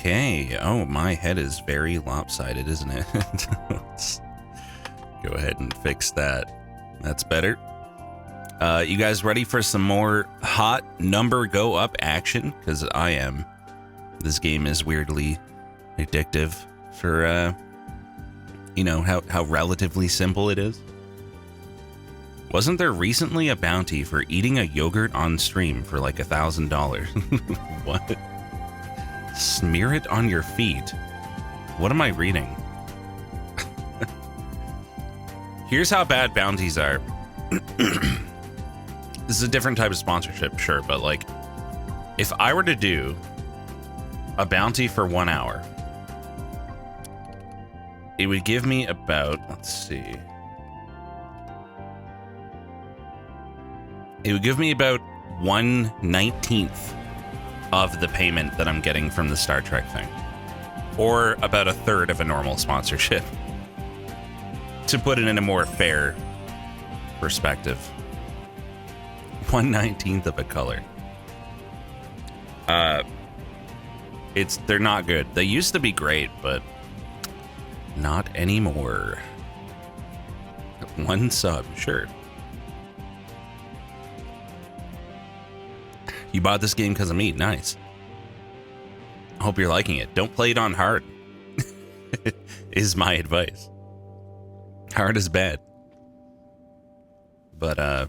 Okay. Oh, my head is very lopsided, isn't it? Let's go ahead and fix that. That's better. You guys ready for some more hot number go up action? Because I am. This game is weirdly addictive for, you know, how relatively simple it is. Wasn't there recently a bounty for eating a yogurt on stream for like $1,000? What? Smear it on your feet. What am I reading? Here's how bad bounties are. This is a different type of sponsorship, sure, but like, if I were to do a bounty for 1 hour, it would give me about, let's see. It would give me about 1/19 of the payment that I'm getting from the Star Trek thing. Or about 1/3 of a normal sponsorship. To put it in a more fair perspective. 1/19 of a color. They're not good. They used to be great, but not anymore. 1 sub, sure. You bought this game because of me. Nice. I hope you're liking it. Don't play it on hard. Is my advice. Hard is bad. But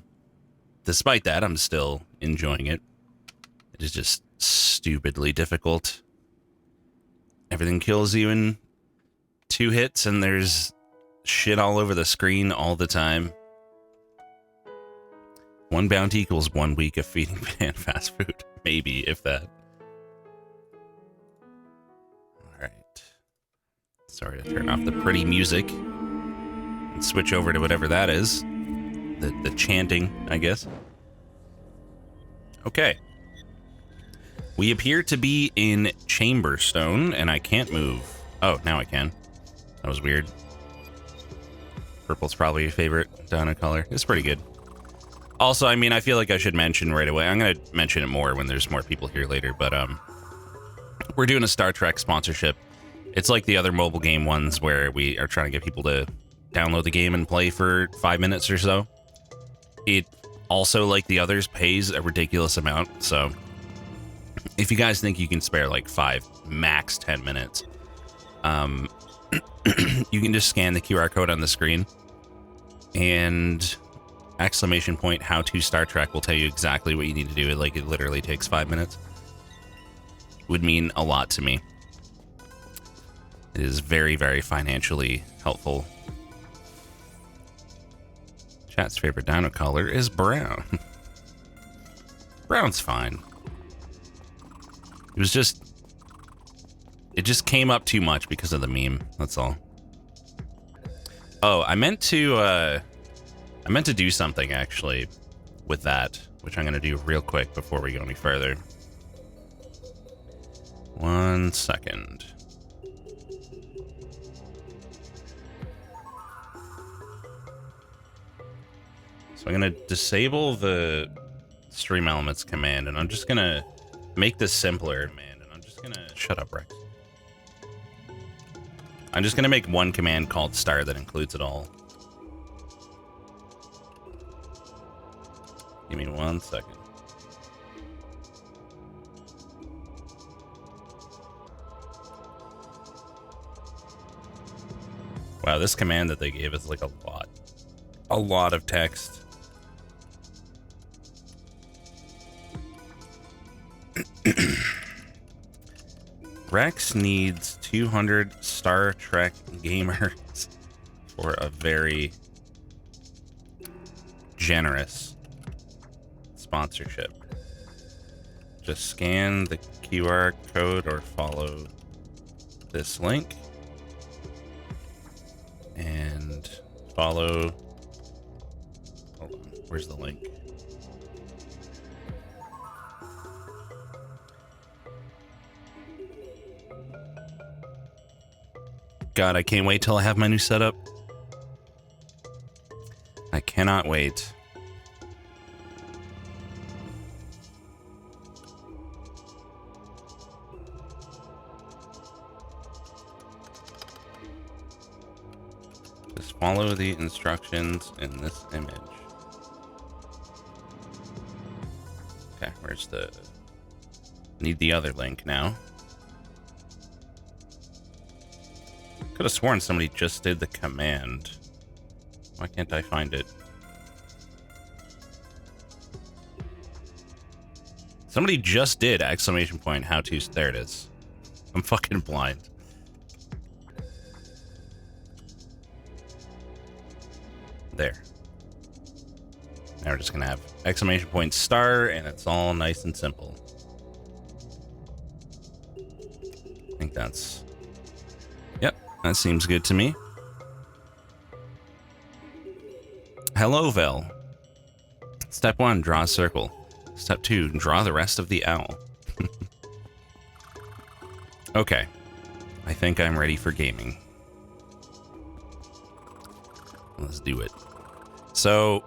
despite that, I'm still enjoying it. It is just stupidly difficult. Everything kills you in 2 hits, and there's shit all over the screen all the time. 1 bounty equals 1 week of feeding Pan fast food. Maybe, if that. Alright. Sorry to turn off the pretty music. And switch over to whatever that is. The chanting, I guess. Okay. We appear to be in Chamberstone, and I can't move. Oh, now I can. That was weird. Purple's probably your favorite Donna color. It's pretty good. Also, I mean, I feel like I should mention right away. I'm going to mention it more when there's more people here later, but we're doing a Star Trek sponsorship. It's like the other mobile game ones where we are trying to get people to download the game and play for 5 minutes or so. It also, like the others, pays a ridiculous amount, so if you guys think you can spare like 5, max 10 minutes, you can just scan the QR code on the screen and... ! How to Star Trek will tell you exactly what you need to do. Like, it literally takes 5 minutes. Would mean a lot to me. It is very, very financially helpful. Chat's favorite dino color is brown. Brown's fine. It just came up too much because of the meme. That's all. Oh, I meant to do something, actually, with that, which I'm going to do real quick before we go any further. 1 second. So I'm going to disable the Stream Elements command, and I'm just going to make this simpler, man, and I'm just going to... Shut up, Rex. I'm just going to make one command called star that includes it all. Give me 1 second. Wow, this command that they gave is like a lot of text. Rex needs 200 Star Trek gamers for a very generous sponsorship. Just scan the QR code or follow this link and follow. Hold on, where's the link? God, I can't wait till I have my new setup. I cannot wait. Just follow the instructions in this image. Okay, where's the... Need the other link now. Could have sworn somebody just did the command. Why can't I find it? Somebody just did exclamation point how to. There it is. I'm fucking blind. There. Now we're just gonna have exclamation point star, and it's all nice and simple. I think that's... Yep, that seems good to me. Hello, Vel. Step 1, draw a circle. Step 2, draw the rest of the owl. Okay. I think I'm ready for gaming. Let's do it. So,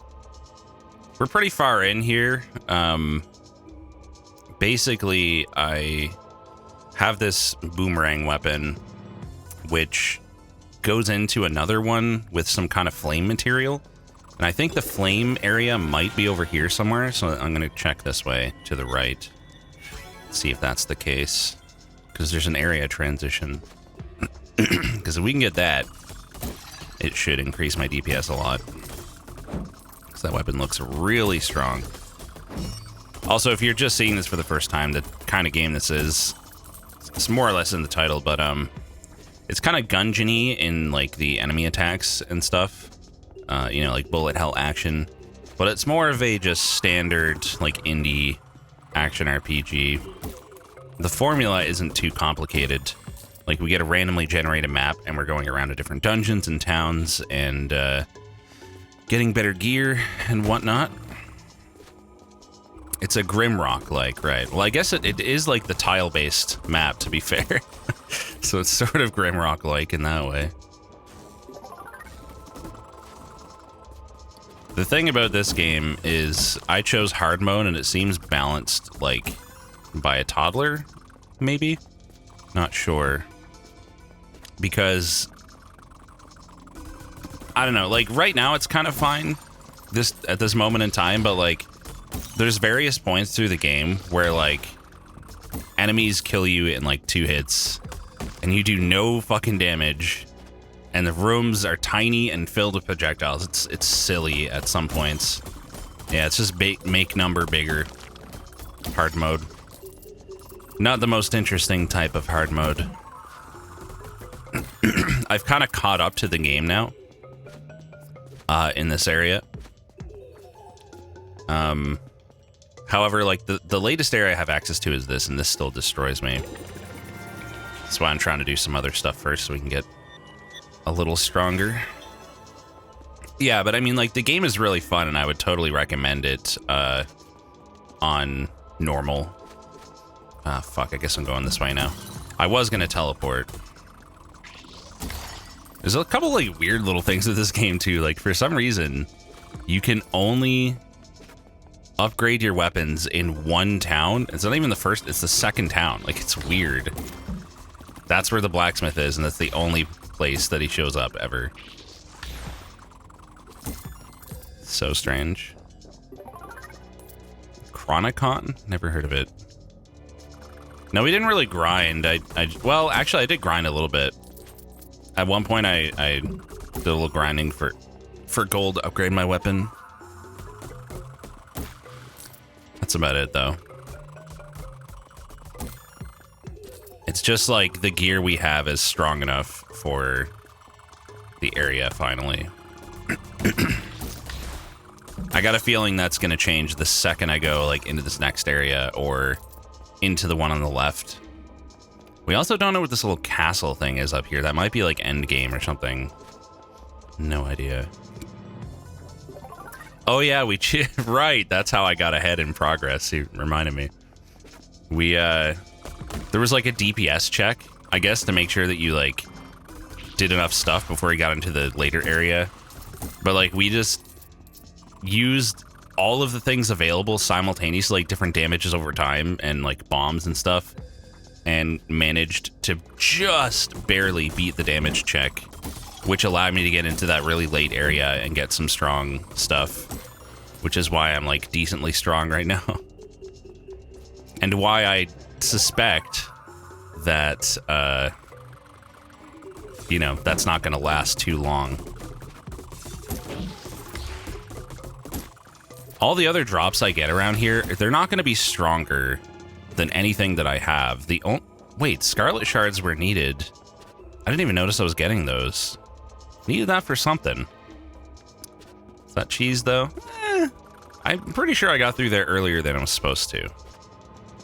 we're pretty far in here. Basically, I have this boomerang weapon, which goes into another one with some kind of flame material. And I think the flame area might be over here somewhere, so I'm going to check this way to the right. See if that's the case. Because there's an area transition. Because if we can get that, it should increase my DPS a lot. Because that weapon looks really strong. Also, if you're just seeing this for the first time, the kind of game this is, it's more or less in the title, but it's kind of Gungeon-y in like the enemy attacks and stuff. You know, like bullet hell action. But it's more of a just standard, like, indie action RPG. The formula isn't too complicated. Like, we get a randomly generated map, and we're going around to different dungeons and towns, and getting better gear and whatnot. It's a Grimrock-like, right? Well, I guess it is like the tile-based map, to be fair. So it's sort of Grimrock-like in that way. The thing about this game is I chose hard mode, and it seems balanced, like, by a toddler, maybe? Not sure. Because, I don't know, like, right now it's kind of fine at this moment in time, but, like, there's various points through the game where, like, enemies kill you in, like, 2 hits, and you do no fucking damage. And the rooms are tiny and filled with projectiles. It's silly at some points. Yeah, it's just make number bigger. Hard mode. Not the most interesting type of hard mode. I've kind of caught up to the game now. In this area. However, like, the latest area I have access to is this, and this still destroys me. That's why I'm trying to do some other stuff first so we can get a little stronger. Yeah, but I mean, like, the game is really fun, and I would totally recommend it on normal. Fuck, I guess I'm going this way now. I was gonna teleport. There's a couple, like, weird little things with this game, too. Like, for some reason, you can only upgrade your weapons in one town. It's not even the first, it's the second town. Like, it's weird. That's where the blacksmith is, and that's the only place that he shows up ever. So strange. Chronicon? Never heard of it. No, we didn't really grind. Well, actually, I did grind a little bit. At one point, I did a little grinding for gold to upgrade my weapon. That's about it, though. It's just like the gear we have is strong enough for the area, finally. I got a feeling that's going to change the second I go, like, into this next area or into the one on the left. We also don't know what this little castle thing is up here. That might be, like, end game or something. No idea. Oh, yeah, right, that's how I got ahead in progress. He reminded me. We, there was, like, a DPS check, I guess, to make sure that you, like, did enough stuff before he got into the later area. But, like, we just used all of the things available simultaneously, like different damages over time and, like, bombs and stuff, and managed to just barely beat the damage check which allowed me to get into that really late area and get some strong stuff, which is why I'm like decently strong right now. And why I suspect that, you know, that's not going to last too long. All the other drops I get around here, they're not going to be stronger than anything that I have. Wait, Scarlet Shards were needed. I didn't even notice I was getting those. Needed that for something. Is that cheese, though? I'm pretty sure I got through there earlier than I was supposed to.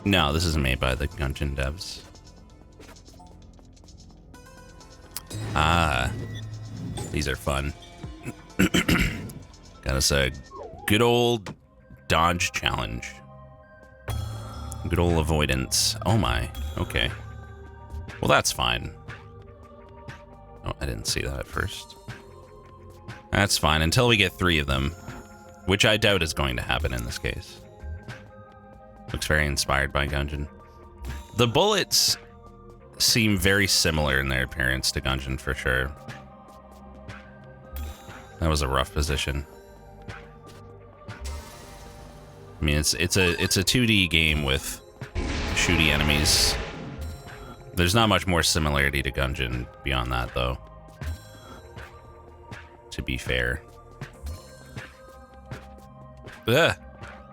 No, this isn't made by the Gungeon devs. Ah, these are fun. Got us a good old dodge challenge. Good old avoidance. Oh my, okay. Well, that's fine. Oh, I didn't see that at first. That's fine until we get 3 of them, which I doubt is going to happen in this case. Looks very inspired by Gungeon. The bullets seem very similar in their appearance to Gungeon for sure. That was a rough position. I mean, it's a 2D game with shooty enemies. There's not much more similarity to Gungeon beyond that, though. To be fair. Ugh,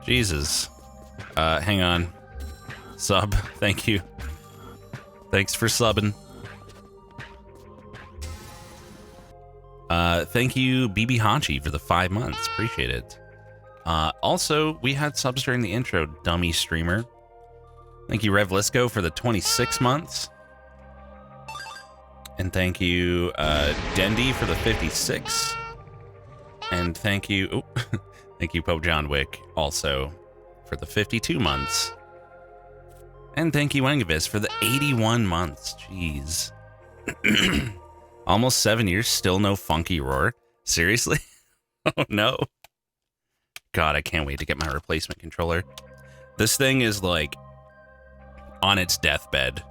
Jesus. Hang on. Sub, thank you. Thanks for subbing. Thank you, BB Hachi, for the 5 months. Appreciate it. Also, we had subs during the intro, dummy streamer. Thank you, Rev Lisco, for the 26 months. And thank you, Dendy, for the 56. And thank you, thank you, Pope John Wick, also, for the 52 months. And thank you, Engavis, for the 81 months. Jeez. Almost 7 years, still no funky roar. Seriously? Oh, no. God, I can't wait to get my replacement controller. This thing is, like, on its deathbed.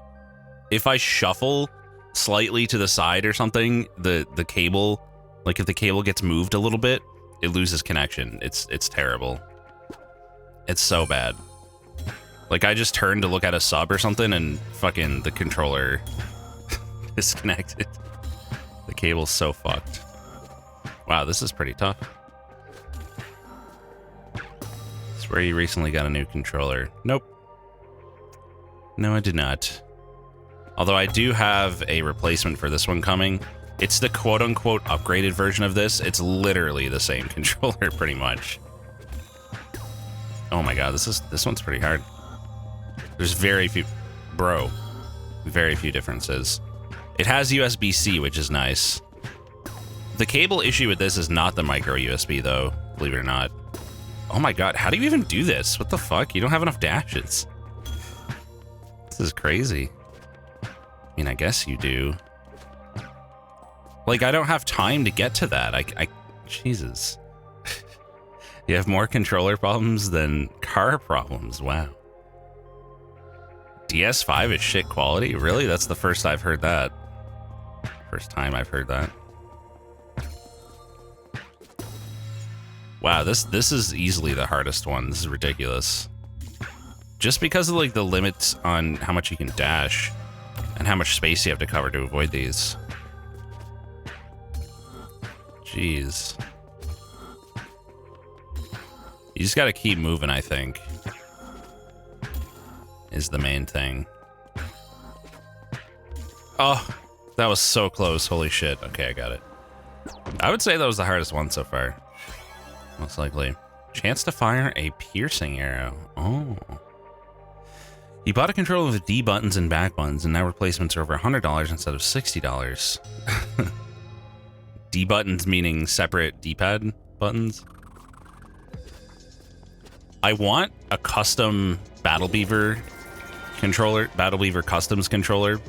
If I shuffle slightly to the side or something, the cable, like, if the cable gets moved a little bit, it loses connection. It's terrible. It's so bad. Like, I just turned to look at a sub or something, and fucking the controller disconnected. The cable's so fucked. Wow, this is pretty tough. I swear you recently got a new controller. Nope. No, I did not. Although I do have a replacement for this one coming. It's the quote-unquote upgraded version of this. It's literally the same controller, pretty much. Oh my god, this one's pretty hard. There's very few... Bro. Very few differences. It has USB-C, which is nice. The cable issue with this is not the micro USB, though, believe it or not. Oh my god, how do you even do this? What the fuck? You don't have enough dashes. This is crazy. I mean, I guess you do. Like, I don't have time to get to that. Jesus. You have more controller problems than car problems. Wow. DS5 is shit quality? Really? That's the first I've heard that. First time I've heard that. Wow, this is easily the hardest one. This is ridiculous. Just because of, like, the limits on how much you can dash and how much space you have to cover to avoid these. Jeez. You just gotta keep moving, I think. Is the main thing. Oh, that was so close. Holy shit. Okay, I got it. I would say that was the hardest one so far. Most likely. Chance to fire a piercing arrow. Oh. You bought a controller with D buttons and back buttons, and now replacements are over $100 instead of $60. D buttons meaning separate D-pad buttons. I want a custom Battle Beaver controller, Battle Beaver Customs controller,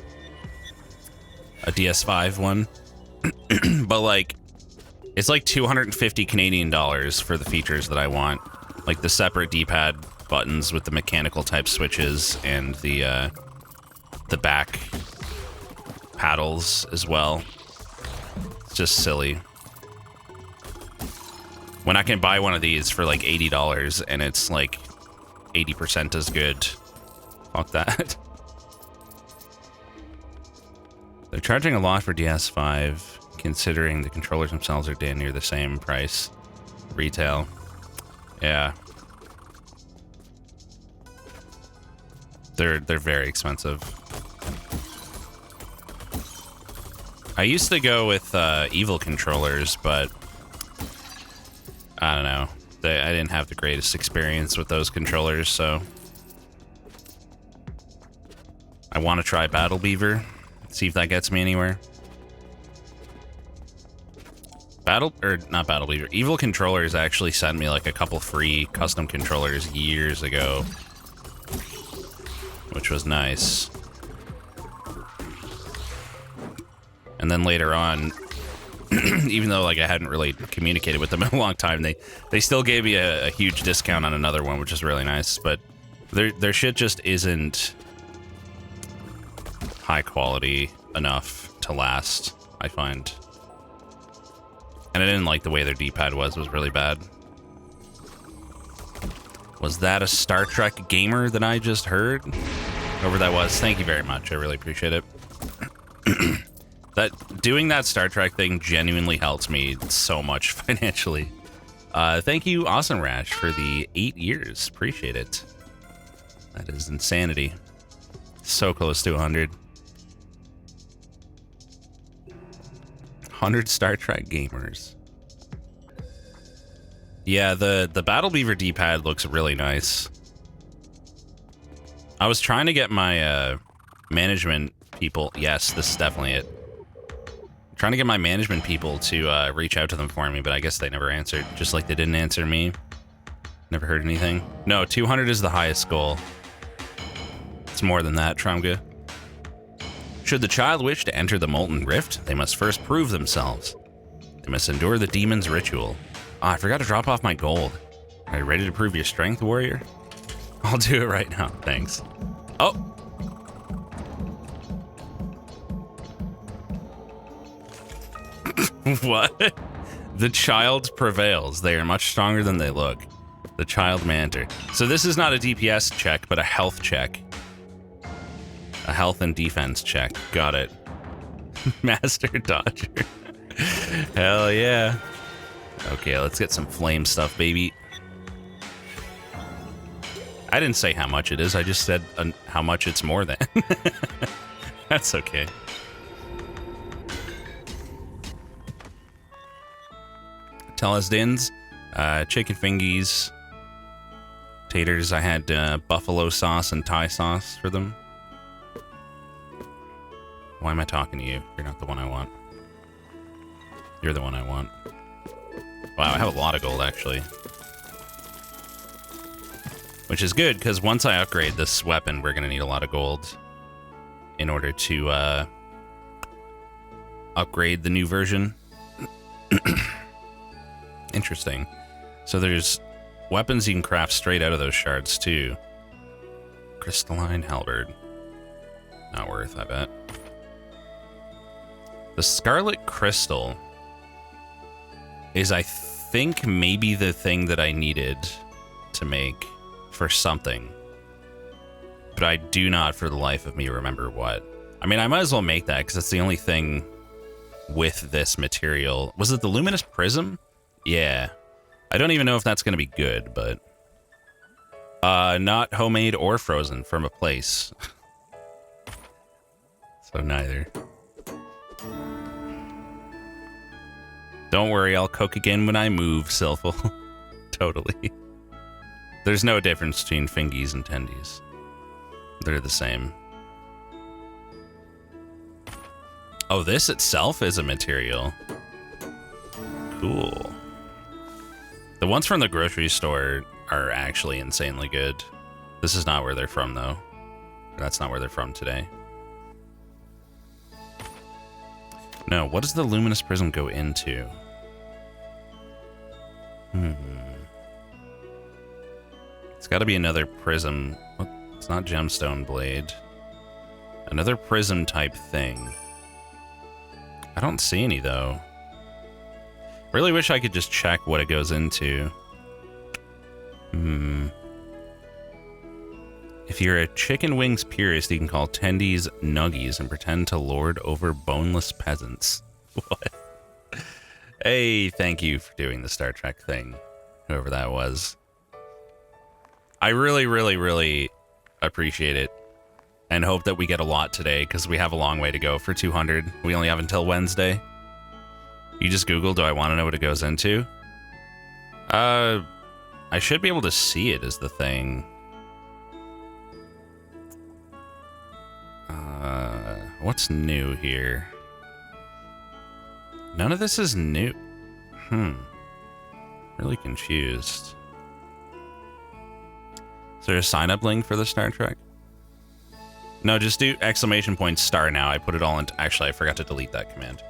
a DS5 one, but like, it's like 250 Canadian dollars for the features that I want, like the separate D-pad buttons with the mechanical type switches and the back paddles as well. It's just silly. When I can buy one of these for like $80 and it's like 80% as good. Fuck that. They're charging a lot for DS5, considering the controllers themselves are damn near the same price. Retail. Yeah. They're very expensive. I used to go with evil controllers, but I don't know. I didn't have the greatest experience with those controllers, so I want to try Battle Beaver, see if that gets me anywhere. Not Battle Beaver. Evil Controllers actually sent me like a couple free custom controllers years ago, which was nice. And then later on, even though like I hadn't really communicated with them in a long time, they still gave me a huge discount on another one, which is really nice. But their shit just isn't high quality enough to last, I find. And I didn't like the way their D-pad was really bad. Was that a Star Trek gamer that I just heard? Whoever that was, thank you very much. I really appreciate it. Doing that Star Trek thing genuinely helps me so much financially. Thank you, Awesome Rash, for the 8 years. Appreciate it. That is insanity. So close to 100. 100 Star Trek gamers. Yeah, the Battle Beaver D-pad looks really nice. I was trying to get my management people. Yes, this is definitely it. Trying to get my management people to reach out to them for me, but I guess they never answered. Just like they didn't answer me. Never heard anything. No, 200 is the highest goal. It's more than that, Trumga. Should the child wish to enter the Molten Rift, they must first prove themselves. They must endure the demon's ritual. Ah, I forgot to drop off my gold. Are you ready to prove your strength, warrior? I'll do it right now, thanks. Oh! What? The child prevails. They are much stronger than they look. The child manter. So this is not a DPS check, but a health check. A health and defense check. Got it. Master Dodger. Hell yeah. Okay, let's get some flame stuff, baby. I didn't say how much it is. I just said how much it's more than. That's okay. Tell us, Dins. Chicken fingies. Taters. I had buffalo sauce and Thai sauce for them. Why am I talking to you? You're not the one I want. You're the one I want. Wow, I have a lot of gold, actually. Which is good, because once I upgrade this weapon, we're going to need a lot of gold in order to upgrade the new version. Interesting. So there's weapons you can craft straight out of those shards, too. Crystalline halberd. Not worth, I bet. The Scarlet Crystal is, I think, maybe the thing that I needed to make for something. But I do not, for the life of me, remember what. I mean, I might as well make that, because it's the only thing with this material. Was it the Luminous Prism? Yeah. I don't even know if that's going to be good, but... not homemade or frozen from a place. So neither. Don't worry, I'll cook again when I move, Silphal. Totally. There's no difference between fingies and tendies. They're the same. Oh, this itself is a material. Cool. The ones from the grocery store are actually insanely good. This is not where they're from, though. That's not where they're from today. No, what does the Luminous Prism go into? It's got to be another prism. What? It's not Gemstone Blade. Another prism type thing. I don't see any, though. Really wish I could just check what it goes into. If you're a chicken wings purist, you can call tendies nuggies and pretend to lord over boneless peasants. What? Hey, thank you for doing the Star Trek thing, whoever that was. I really, really, really appreciate it and hope that we get a lot today because we have a long way to go for 200. We only have until Wednesday. You just Google, do I want to know what it goes into? I should be able to see it is the thing. What's new here? None of this is new. Really confused. Is there a sign-up link for the Star Trek? No, just do exclamation point star now. I put it all into... Actually, I forgot to delete that command.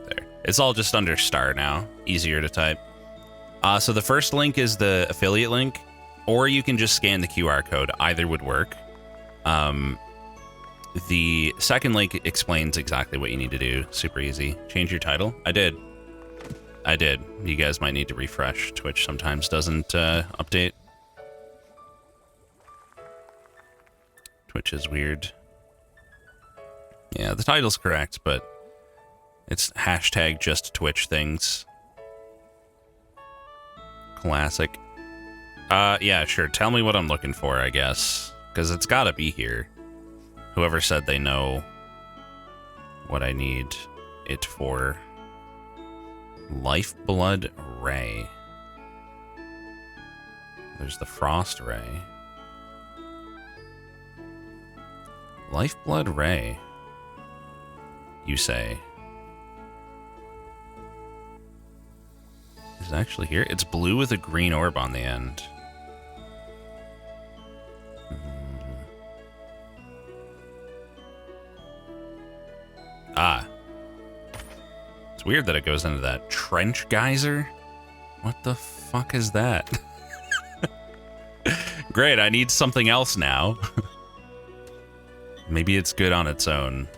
There. It's all just under star now. Easier to type. So the first link is the affiliate link, or you can just scan the QR code. Either would work. The second link explains exactly what you need to do. Super easy. Change your title. I did. You guys might need to refresh. Twitch sometimes doesn't update. Twitch is weird. Yeah, the title's correct, but it's hashtag just Twitch things. Classic. Yeah, sure. Tell me what I'm looking for, I guess. Because it's gotta be here. Whoever said they know what I need it for. Lifeblood Ray. There's the Frost Ray. Lifeblood Ray. You say. Is it actually here? It's blue with a green orb on the end. Ah. It's weird that it goes into that trench geyser. What the fuck is that? Great, I need something else now. Maybe it's good on its own.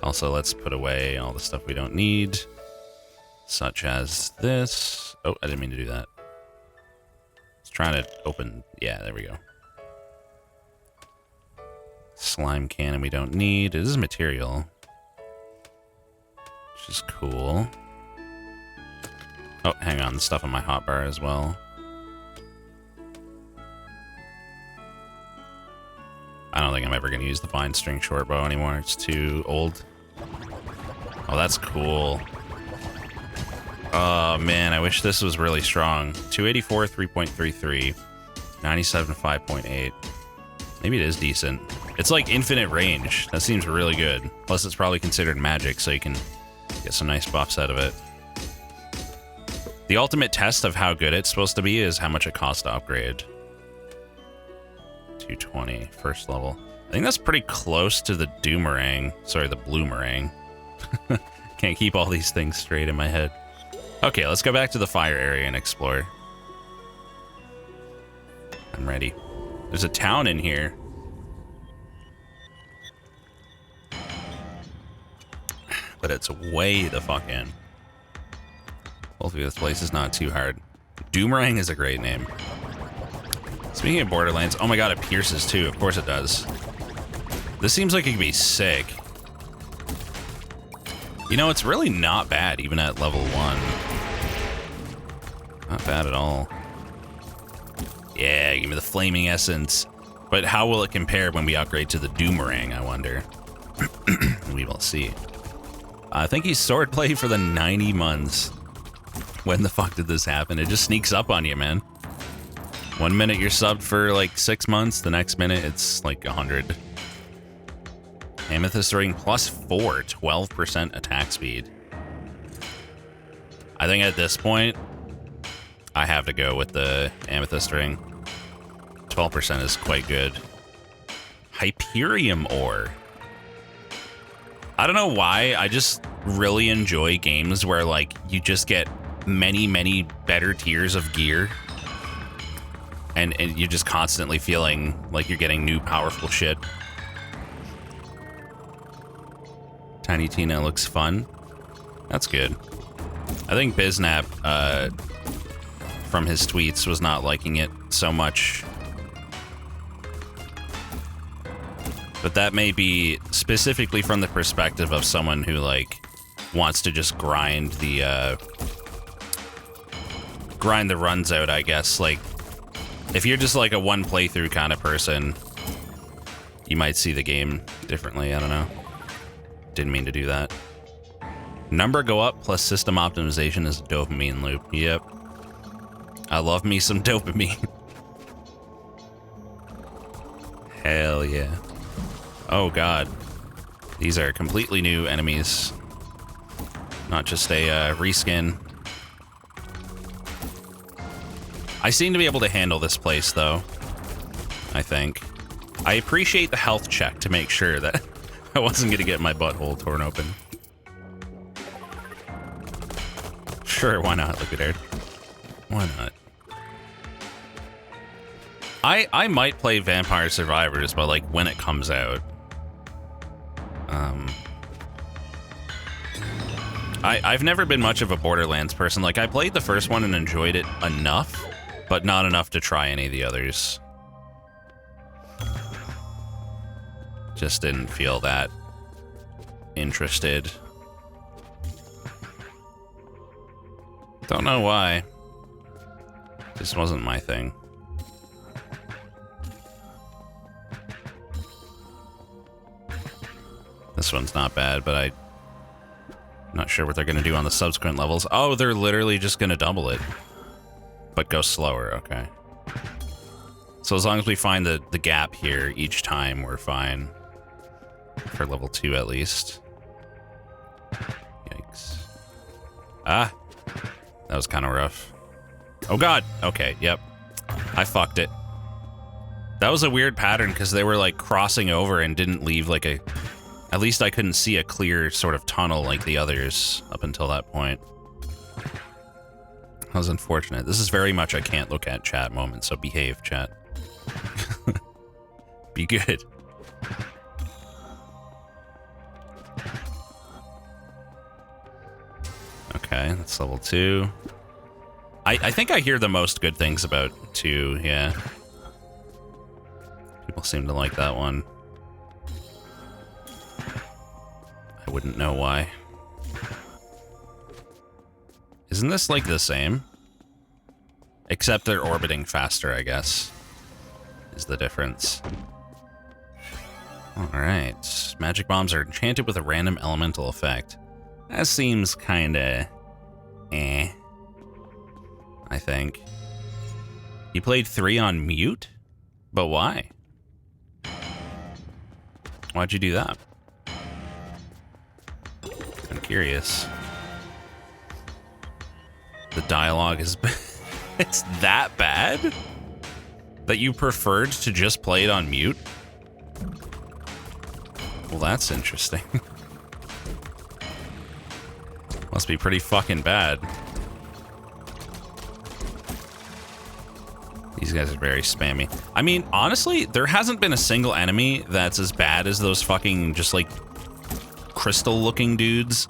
Also, let's put away all the stuff we don't need. Such as this. Oh, I didn't mean to do that. It's trying to open... Yeah, there we go. Slime cannon we don't need. It is material. Which is cool. Oh, hang on. The stuff on my hotbar as well. I don't think I'm ever going to use the vine string short bow anymore. It's too old. Oh, that's cool. Oh, man. I wish this was really strong. 284, 3.33. 97, 5.8. Maybe it is decent. It's like infinite range. That seems really good. Plus, it's probably considered magic, so you can get some nice buffs out of it. The ultimate test of how good it's supposed to be is how much it costs to upgrade. 220, first level. I think that's pretty close to the Doomerang. Sorry, the Bloomerang. Can't keep all these things straight in my head. Okay, let's go back to the fire area and explore. I'm ready. There's a town in here. But it's way the fuck in. Hopefully this place is not too hard. Doomerang is a great name. Speaking of Borderlands, oh my god, it pierces too. Of course it does. This seems like it could be sick. You know, it's really not bad, even at level 1. Not bad at all. Yeah, give me the flaming essence. But how will it compare when we upgrade to the Doomerang, I wonder? We will see. I think he's swordplay for the 90 months. When the fuck did this happen? It just sneaks up on you, man. 1 minute you're subbed for like 6 months, the next minute it's like 100. Amethyst ring plus 4, 12% attack speed. I think at this point, I have to go with the amethyst ring. 12% is quite good. Hyperium ore. I don't know why, I just really enjoy games where like you just get many, many better tiers of gear. And you're just constantly feeling like you're getting new powerful shit. Tiny Tina looks fun. That's good. I think Biznap, from his tweets, was not liking it so much. But that may be specifically from the perspective of someone who, like, wants to just grind the runs out, I guess. Like, if you're just like a one playthrough kind of person, you might see the game differently. I don't know. Didn't mean to do that. Number go up plus system optimization is a dopamine loop. Yep. I love me some dopamine. Hell yeah. Oh god. These are completely new enemies. Not just a reskin. I seem to be able to handle this place, though. I think. I appreciate the health check to make sure that I wasn't going to get my butthole torn open. Sure, why not? Look at her. Why not? I might play Vampire Survivors, but like when it comes out. I've never been much of a Borderlands person. Like, I played the first one and enjoyed it enough, but not enough to try any of the others. Just didn't feel that interested. Don't know why. Just wasn't my thing. This one's not bad, but I'm not sure what they're going to do on the subsequent levels. Oh, they're literally just going to double it. But go slower, okay. So as long as we find the gap here each time, we're fine. For level 2 at least. Yikes. Ah! That was kind of rough. Oh god! Okay, yep. I fucked it. That was a weird pattern because they were like crossing over and didn't leave like a... At least I couldn't see a clear sort of tunnel like the others up until that point. That was unfortunate. This is very much a can't look at chat moment, so behave, chat. Be good. Okay, that's level 2. I think I hear the most good things about 2, yeah. People seem to like that one. I wouldn't know why. Isn't this like the same? Except they're orbiting faster, I guess. Is the difference. Alright. Magic bombs are enchanted with a random elemental effect. That seems kinda... eh. I think. You played 3 on mute? But why? Why'd you do that? I'm curious. The dialogue is... It's that bad? That you preferred to just play it on mute? Well, that's interesting. Must be pretty fucking bad. These guys are very spammy. I mean, honestly, there hasn't been a single enemy that's as bad as those fucking just like crystal-looking dudes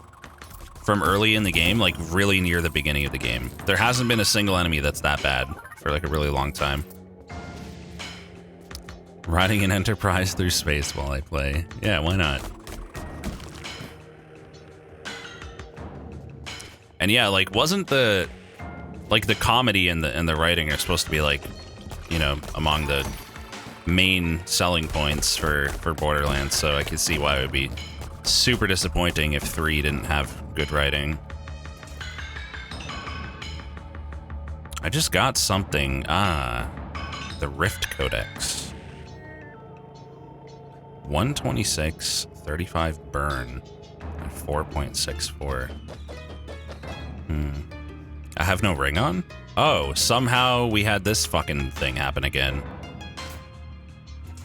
from early in the game, like really near the beginning of the game. There hasn't been a single enemy that's that bad for like a really long time. Riding an Enterprise through space while I play. Yeah, why not? And yeah, like wasn't the comedy and the writing are supposed to be like, you know, among the main selling points for Borderlands, so I could see why it would be super disappointing if 3 didn't have good writing. I just got something. Ah, the Rift Codex. 126, 35 burn, and 4.64. I have no ring on? Oh, somehow we had this fucking thing happen again.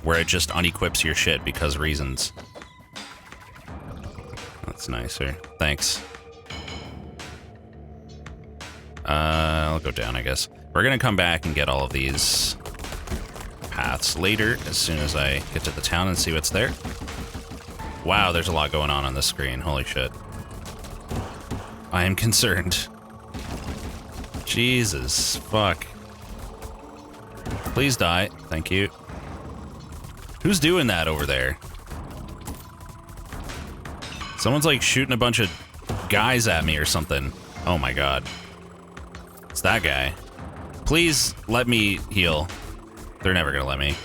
Where it just unequips your shit because reasons. That's nicer. Thanks. I'll go down, I guess. We're gonna come back and get all of these paths later, as soon as I get to the town and see what's there. Wow, there's a lot going on this screen. Holy shit. I am concerned. Jesus, fuck. Please die. Thank you. Who's doing that over there? Someone's like shooting a bunch of guys at me or something. Oh my god. It's that guy. Please let me heal. They're never gonna let me.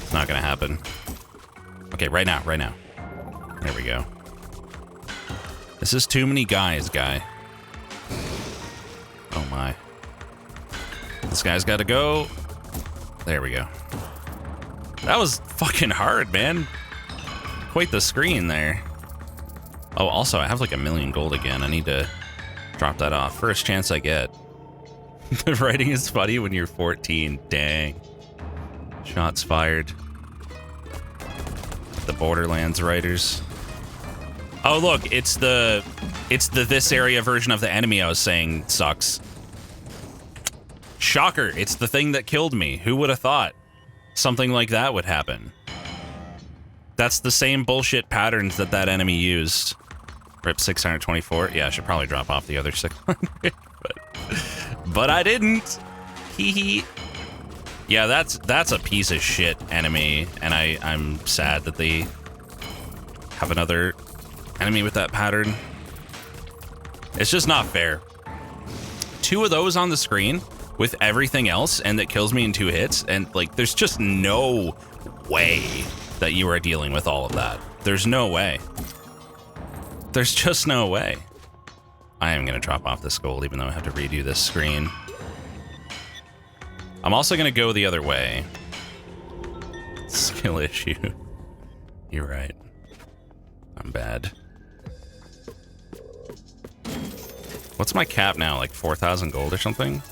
It's not gonna happen. Okay, right now, right now. There we go. This is too many guys, guy. Oh my. This guy's gotta go. There we go. That was fucking hard, man. Quite the screen there. Oh, also, I have like 1,000,000 gold again. I need to drop that off. First chance I get. The writing is funny when you're 14. Dang. Shots fired. The Borderlands writers. Oh, look, it's the this area version of the enemy I was saying sucks. Shocker, it's the thing that killed me. Who would have thought something like that would happen? That's the same bullshit patterns that enemy used. Rip 624. Yeah, I should probably drop off the other 600. But I didn't. Hee hee. Yeah, that's a piece of shit enemy, and I'm sad that they have another enemy with that pattern. It's just not fair. 2 of those on the screen with everything else, and that kills me in 2 hits, and like there's just no way that you are dealing with all of that. There's no way. There's just no way. I am gonna drop off this gold even though I have to redo this screen. I'm also gonna go the other way. Skill issue. You're right. I'm bad. What's my cap now? Like 4,000 gold or something?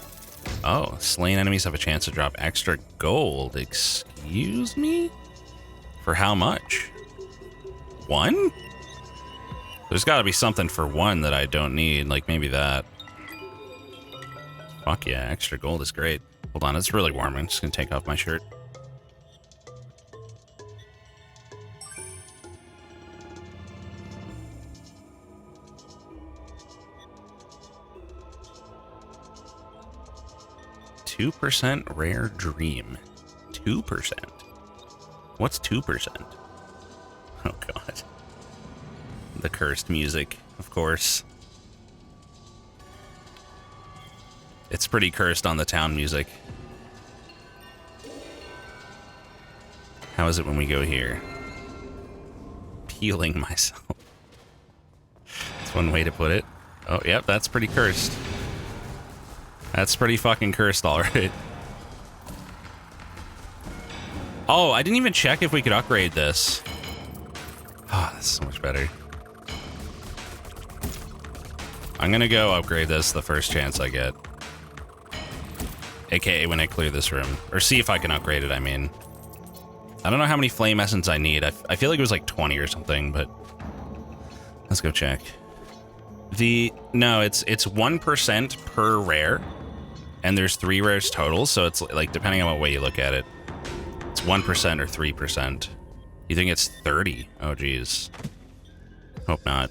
Oh, slain enemies have a chance to drop extra gold. Excuse me? For how much? 1? There's gotta be something for 1 that I don't need, like maybe that. Fuck yeah, extra gold is great. Hold on, it's really warm. I'm just gonna take off my shirt. %, rare dream. 2%. What's 2%? Oh god. The cursed music, of course. It's pretty cursed on the town music. How is it when we go here? Peeling myself. That's one way to put it. Oh, yep, that's pretty cursed. That's pretty fucking cursed, alright. Oh, I didn't even check if we could upgrade this. Oh, that's so much better. I'm gonna go upgrade this the first chance I get. AKA when I clear this room. Or see if I can upgrade it, I mean. I don't know how many flame essence I need. I feel like it was like 20 or something, but... Let's go check. No, it's 1% per rare. And there's 3 rares total, so it's like, depending on what way you look at it. It's 1% or 3%. You think it's 30? Oh, geez. Hope not.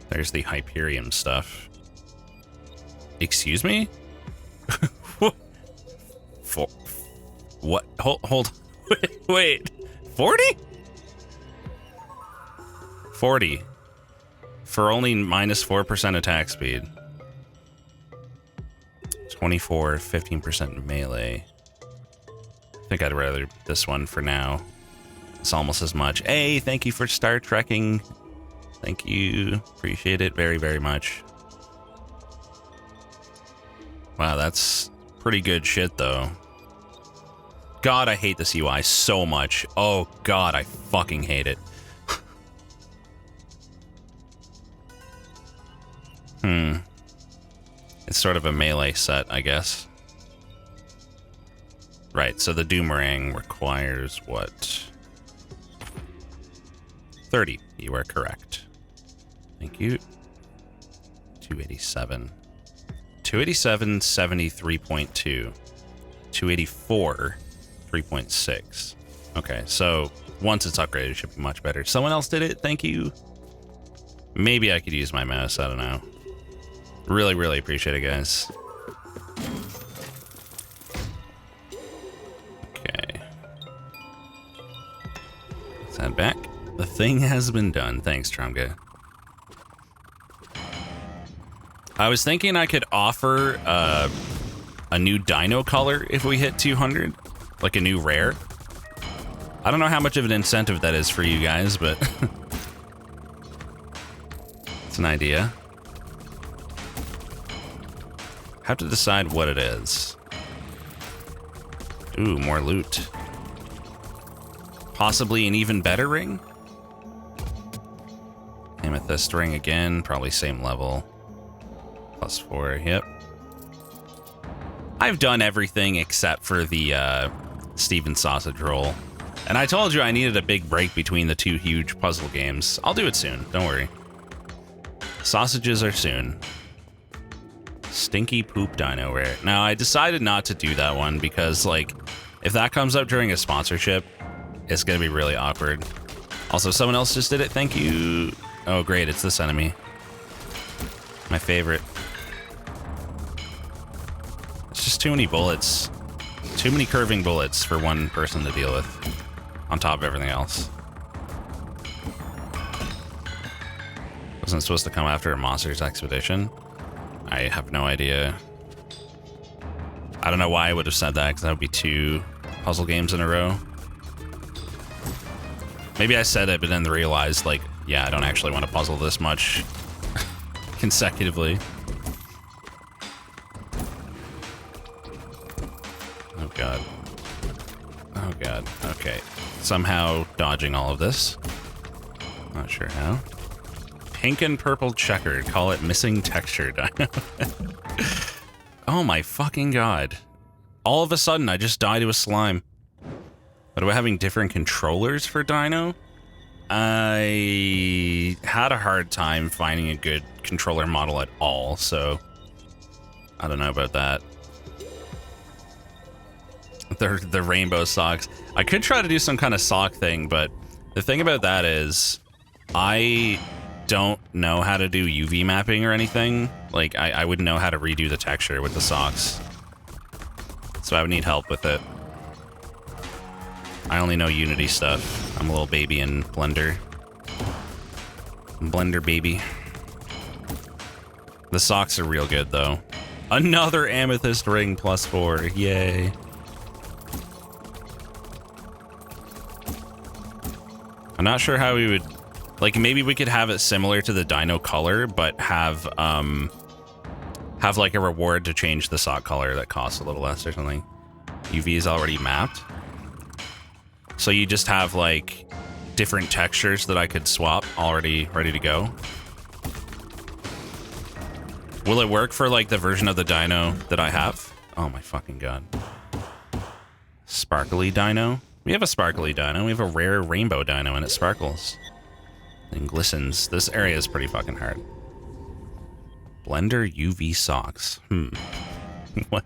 There's the Hyperium stuff. Excuse me? What? Hold. Wait. 40? 40. For only minus 4% attack speed. 24, 15% melee. I think I'd rather this one for now. It's almost as much. Hey, thank you for Star Trekking. Thank you. Appreciate it very, very much. Wow, that's pretty good shit, though. God, I hate this UI so much. Oh, God, I fucking hate it. It's sort of a melee set, I guess. Right, so the Doomerang requires what? 30. You are correct. Thank you. 287. 287, 73.2. 284, 3.6. Okay, so once it's upgraded, it should be much better. Someone else did it, thank you. Maybe I could use my mouse, I don't know. Really, really appreciate it, guys. Okay. Let's head back. The thing has been done. Thanks, Trumga. I was thinking I could offer a new dino color if we hit 200, like a new rare. I don't know how much of an incentive that is for you guys, but it's an idea. Have to decide what it is. Ooh, more loot. Possibly an even better ring? Amethyst ring again, probably same level. +4, yep. I've done everything except for the Steven sausage roll. And I told you I needed a big break between the two huge puzzle games. I'll do it soon, don't worry. Sausages are soon. Stinky poop dino rare. Now, I decided not to do that one because, like, if that comes up during a sponsorship, it's gonna be really awkward. Also, someone else just did it, thank you. Oh, great, it's this enemy. My favorite. It's just too many bullets. Too many curving bullets for one person to deal with. On top of everything else. Wasn't supposed to come after a monster's expedition. I have no idea. I don't know why I would have said that, because that would be 2 puzzle games in a row. Maybe I said it, but then realized, like, yeah, I don't actually want to puzzle this much consecutively. Oh god. Oh god, okay. Somehow dodging all of this. Not sure how. Pink and purple checkered. Call it missing texture dino. Oh my fucking god. All of a sudden, I just died to a slime. But are we having different controllers for dino? I had a hard time finding a good controller model at all, so I don't know about that. The rainbow socks. I could try to do some kind of sock thing, but the thing about that is I don't know how to do UV mapping or anything. Like, I wouldn't know how to redo the texture with the socks. So I would need help with it. I only know Unity stuff. I'm a little baby in Blender. Blender baby. The socks are real good, though. Another amethyst ring +4. Yay. I'm not sure how we would... Like, maybe we could have it similar to the dino color, but have like a reward to change the sock color that costs a little less or something. UV is already mapped. So you just have, like, different textures that I could swap already ready to go. Will it work for, like, the version of the dino that I have? Oh my fucking god. Sparkly dino? We have a sparkly dino. We have a rare rainbow dino and it sparkles. And glistens. This area is pretty fucking hard. Blender UV socks. What?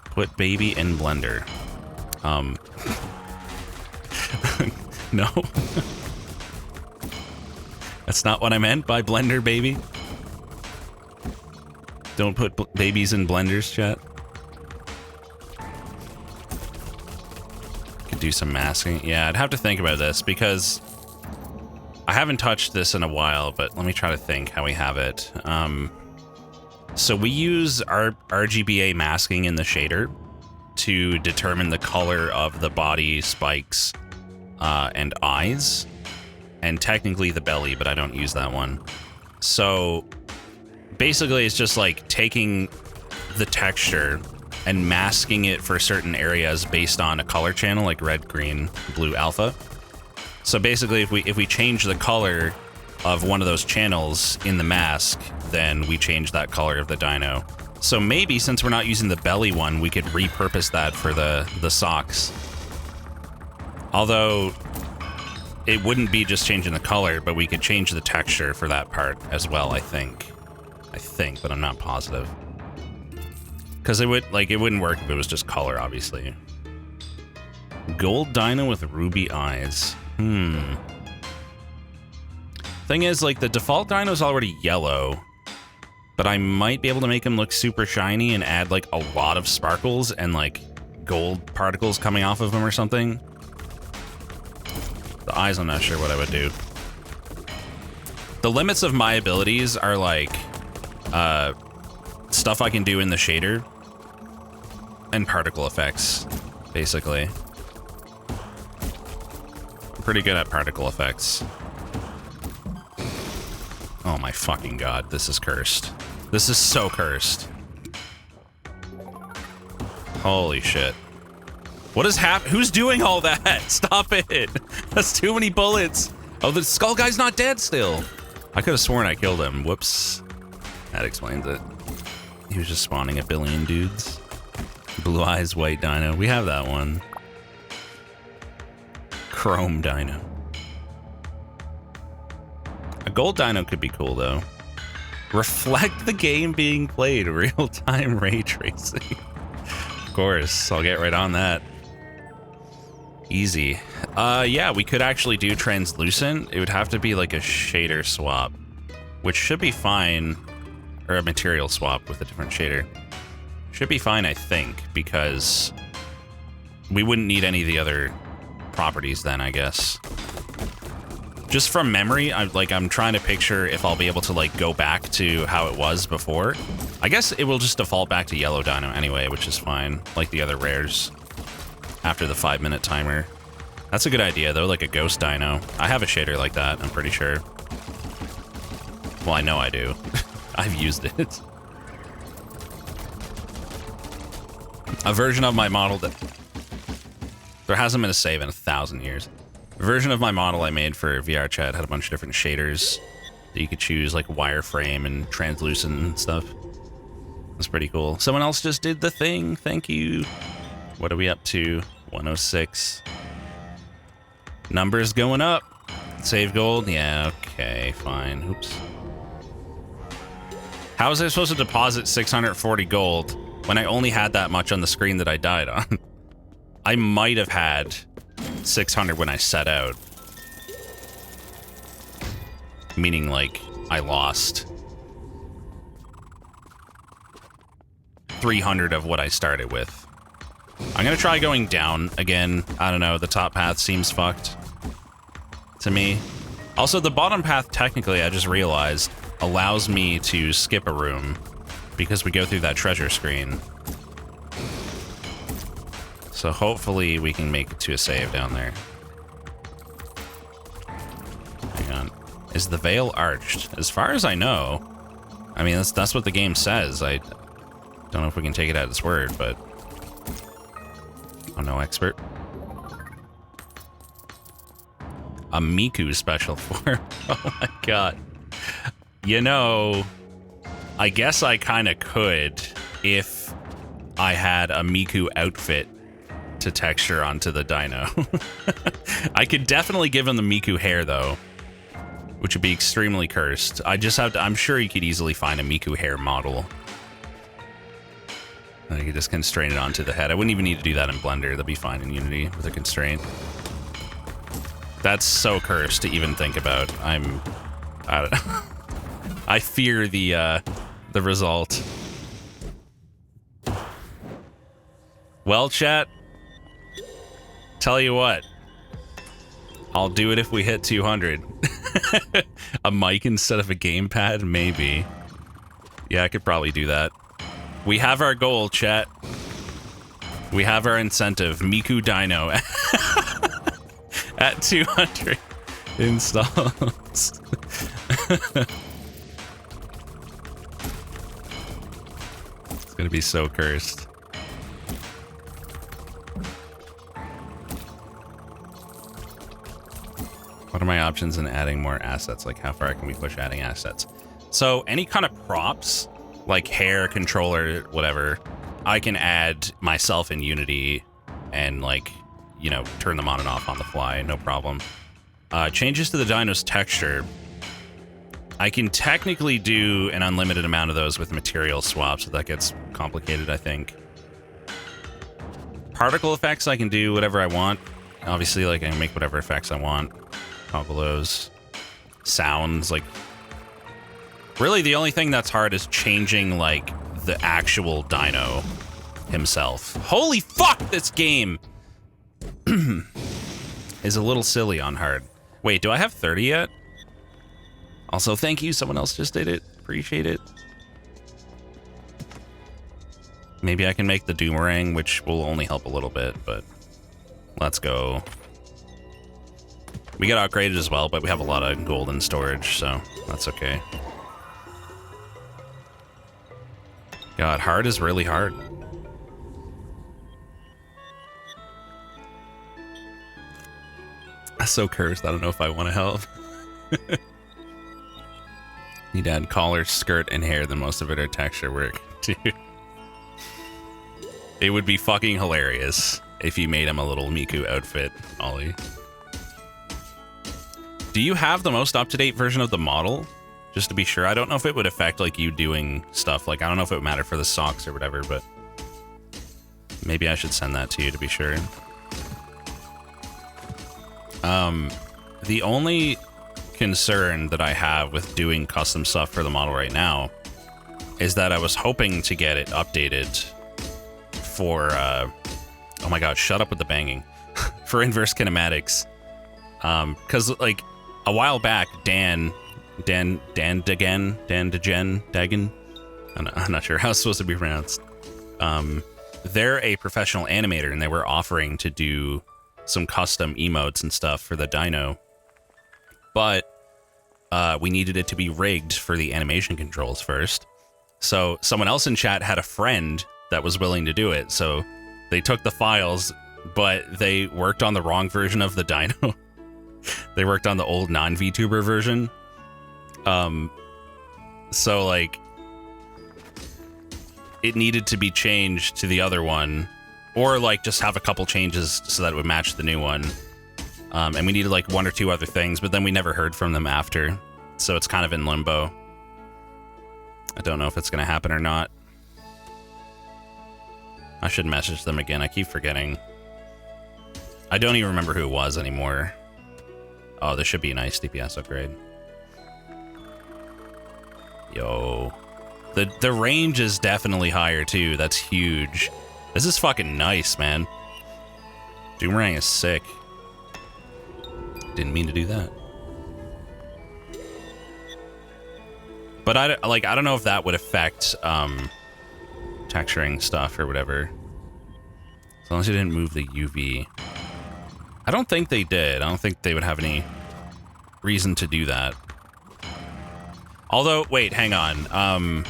Put baby in blender. No. That's not what I meant by blender, baby. Don't put babies in blenders, chat. Could do some masking. Yeah, I'd have to think about this because I haven't touched this in a while, but let me try to think how we have it. So we use our Rgba masking in the shader to determine the color of the body, spikes, and eyes, and technically the belly, but I don't use that one. So basically it's just like taking the texture and masking it for certain areas based on a color channel, like red, green, blue, alpha. So basically if we change the color of one of those channels in the mask, then we change that color of the dino. So maybe since we're not using the belly one, we could repurpose that for the socks. Although it wouldn't be just changing the color, but we could change the texture for that part as well, I think. But I'm not positive. Because it wouldn't work if it was just color, obviously. Gold dino with ruby eyes. Thing is, like, the default dino is already yellow, but I might be able to make him look super shiny and add, like, a lot of sparkles and, like, gold particles coming off of him or something. The eyes, I'm not sure what I would do. The limits of my abilities are, like, stuff I can do in the shader and particle effects, basically. I'm pretty good at particle effects. Oh my fucking god, this is cursed. This is so cursed. Holy shit. What is who's doing all that? Stop it! That's too many bullets! Oh, the skull guy's not dead still! I could have sworn I killed him. Whoops. That explains it. He was just spawning a billion dudes. Blue eyes, white dino. We have that one. Chrome dino. A gold dino could be cool, though. Reflect the game being played. Real-time ray tracing. Of course. I'll get right on that. Easy. Yeah, we could actually do translucent. It would have to be like a shader swap, which should be fine. Or a material swap with a different shader. Should be fine, I think, because we wouldn't need any of the other properties then, I guess. Just from memory, I'm trying to picture if I'll be able to, like, go back to how it was before. I guess it will just default back to yellow dino anyway, which is fine, like the other rares, after the 5-minute timer. That's a good idea, though, like a ghost dino. I have a shader like that, I'm pretty sure. Well, I know I do. I've used it. A version of my model that... There hasn't been a save in 1,000 years. A version of my model I made for VR chat had a bunch of different shaders that you could choose, like wireframe and translucent and stuff. That's pretty cool. Someone else just did the thing. Thank you. What are we up to? 106. Numbers going up. Save gold? Yeah, okay, fine. Oops. How was I supposed to deposit 640 gold when I only had that much on the screen that I died on? I might have had 600 when I set out. Meaning, like, I lost 300 of what I started with. I'm gonna try going down again. I don't know, the top path seems fucked to me. Also, the bottom path, technically, I just realized, allows me to skip a room because we go through that treasure screen. So hopefully we can make it to a save down there. Hang on. Is the veil arched? As far as I know, I mean, that's what the game says. I don't know if we can take it at its word, but I'm no expert. A Miku special form. Oh my god. You know, I guess I kind of could if I had a Miku outfit to texture onto the dino. I could definitely give him the Miku hair, though, which would be extremely cursed. I just have to, I'm sure you could easily find a Miku hair model. I could just constrain it onto the head. I wouldn't even need to do that in Blender. That'd be fine in Unity with a constraint. That's so cursed to even think about. I don't know. I fear the result. Well, chat, tell you what, I'll do it if we hit 200. A mic instead of a gamepad, maybe. Yeah, I could probably do that. We have our goal, chat. We have our incentive. Miku Dino at 200 installs. It's gonna be so cursed. What are my options in adding more assets? Like, how far can we push adding assets? So any kind of props, like hair, controller, whatever, I can add myself in Unity and, like, you know, turn them on and off on the fly, no problem. Changes to the dino's texture. I can technically do an unlimited amount of those with material swaps, so that gets complicated, I think. Particle effects, I can do whatever I want. Obviously, like, I can make whatever effects I want. Toggle those. Sounds, like... Really, the only thing that's hard is changing, like, the actual dino himself. Holy fuck, this game is a little silly on hard. Wait, do I have 30 yet? Also, thank you. Someone else just did it. Appreciate it. Maybe I can make the Doomerang, which will only help a little bit, but let's go. We got upgraded as well, but we have a lot of golden storage, so that's okay. God, hard is really hard. I'm so cursed. I don't know if I want to help. Need to add collar, skirt, and hair, then most of it are texture work. Dude. It would be fucking hilarious if you made him a little Miku outfit, Ollie. Do you have the most up-to-date version of the model? Just to be sure. I don't know if it would affect, like, you doing stuff. Like, I don't know if it would matter for the socks or whatever, but maybe I should send that to you to be sure. The only concern that I have with doing custom stuff for the model right now is that I was hoping to get it updated for, oh my god, shut up with the banging, for inverse kinematics. Because, like, a while back, Dan Dagen, I'm not sure how it's supposed to be pronounced. They're a professional animator, and they were offering to do some custom emotes and stuff for the dino. But we needed it to be rigged for the animation controls first. So someone else in chat had a friend that was willing to do it. So they took the files, but they worked on the wrong version of the dino. They worked on the old non-VTuber version. So, like, it needed to be changed to the other one, or, like, just have a couple changes so that it would match the new one. And we needed, like, one or two other things, but then we never heard from them after. So it's kind of in limbo. I don't know if it's going to happen or not. I should message them again. I keep forgetting. I don't even remember who it was anymore. Oh, this should be a nice DPS upgrade. Yo. The range is definitely higher, too. That's huge. This is fucking nice, man. Doomerang is sick. Didn't mean to do that. But I don't know if that would affect texturing stuff or whatever. As long as you didn't move the UV. I don't think they did. I don't think they would have any reason to do that. Although, wait, hang on.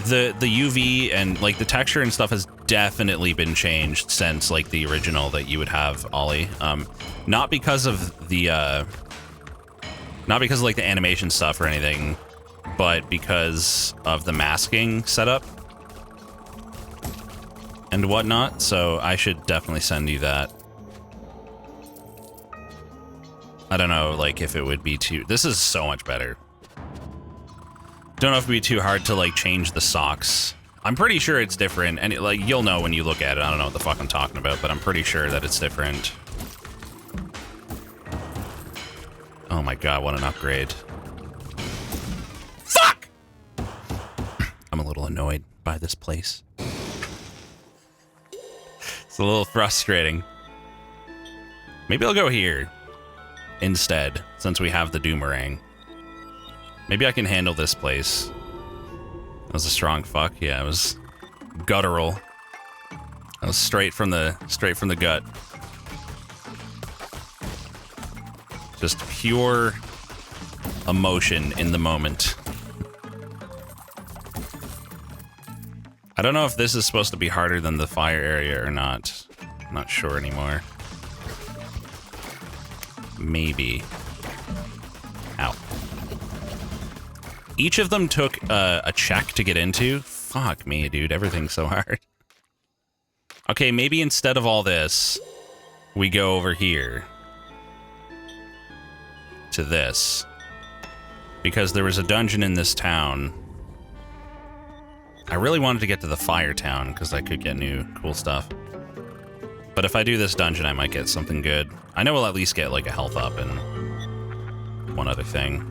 The UV and, like, the texture and stuff has definitely been changed since, like, the original that you would have, Ollie. Not because of the, not because of, like, the animation stuff or anything, but because of the masking setup and whatnot. So I should definitely send you that. I don't know, like, if it would be too... This is so much better. Don't know if it'd be too hard to, like, change the socks. I'm pretty sure it's different, and, like, you'll know when you look at it. I don't know what the fuck I'm talking about, but I'm pretty sure that it's different. Oh my god, what an upgrade. Fuck! I'm a little annoyed by this place. It's a little frustrating. Maybe I'll go here instead, since we have the Doomerang. Maybe I can handle this place. That was a strong fuck. Yeah, it was guttural. That was straight from the gut. Just pure emotion in the moment. I don't know if this is supposed to be harder than the fire area or not. I'm not sure anymore. Maybe. Ow. Each of them took a check to get into. Fuck me, dude. Everything's so hard. Okay, maybe instead of all this, we go over here. To this. because there was a dungeon in this town. I really wanted to get to the fire town because I could get new cool stuff. But if I do this dungeon, I might get something good. I know we'll at least get like a health up and one other thing.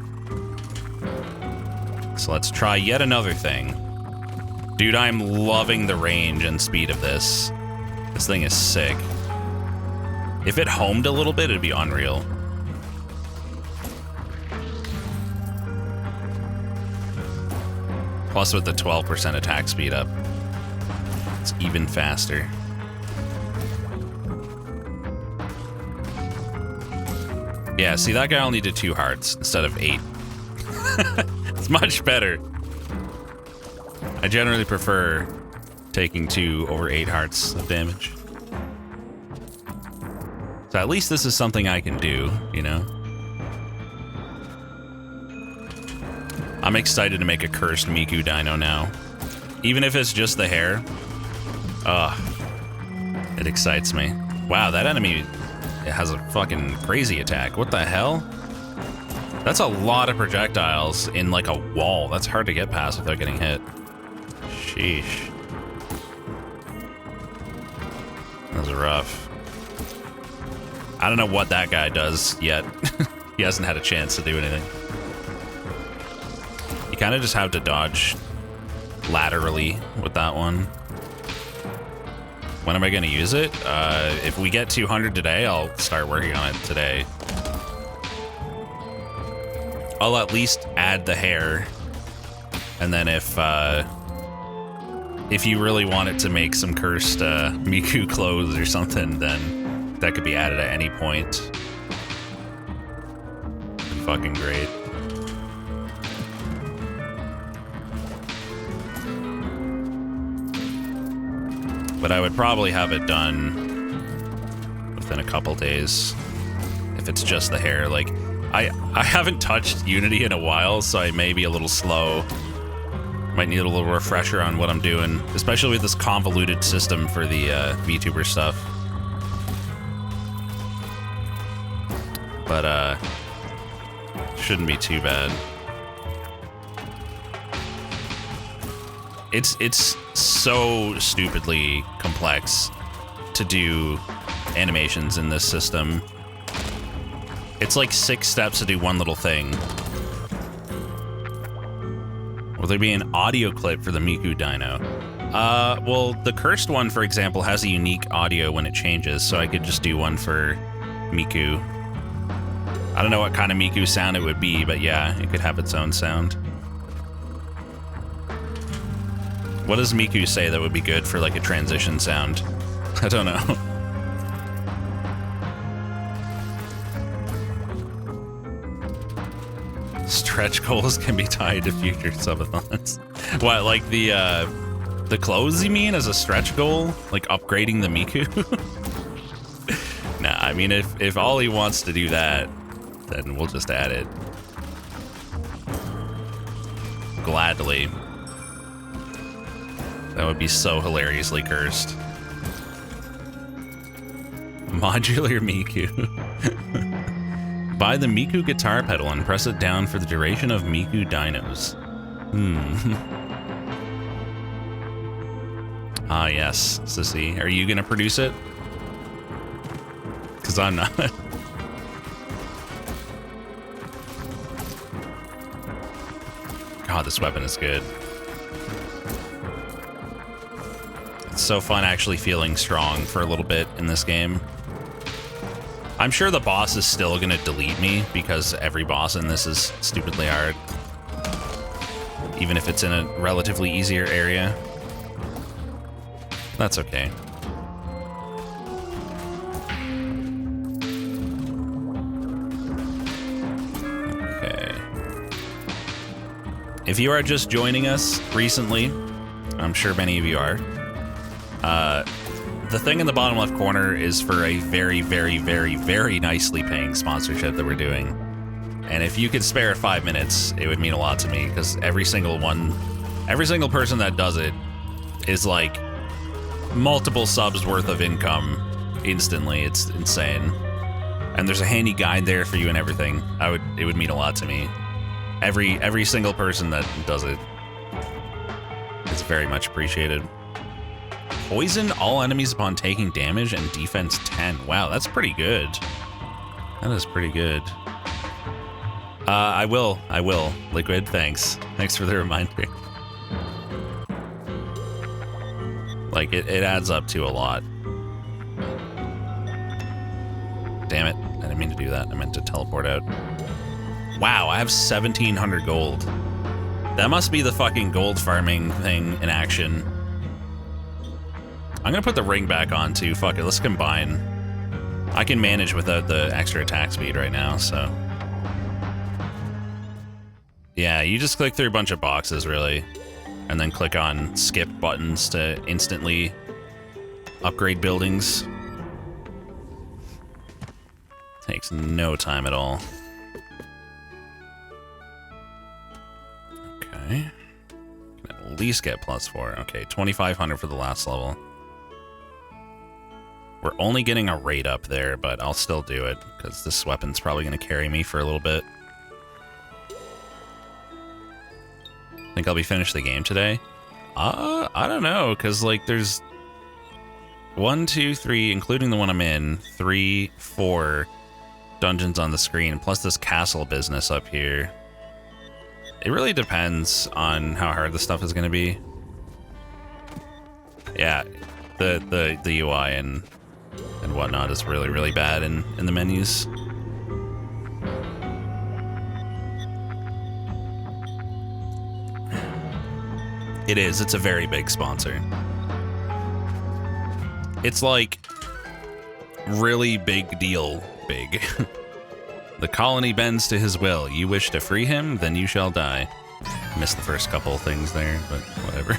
So let's try yet another thing. Dude, I'm loving the range and speed of this. This thing is sick. If it homed a little bit, it'd be unreal. Plus with the 12% attack speed up, it's even faster. Yeah, see, that guy only did 2 hearts instead of 8. It's much better. I generally prefer taking 2 over 8 hearts of damage. So at least this is something I can do, you know? I'm excited to make a cursed Miku dino now. Even if it's just the hair. It excites me. Wow, that enemy has a fucking crazy attack. What the hell? That's a lot of projectiles in like a wall. That's hard to get past without getting hit. Sheesh. That was rough. I don't know what that guy does yet. He hasn't had a chance to do anything. You kind of just have to dodge laterally with that one. When am I going to use it? If we get 200 today, I'll start working on it today. I'll at least add the hair. And then if you really wanted to make some cursed Miku clothes or something, then that could be added at any point. Fucking great. But I would probably have it done within a couple days if it's just the hair. Like, I haven't touched Unity in a while, so I may be a little slow. Might need a little refresher on what I'm doing, especially with this convoluted system for the VTuber stuff. But shouldn't be too bad. It's so stupidly complex to do animations in this system. It's like 6 steps to do one little thing. Will there be an audio clip for the Miku dino? Well, the cursed one, for example, has a unique audio when it changes, so I could just do one for Miku. I don't know what kind of Miku sound it would be, but yeah, it could have its own sound. What does Miku say that would be good for like a transition sound? I don't know. Stretch goals can be tied to future subathons. What, like the clothes you mean as a stretch goal? Like upgrading the Miku? Nah, I mean if Ollie wants to do that, then we'll just add it. Gladly. That would be so hilariously cursed. Modular Miku. Buy the Miku guitar pedal and press it down for the duration of Miku dinos. Ah, yes, Sissy. Are you gonna produce it? Because I'm not. God, this weapon is good. It's so fun actually feeling strong for a little bit in this game. I'm sure the boss is still gonna delete me because every boss in this is stupidly hard. Even if it's in a relatively easier area. That's okay. Okay. If you are just joining us recently, I'm sure many of you are, the thing in the bottom left corner is for a very, very, very, very nicely paying sponsorship that we're doing. And if you could spare 5 minutes, it would mean a lot to me, because every single person that does it is like multiple subs worth of income instantly. It's insane. And there's a handy guide there for you and everything. It would mean a lot to me. Every single person that does it is very much appreciated. Poison all enemies upon taking damage and defense 10. Wow, that's pretty good. That is pretty good. I will. Liquid, thanks. Thanks for the reminder. Like, it adds up to a lot. Damn it. I didn't mean to do that. I meant to teleport out. Wow, I have 1,700 gold. That must be the fucking gold farming thing in action. I'm gonna put the ring back on too. Fuck it, let's combine. I can manage without the extra attack speed right now, so. Yeah, you just click through a bunch of boxes, really. And then click on skip buttons to instantly upgrade buildings. Takes no time at all. Okay. Can at least get +4. Okay, 2,500 for the last level. We're only getting a rate up there, but I'll still do it, because this weapon's probably going to carry me for a little bit. Think I'll be finished the game today? I don't know, because, like, there's 1, 2, 3, including the one I'm in, 3, 4 dungeons on the screen, plus this castle business up here. It really depends on how hard the stuff is going to be. Yeah, the UI and whatnot is really, really bad in the menus. It is. It's a very big sponsor. It's like really big deal big. The colony bends to his will. You wish to free him, then you shall die. Missed the first couple things there, but whatever.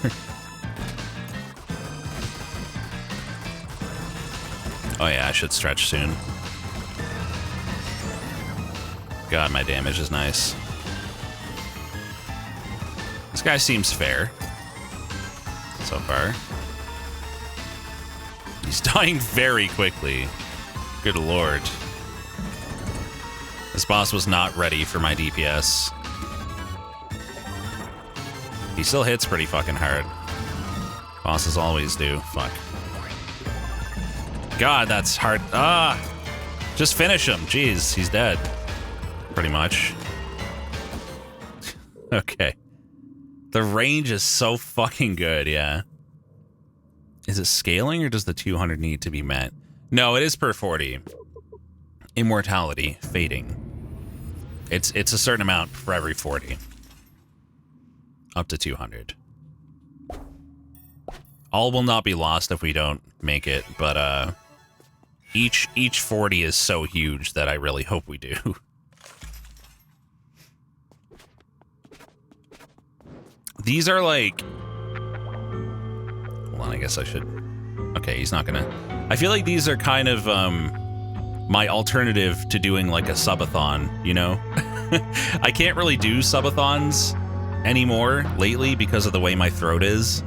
Oh yeah, I should stretch soon. God, my damage is nice. This guy seems fair. So far. He's dying very quickly. Good lord. This boss was not ready for my DPS. He still hits pretty fucking hard. Bosses always do. Fuck. God, that's hard. Ah! Just finish him. Jeez, he's dead. Pretty much. Okay. The range is so fucking good, yeah. Is it scaling or does the 200 need to be met? No, it is per 40. Immortality, fading. It's a certain amount for every 40. Up to 200. All will not be lost if we don't make it, but each 40 is so huge that I really hope we do. These are like... Hold on, I guess I should... Okay, he's not gonna... I feel like these are kind of my alternative to doing like a subathon, you know? I can't really do subathons anymore lately because of the way my throat is.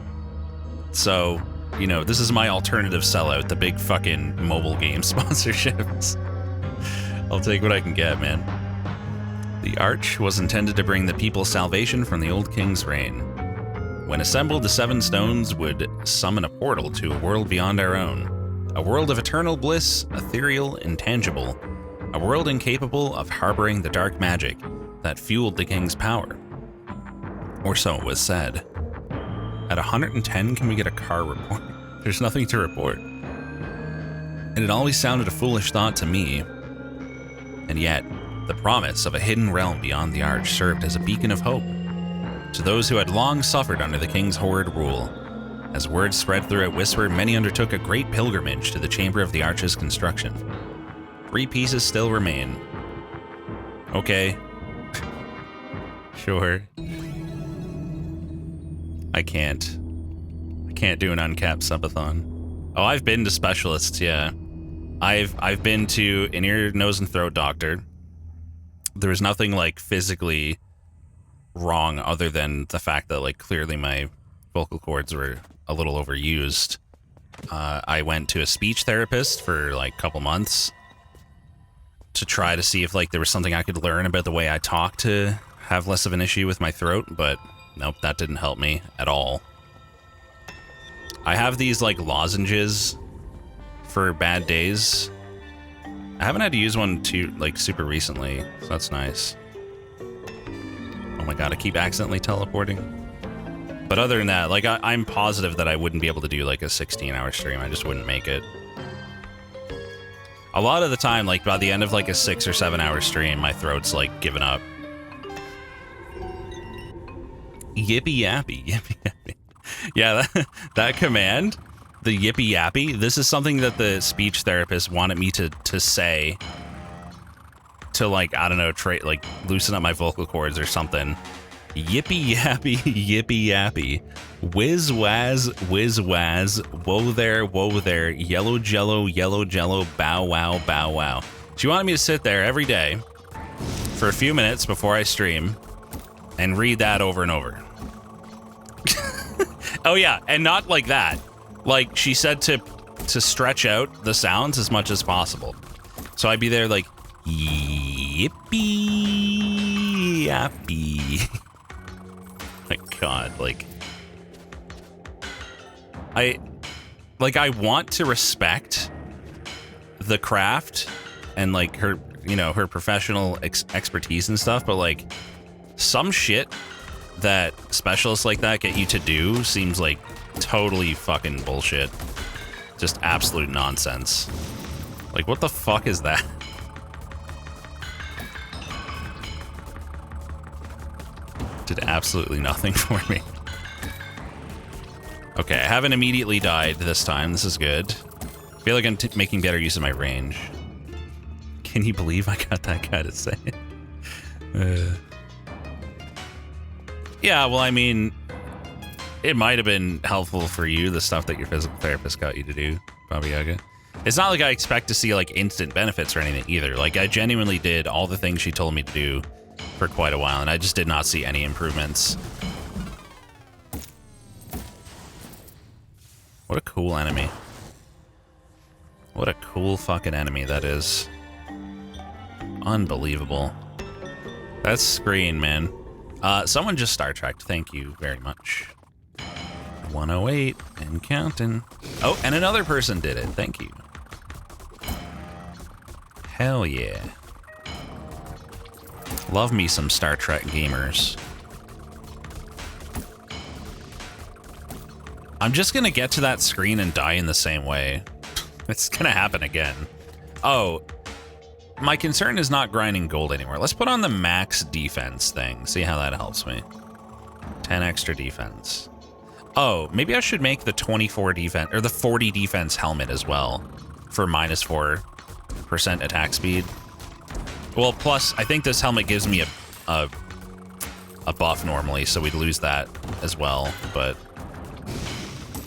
So, you know, this is my alternative sellout, the big fucking mobile game sponsorships. I'll take what I can get, man. The Arch was intended to bring the people salvation from the old king's reign. When assembled, the 7 stones would summon a portal to a world beyond our own. A world of eternal bliss, ethereal, intangible. A world incapable of harboring the dark magic that fueled the king's power. Or so it was said. At 110, can we get a car report? There's nothing to report. And it always sounded a foolish thought to me. And yet, the promise of a hidden realm beyond the Arch served as a beacon of hope to those who had long suffered under the king's horrid rule. As word spread through it whisper, many undertook a great pilgrimage to the chamber of the Arch's construction. 3 pieces still remain. Okay. Sure. I can't do an uncapped subathon. Oh, I've been to specialists, yeah. I've been to an ear, nose, and throat doctor. There was nothing like physically wrong other than the fact that like clearly my vocal cords were a little overused. I went to a speech therapist for like a couple months to try to see if like there was something I could learn about the way I talk to have less of an issue with my throat, but nope, that didn't help me at all. I have these like lozenges for bad days. I haven't had to use one too like super recently, so that's nice. Oh my god, I keep accidentally teleporting. But other than that, like I'm positive that I wouldn't be able to do like a 16-hour stream. I just wouldn't make it. A lot of the time, like by the end of like a 6 or 7 hour stream, my throat's like giving up. Yippee yappy, yippee yappy. Yeah, that command, the yippee yappy, this is something that the speech therapist wanted me to say to like, I don't know, like loosen up my vocal cords or something. Yippee yappy, yippee yappy. Whiz waz, whoa there, yellow jello, bow wow. She wanted me to sit there every day for a few minutes before I stream and read that over and over. Oh yeah, and not like that. Like she said to stretch out the sounds as much as possible. So I'd be there like, yippee yappy. My god, like I want to respect the craft and like her, you know, her professional expertise and stuff, but like some shit that specialists like that get you to do seems like totally fucking bullshit. Just absolute nonsense. Like what the fuck is that? Did absolutely nothing for me. Okay, I haven't immediately died this time. This is good. I feel like I'm making better use of my range. Can you believe I got that guy to say it? Yeah, well, I mean, it might have been helpful for you, the stuff that your physical therapist got you to do, Baba Yaga. It's not like I expect to see, like, instant benefits or anything either. Like, I genuinely did all the things she told me to do for quite a while, and I just did not see any improvements. What a cool enemy. What a cool fucking enemy that is. Unbelievable. That's screen, man. Someone just Star Trekked. Thank you very much. 108 and counting. Oh, and another person did it. Thank you. Hell yeah. Love me some Star Trek gamers. I'm just gonna get to that screen and die in the same way. It's gonna happen again. Oh, my concern is not grinding gold anymore. Let's put on the max defense thing. See how that helps me. 10 extra defense. Oh, maybe I should make the 24 defense or the 40 defense helmet as well for minus 4% attack speed. Well, plus I think this helmet gives me a buff normally, so we'd lose that as well, but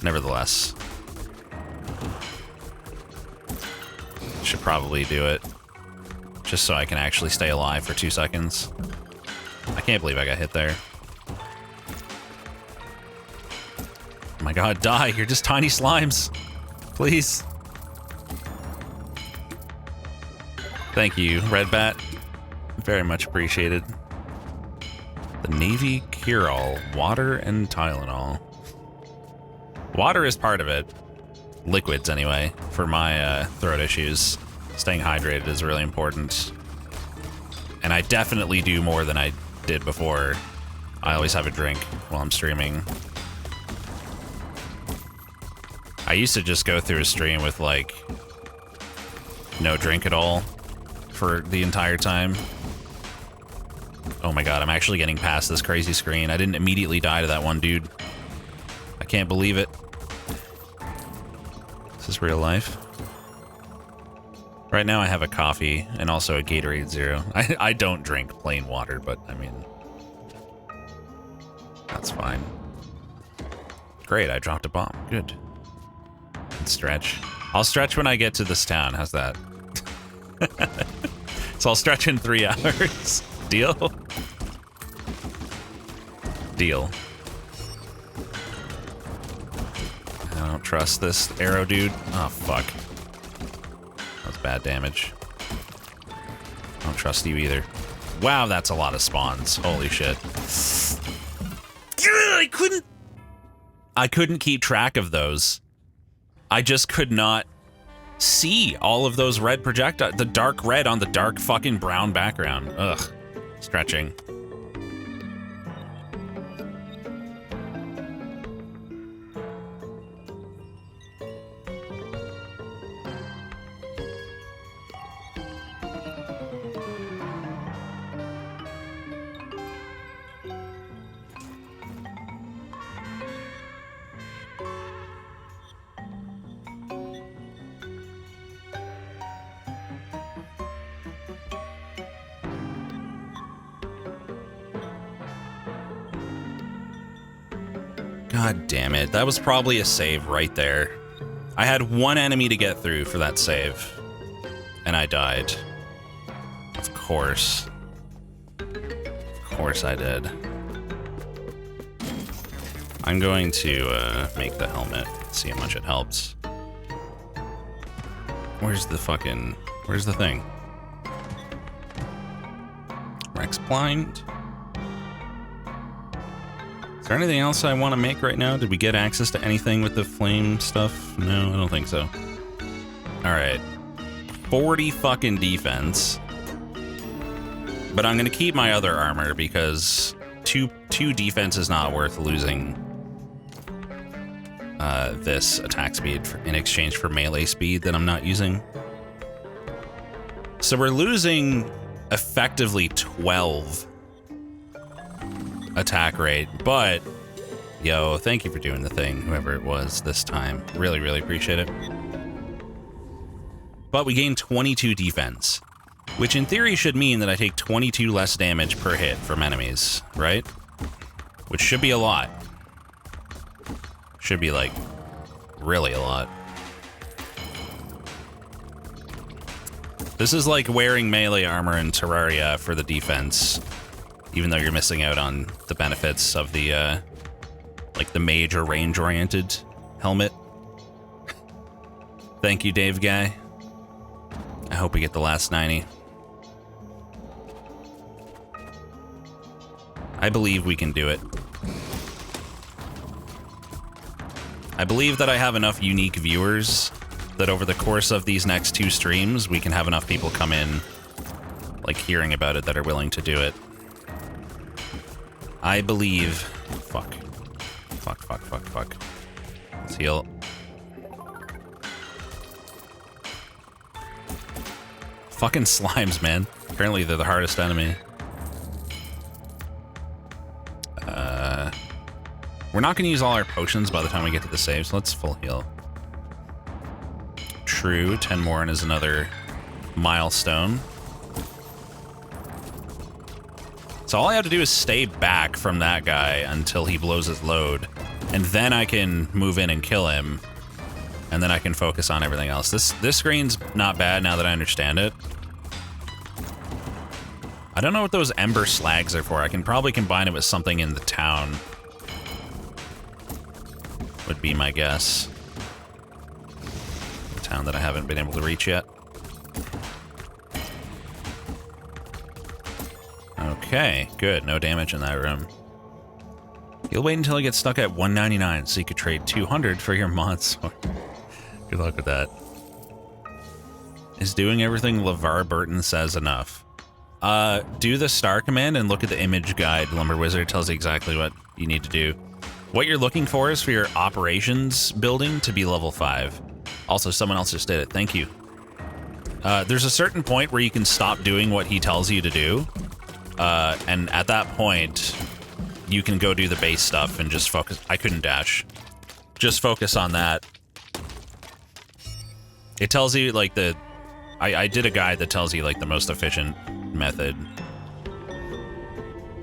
nevertheless. Should probably do it. Just so I can actually stay alive for 2 seconds. I can't believe I got hit there. Oh my god, die! You're just tiny slimes! Please! Thank you, Red Bat. Very much appreciated. The Navy Cure-All, water and Tylenol. Water is part of it. Liquids, anyway, for my throat issues. Staying hydrated is really important. And I definitely do more than I did before. I always have a drink while I'm streaming. I used to just go through a stream with, like, no drink at all for the entire time. Oh my god, I'm actually getting past this crazy screen. I didn't immediately die to that one dude. I can't believe it. This is real life. Right now I have a coffee and also a Gatorade Zero. I don't drink plain water, but I mean, that's fine. Great, I dropped a bomb. Good. Let's stretch. I'll stretch when I get to this town. How's that? So I'll stretch in 3 hours. Deal? Deal. I don't trust this arrow dude. Oh, fuck. That was bad damage. I don't trust you either. Wow, that's a lot of spawns. Holy shit. I couldn't keep track of those. I just could not see all of those red projectiles. The dark red on the dark fucking brown background. Ugh. Stretching. God damn it. That was probably a save right there. I had one enemy to get through for that save. And I died. Of course. Of course I did. I'm going to make the helmet. See how much it helps. Where's the thing? Rex blind. Is there anything else I want to make right now? Did we get access to anything with the flame stuff? No, I don't think so. All right. 40 fucking defense. But I'm going to keep my other armor because two defense is not worth losing this attack speed in exchange for melee speed that I'm not using. So we're losing effectively 12 attack rate, but yo, thank you for doing the thing, whoever it was this time. Really, really appreciate it. But we gain 22 defense, which in theory should mean that I take 22 less damage per hit from enemies, right? Which should be a lot. Should be like really a lot. This is like wearing melee armor in Terraria for the defense, even though you're missing out on the benefits of the like the mage or range-oriented helmet. Thank you, Dave Guy. I hope we get the last 90. I believe we can do it. I believe that I have enough unique viewers that over the course of these next 2 streams, we can have enough people come in, like, hearing about it that are willing to do it. I believe... Fuck. Let's heal. Fucking slimes, man. Apparently they're the hardest enemy. We're not going to use all our potions by the time we get to the save, so let's full heal. True, 10 more and is another milestone. So all I have to do is stay back from that guy until he blows his load, and then I can move in and kill him, and then I can focus on everything else. This screen's not bad now that I understand it. I don't know what those ember slags are for. I can probably combine it with something in the town. Would be my guess. The town that I haven't been able to reach yet. Okay, good. No damage in that room. You'll wait until I get stuck at 199 so you could trade 200 for your mods. Good luck with that. Is doing everything LeVar Burton says enough? Do the star command and look at the image guide. Lumber Wizard tells you exactly what you need to do. What you're looking for is for your operations building to be level 5. Also, someone else just did it. Thank you. There's a certain point where you can stop doing what he tells you to do. And at that point, you can go do the base stuff and just focus. I couldn't dash. Just focus on that. It tells you, like, I did a guide that tells you, like, the most efficient method.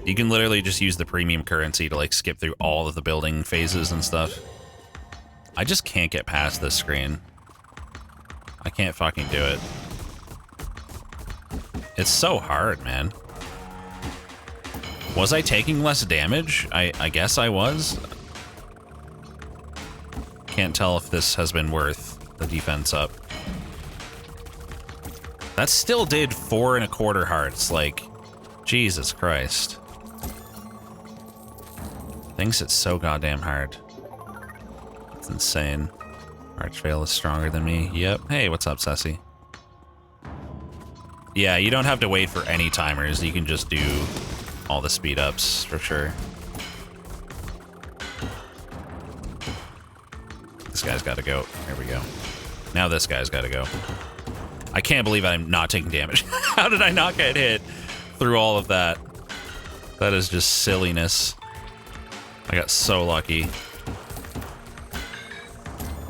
You can literally just use the premium currency to, like, skip through all of the building phases and stuff. I just can't get past this screen. I can't fucking do it. It's so hard, man. Was I taking less damage? I guess I was. Can't tell if this has been worth the defense up. That still did 4 1/4 hearts. Like, Jesus Christ. Thinks it's so goddamn hard. It's insane. Archvale is stronger than me. Yep. Hey, what's up, Ceci? Yeah, you don't have to wait for any timers. You can just do all the speed ups for sure. This guy's got to go. There we go. Now this guy's got to go. I can't believe I'm not taking damage. How did I not get hit through all of that? That is just silliness. I got so lucky.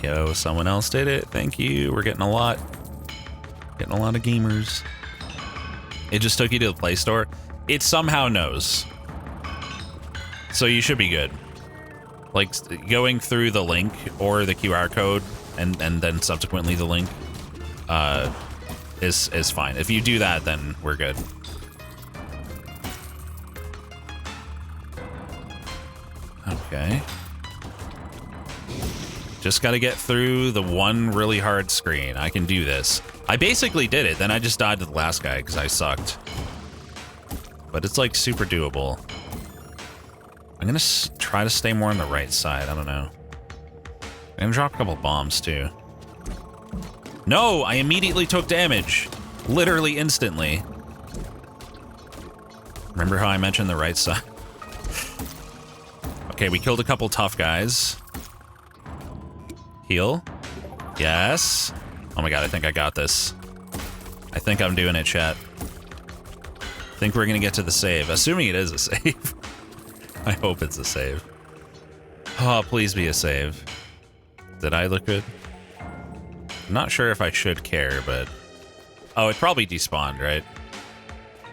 Yo, someone else did it. Thank you. We're getting a lot. Getting a lot of gamers. It just took you to the Play Store. It somehow knows. So you should be good. Like, going through the link or the QR code and then subsequently the link is fine. If you do that, then we're good. Okay. Just got to get through the one really hard screen. I can do this. I basically did it. Then I just died to the last guy because I sucked. But it's like super doable. I'm going to try to stay more on the right side. I don't know. I'm going to drop a couple bombs too. No, I immediately took damage. Literally instantly. Remember how I mentioned the right side? Okay, we killed a couple tough guys. Heal. Yes. Oh my god, I think I got this. I think I'm doing it, chat. I think we're gonna get to the save. Assuming it is a save. I hope it's a save. Oh, please be a save. Did I look good? I'm not sure if I should care, but... Oh, it probably despawned, right?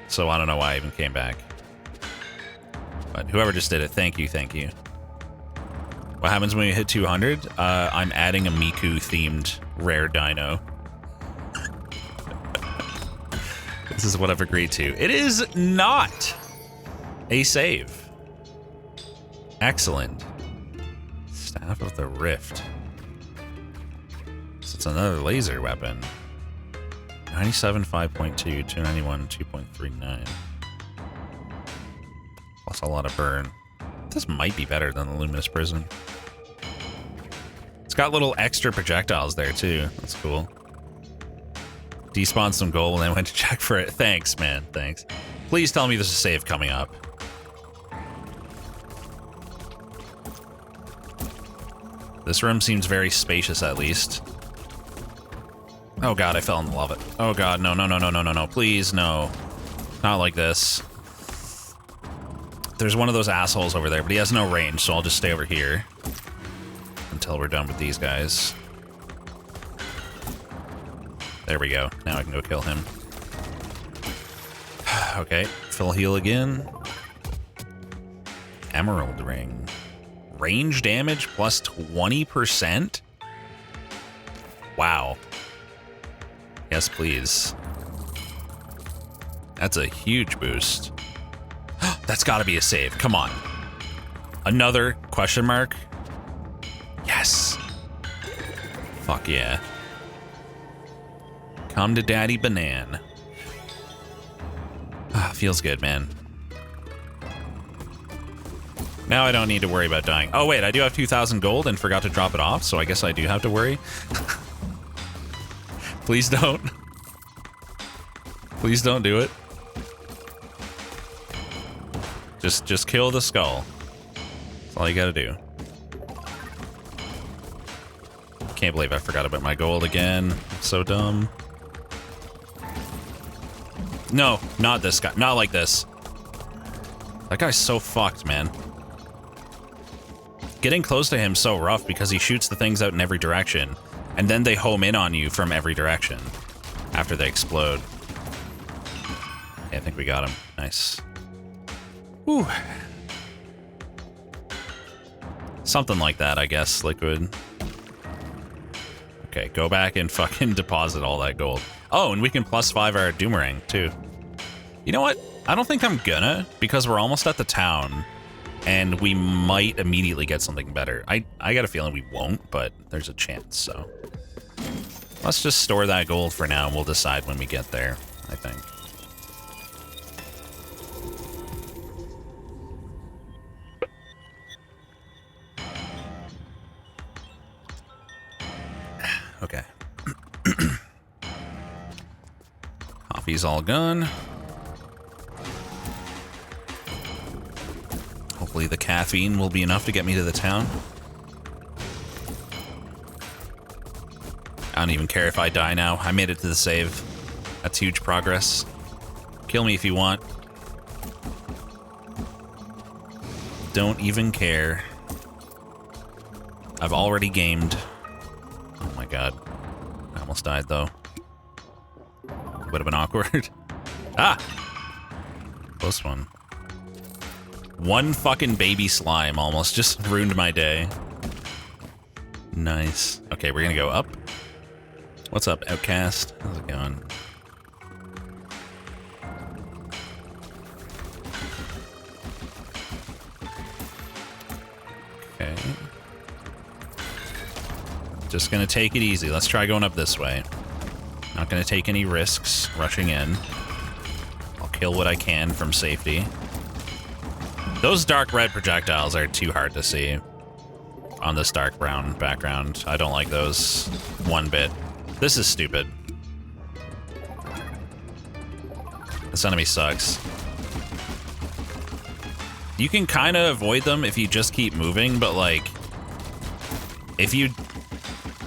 So I don't know why I even came back. But whoever just did it, thank you, thank you. What happens when you hit 200? I'm adding a Miku-themed rare dino. This is what I've agreed to. It is not a save. Excellent. Staff of the Rift. So it's another laser weapon. 97, 5.2, 291, 2.39. Plus a lot of burn. This might be better than the Luminous Prism. It's got little extra projectiles there too. That's cool. Despawned some gold and then went to check for it. Thanks, man. Thanks. Please tell me there's a save coming up. This room seems very spacious, at least. Oh god, I fell in love it. Oh god, no, no, no, no, no, no, no. Please, no. Not like this. There's one of those assholes over there, but he has no range, so I'll just stay over here until we're done with these guys. There we go. Now I can go kill him. Okay, full heal again. Emerald ring. Range damage plus 20%? Wow. Yes, please. That's a huge boost. That's gotta be a save. Come on. Another question mark? Yes. Fuck yeah. Come to Daddy Banan. Ah, feels good, man. Now I don't need to worry about dying. Oh wait, I do have 2,000 gold and forgot to drop it off, so I guess I do have to worry. Please don't. Please don't do it. Just kill the skull. That's all you gotta do. Can't believe I forgot about my gold again. So dumb. No, not this guy. Not like this. That guy's so fucked, man. Getting close to him's so rough because he shoots the things out in every direction, and then they home in on you from every direction after they explode. Okay, I think we got him. Nice. Whew. Something like that, I guess, Liquid. Okay, go back and fucking deposit all that gold. Oh, and we can +5 our Doomerang, too. You know what? I don't think I'm gonna, because we're almost at the town, and we might immediately get something better. I got a feeling we won't, but there's a chance, so. Let's just store that gold for now, and we'll decide when we get there, I think. Coffee's all gone. Hopefully the caffeine will be enough to get me to the town. I don't even care if I die now. I made it to the save. That's huge progress. Kill me if you want. Don't even care. I've already gamed. Oh my god. I almost died though. Would have been awkward. Ah! Close one. One fucking baby slime almost just ruined my day. Nice. Okay, we're gonna go up. What's up, Outcast? How's it going? Okay. Just gonna take it easy. Let's try going up this way. Not gonna take any risks rushing in. I'll kill what I can from safety. Those dark red projectiles are too hard to see on this dark brown background. I don't like those one bit. This is stupid. This enemy sucks. You can kind of avoid them if you just keep moving, but like, if you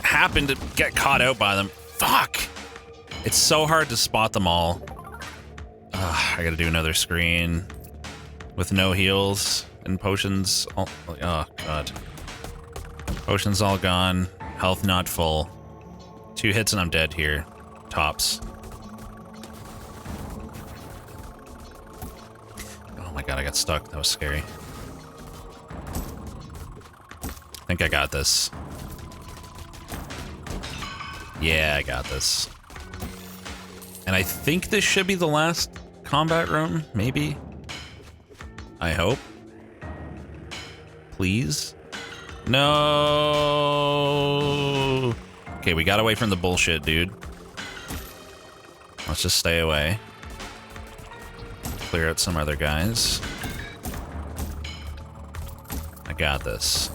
happen to get caught out by them, fuck! It's so hard to spot them all. Ugh, I gotta do another screen with no heals and potions. Oh god. Potions all gone. Health not full. 2 hits and I'm dead here. Tops. Oh my god, I got stuck. That was scary. I think I got this. Yeah, I got this. And I think this should be the last combat room, maybe? I hope. Please? No! Okay, we got away from the bullshit, dude. Let's just stay away. Clear out some other guys. I got this.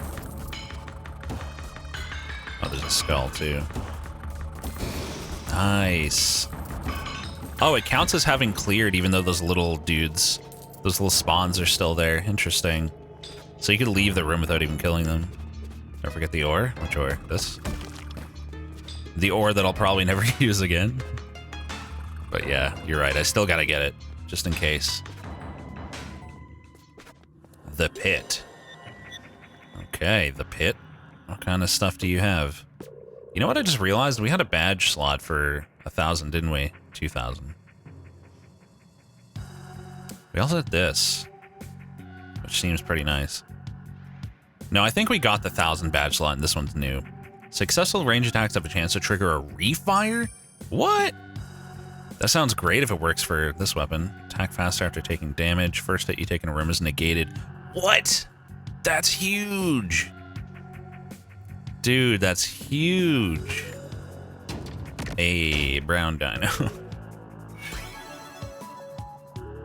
Oh, there's a skull, too. Nice. Oh, it counts as having cleared even though those little dudes, those little spawns are still there. Interesting. So you could leave the room without even killing them. Don't forget the ore. Which ore? This? The ore that I'll probably never use again. But yeah, you're right. I still gotta get it, just in case. The pit. Okay, the pit. What kind of stuff do you have? You know what I just realized? We had a badge slot for 1,000, didn't we? 2,000. We also had this, which seems pretty nice. No, I think we got the 1,000 badge slot, and this one's new. Successful range attacks have a chance to trigger a refire? What? That sounds great if it works for this weapon. Attack faster after taking damage. First hit you take in a room is negated. What? That's huge. Dude, that's huge. A brown dino.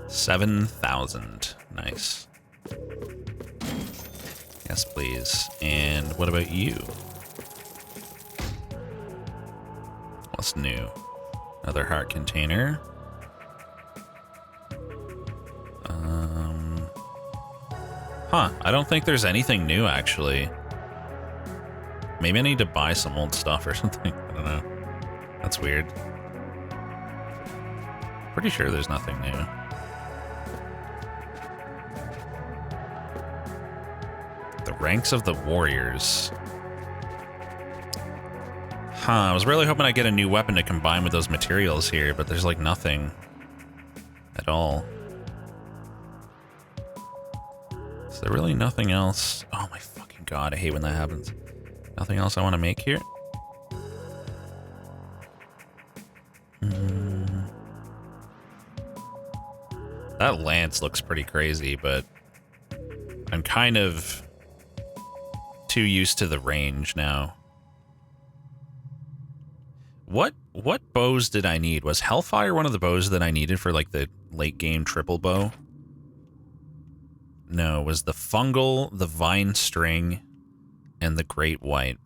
7,000. Nice. Yes, please. And what about you? What's new? Another heart container. Huh, I don't think there's anything new, actually. Maybe I need to buy some old stuff or something. I don't know. That's weird. Pretty sure there's nothing new. The ranks of the warriors. Huh, I was really hoping I'd get a new weapon to combine with those materials here, but there's like nothing at all. Is there really nothing else? Oh my fucking god, I hate when that happens. Nothing else I want to make here? That lance looks pretty crazy, but I'm kind of too used to the range now. What bows did I need? Was Hellfire one of the bows that I needed for like the late game triple bow? No, it was the fungal, the vine string, and the great white.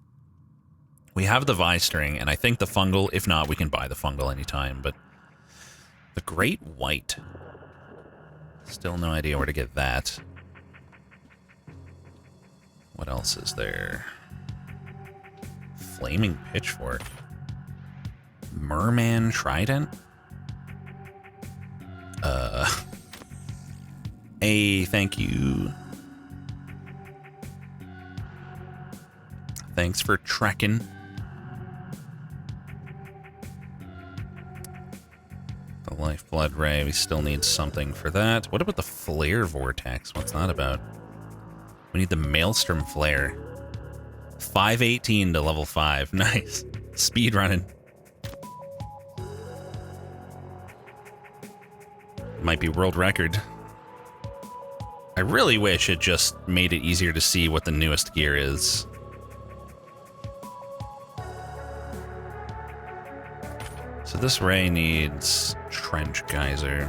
We have the vine string, and I think the fungal, if not, we can buy the fungal anytime, but The Great White. Still no idea where to get that. What else is there? Flaming Pitchfork. Merman Trident? Hey, thank you. Thanks for trekking. The Lifeblood Ray, we still need something for that. What about the Flare Vortex? What's that about? We need the Maelstrom Flare. 518 to level 5. Nice. Speed running. Might be world record. I really wish it just made it easier to see what the newest gear is. So this Ray needs Trench Geyser.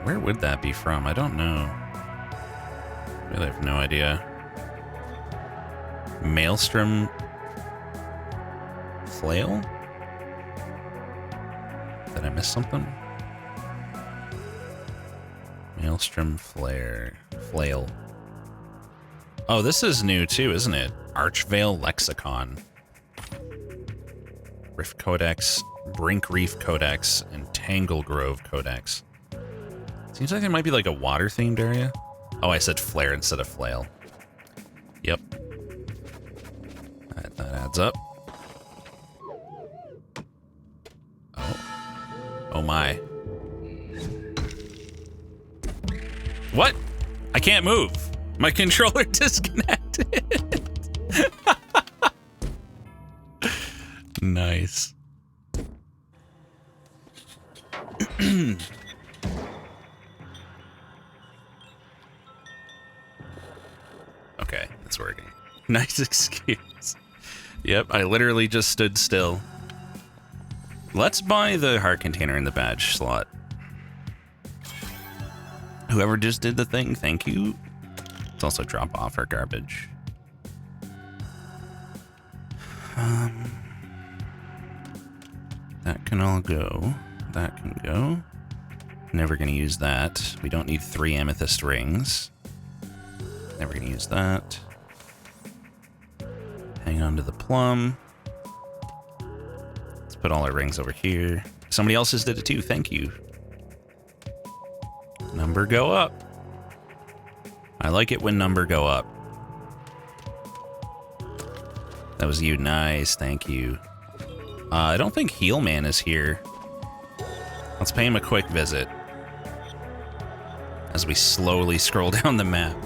Where would that be from? I don't know. Really have no idea. Maelstrom Flail? Did I miss something? Maelstrom Flail. Oh, this is new too, isn't it? Archvale Lexicon. Rift Codex, Brink Reef Codex, and Tangle Grove Codex. Seems like there might be like a water-themed area. Oh, I said flare instead of flail. Yep. That adds up. Oh my. What? I can't move. My controller disconnected. Nice. Okay, it's working. Nice excuse. Yep, I literally just stood still. Let's buy the heart container in the badge slot. Whoever just did the thing, thank you. Let's also drop off our garbage. That can all go. That can go. Never gonna use that. We don't need 3 amethyst rings. Never gonna use that. Hang on to the plum. Let's put all our rings over here. Somebody else just did it too, thank you. Number go up. I like it when number go up. That was you, nice, thank you. I don't think Healman is here. Let's pay him a quick visit as we slowly scroll down the map.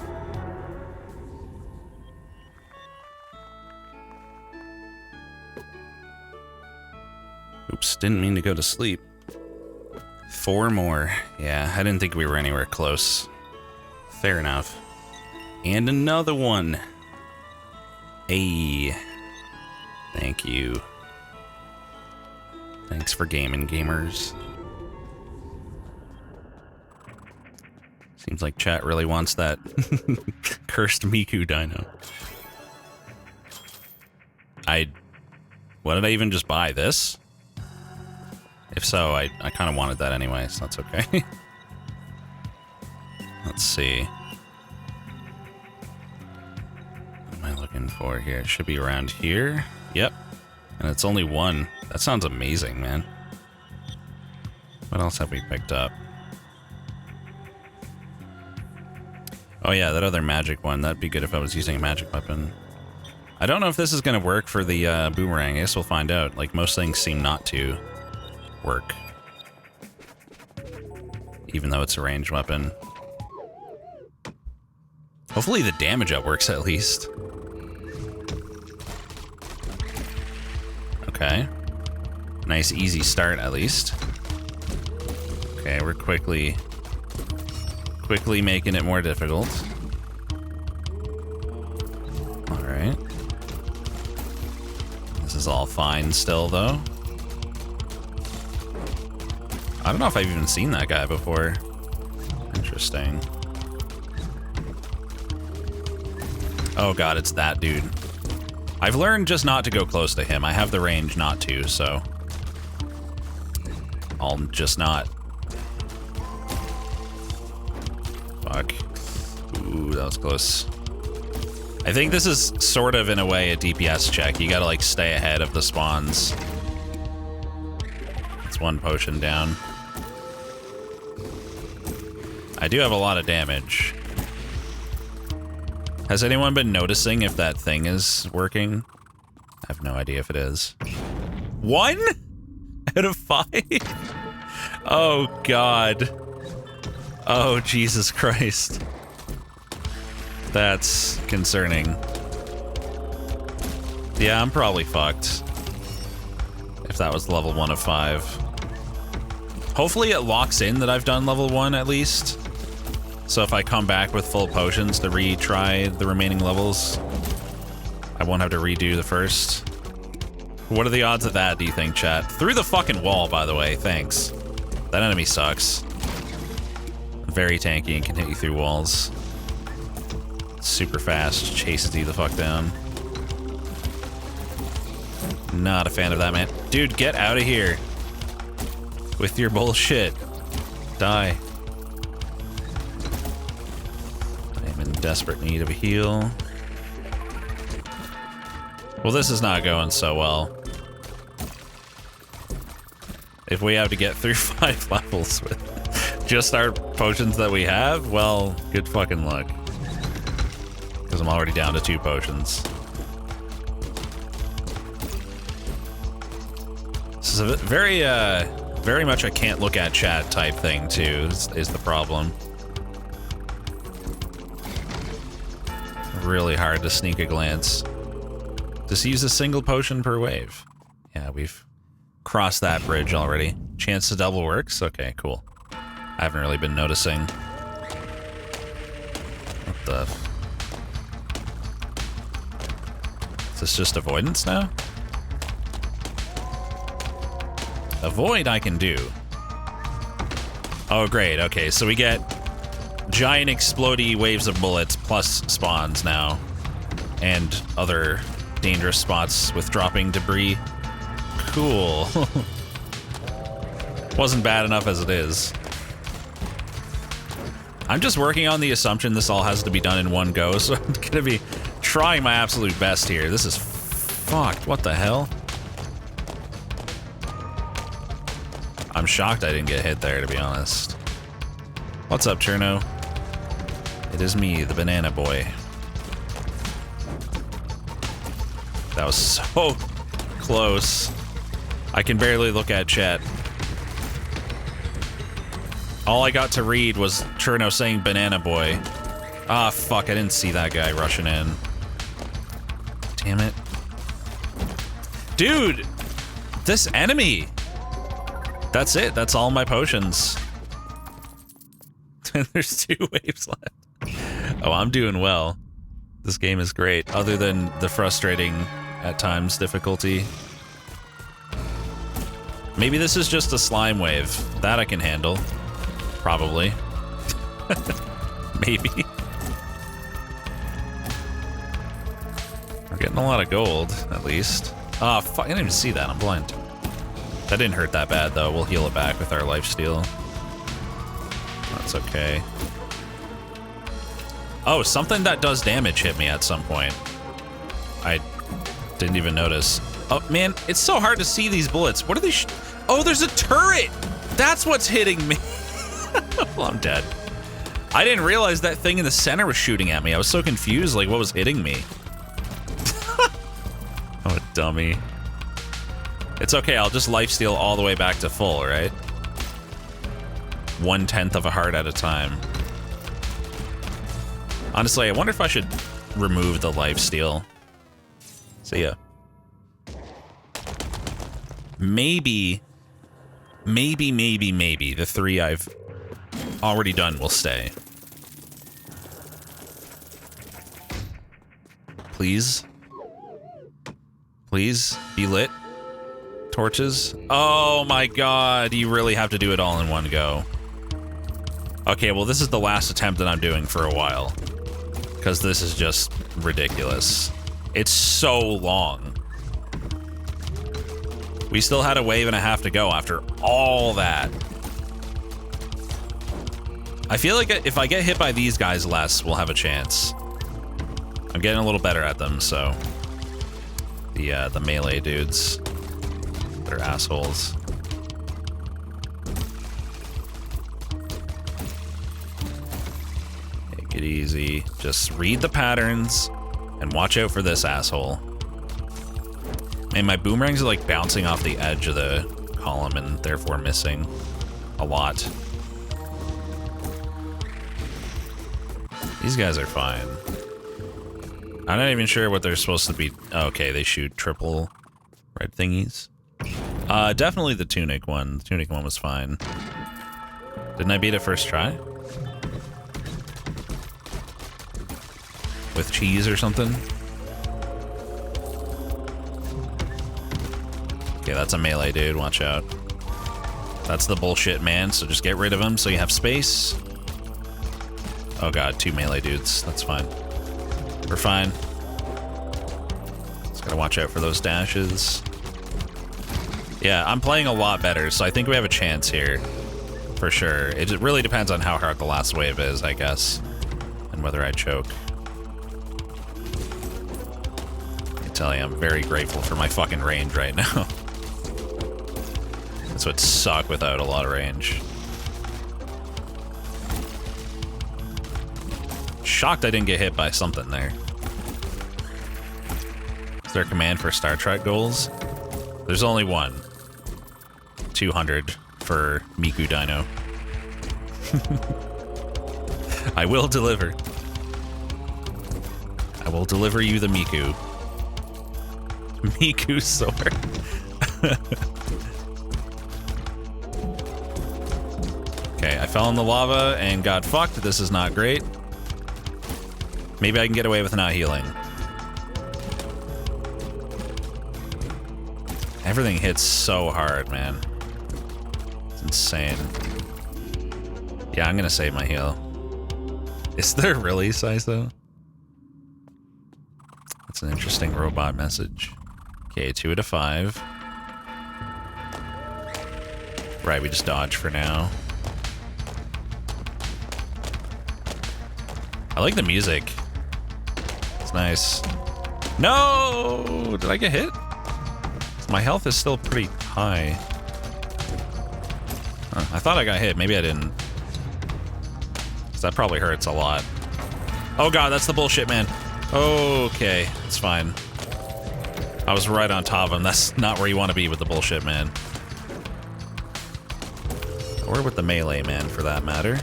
Oops, didn't mean to go to sleep. 4 more. Yeah, I didn't think we were anywhere close. Fair enough. And another one. Hey. Thank you. Thanks for gaming, gamers. Seems like chat really wants that cursed Miku dino. What did I even just buy? This? If so, I kind of wanted that anyway, so that's okay. Let's see. What am I looking for here? It should be around here. Yep. And it's only 1. That sounds amazing, man. What else have we picked up? Oh yeah, that other magic one. That'd be good if I was using a magic weapon. I don't know if this is going to work for the boomerang. I guess we'll find out. Like, most things seem not to work. Even though it's a ranged weapon. Hopefully the damage up works at least. Okay. Nice easy start at least. Okay, we're quickly making it more difficult. Alright. This is all fine still though. I don't know if I've even seen that guy before. Interesting. Oh god, it's that dude. I've learned just not to go close to him. I have the range not to, so I'll just not. Fuck. Ooh, that was close. I think this is sort of, in a way, a DPS check. You gotta, like, stay ahead of the spawns. It's one potion down. I do have a lot of damage. Has anyone been noticing if that thing is working? I have no idea if it is. 1 out of 5? Oh, God. Oh, Jesus Christ. That's concerning. Yeah, I'm probably fucked. If that was level 1 of 5. Hopefully it locks in that I've done level 1 at least. So if I come back with full potions to retry the remaining levels, I won't have to redo the first. What are the odds of that, do you think, chat? Through the fucking wall, by the way, thanks. That enemy sucks. Very tanky and can hit you through walls. Super fast, chases you the fuck down. Not a fan of that, man. Dude, get out of here. With your bullshit. Die. I'm in desperate need of a heal. Well, this is not going so well. If we have to get through 5 levels with just our potions that we have, well, good fucking luck. Because I'm already down to 2 potions. This is a very, very much a can't look at chat type thing, too, is the problem. Really hard to sneak a glance. Just use a single potion per wave. Yeah, we've crossed that bridge already. Chance to double works? Okay, cool. I haven't really been noticing. What the... Is this just avoidance now? Avoid I can do. Oh, great. Okay, so we get giant explodey waves of bullets plus spawns now. And other dangerous spots with dropping debris. Cool. Wasn't bad enough as it is. I'm just working on the assumption this all has to be done in one go, so I'm gonna be trying my absolute best here. This is fucked. What the hell? I'm shocked I didn't get hit there, to be honest. What's up, Cherno? It is me, the banana boy. That was so close. I can barely look at chat. All I got to read was Cherno saying banana boy. Ah, fuck, I didn't see that guy rushing in. Damn it. Dude! This enemy! That's it, that's all my potions. There's 2 waves left. Oh, I'm doing well. This game is great, other than the frustrating, at times, difficulty. Maybe this is just a slime wave. That I can handle. Probably. Maybe. We're getting a lot of gold, at least. Ah, fuck, I didn't even see that, I'm blind. That didn't hurt that bad, though. We'll heal it back with our lifesteal. That's okay. Oh, something that does damage hit me at some point. I didn't even notice. Oh, man, it's so hard to see these bullets. What are they oh, there's a turret! That's what's hitting me. Well, I'm dead. I didn't realize that thing in the center was shooting at me. I was so confused, like, what was hitting me? Oh, dummy. It's okay, I'll just lifesteal all the way back to full, right? 1/10 of a heart at a time. Honestly, I wonder if I should remove the lifesteal. See ya. Maybe the 3 I've already done will stay. Please? Please be lit? Torches? Oh my god, you really have to do it all in one go. Okay, well this is the last attempt that I'm doing for a while. Because this is just ridiculous. It's so long. We still had a wave and a half to go after all that. I feel like if I get hit by these guys less, we'll have a chance. I'm getting a little better at them, so. The melee dudes. They're assholes. Take it easy. Just read the patterns and watch out for this asshole. Man, my boomerangs are like bouncing off the edge of the column and therefore missing a lot. These guys are fine. I'm not even sure what they're supposed to be. Okay, they shoot triple red thingies. Definitely the tunic one. The tunic one was fine. Didn't I beat it first try? With cheese or something? Okay, that's a melee dude. Watch out. That's the bullshit man, so just get rid of him so you have space. Oh god, 2 melee dudes. That's fine. We're fine. Just gotta watch out for those dashes. Yeah, I'm playing a lot better, so I think we have a chance here. For sure. It really depends on how hard the last wave is, I guess. And whether I choke. I tell you, I'm very grateful for my fucking range right now. This would suck without a lot of range. Shocked I didn't get hit by something there. Is there a command for Star Trek goals? There's only one. 200 for Miku Dino. I will deliver. I will deliver you the Miku. Miku sword. Okay, I fell in the lava and got fucked. This is not great. Maybe I can get away with not healing. Everything hits so hard, man. It's insane. Yeah, I'm gonna save my heal. Is there really size though? That's an interesting robot message. Okay, 2 out of 5. Right, we just dodge for now. I like the music. It's nice. No! Did I get hit? My health is still pretty high. Huh, I thought I got hit. Maybe I didn't. 'Cause that probably hurts a lot. Oh god, that's the bullshit man. Okay, it's fine. I was right on top of him. That's not where you want to be with the bullshit man. Or with the melee man, for that matter.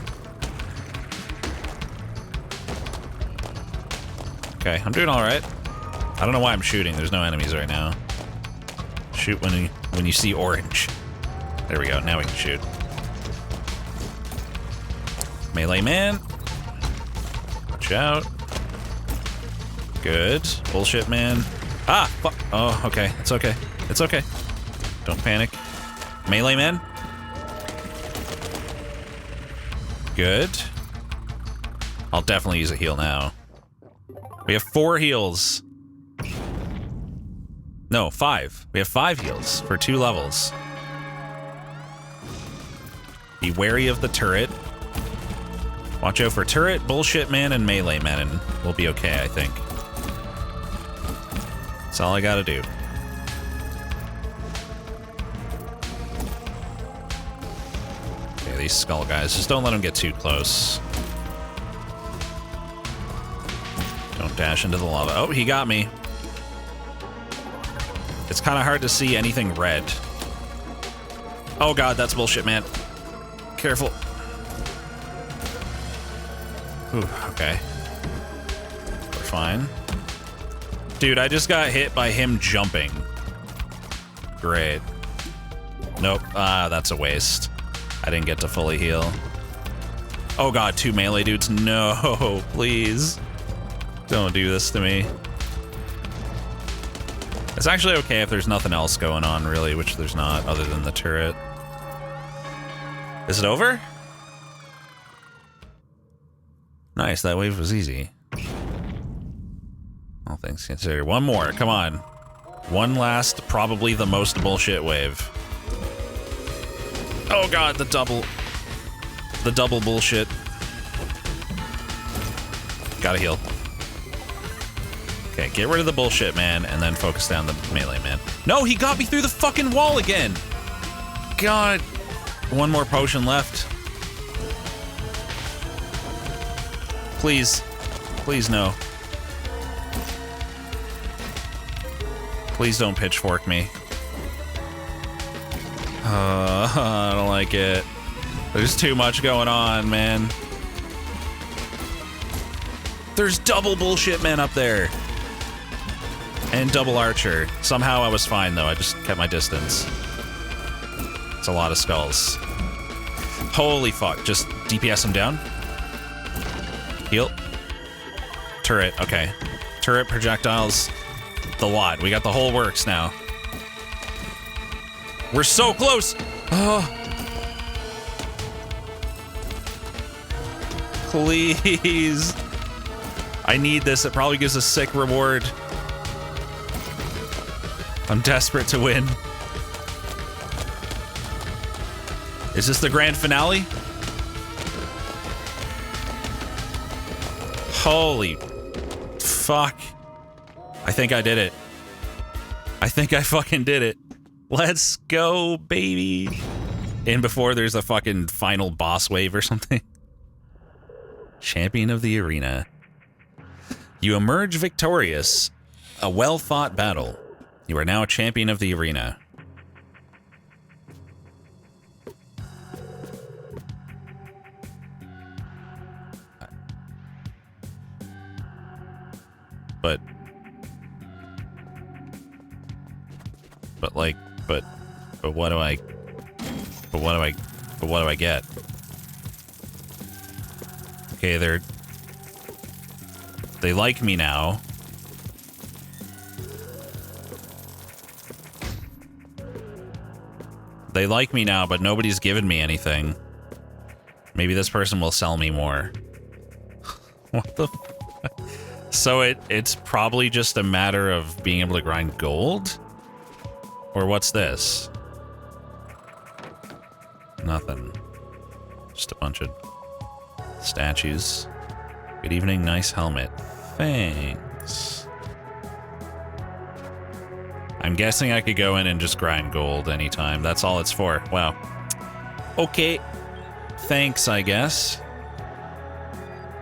Okay, I'm doing all right. I don't know why I'm shooting. There's no enemies right now. Shoot when you see orange. There we go. Now we can shoot. Melee man. Watch out. Good. Bullshit man. Ah! Fuck. Oh, okay. It's okay. It's okay. Don't panic. Melee man. Good. I'll definitely use a heal now. We have 4 heals. No, 5. We have 5 heals for 2 levels. Be wary of the turret. Watch out for turret, bullshit man, and melee man, and we'll be okay, I think. That's all I gotta do. Okay, these skull guys, just don't let them get too close. Don't dash into the lava. Oh, he got me. It's kind of hard to see anything red. Oh god, that's bullshit, man. Careful. Ooh, okay. We're fine. Dude, I just got hit by him jumping. Great. Nope. Ah, that's a waste. I didn't get to fully heal. Oh god, 2 melee dudes. No, please. Don't do this to me. It's actually okay if there's nothing else going on, really, which there's not, other than the turret. Is it over? Nice, that wave was easy. All things considered. One more, come on. One last, probably the most bullshit wave. Oh god, the double bullshit. Gotta heal. Okay, get rid of the bullshit, man, and then focus down the melee, man. No, he got me through the fucking wall again! God. One more potion left. Please. Please, no. Please don't pitchfork me. I don't like it. There's too much going on, man. There's double bullshit man up there. And double archer. Somehow I was fine, though. I just kept my distance. It's a lot of skulls. Holy fuck. Just DPS him down. Heal. Turret. Okay. Turret, projectiles. The lot. We got the whole works now. We're so close. Oh. Please. I need this. It probably gives a sick reward. I'm desperate to win. Is this the grand finale? Holy fuck. I think I did it. I think I fucking did it. Let's go, baby. And before there's a fucking final boss wave or something. Champion of the arena. You emerge victorious. A well-fought battle. You are now a champion of the arena. But what do I get? Okay, they like me now. They like me now, but nobody's given me anything. Maybe this person will sell me more. What the So it's probably just a matter of being able to grind gold? Or what's this? Nothing. Just a bunch of statues. Good evening, nice helmet. Thanks. I'm guessing I could go in and just grind gold anytime. That's all it's for. Wow. Okay. Thanks, I guess.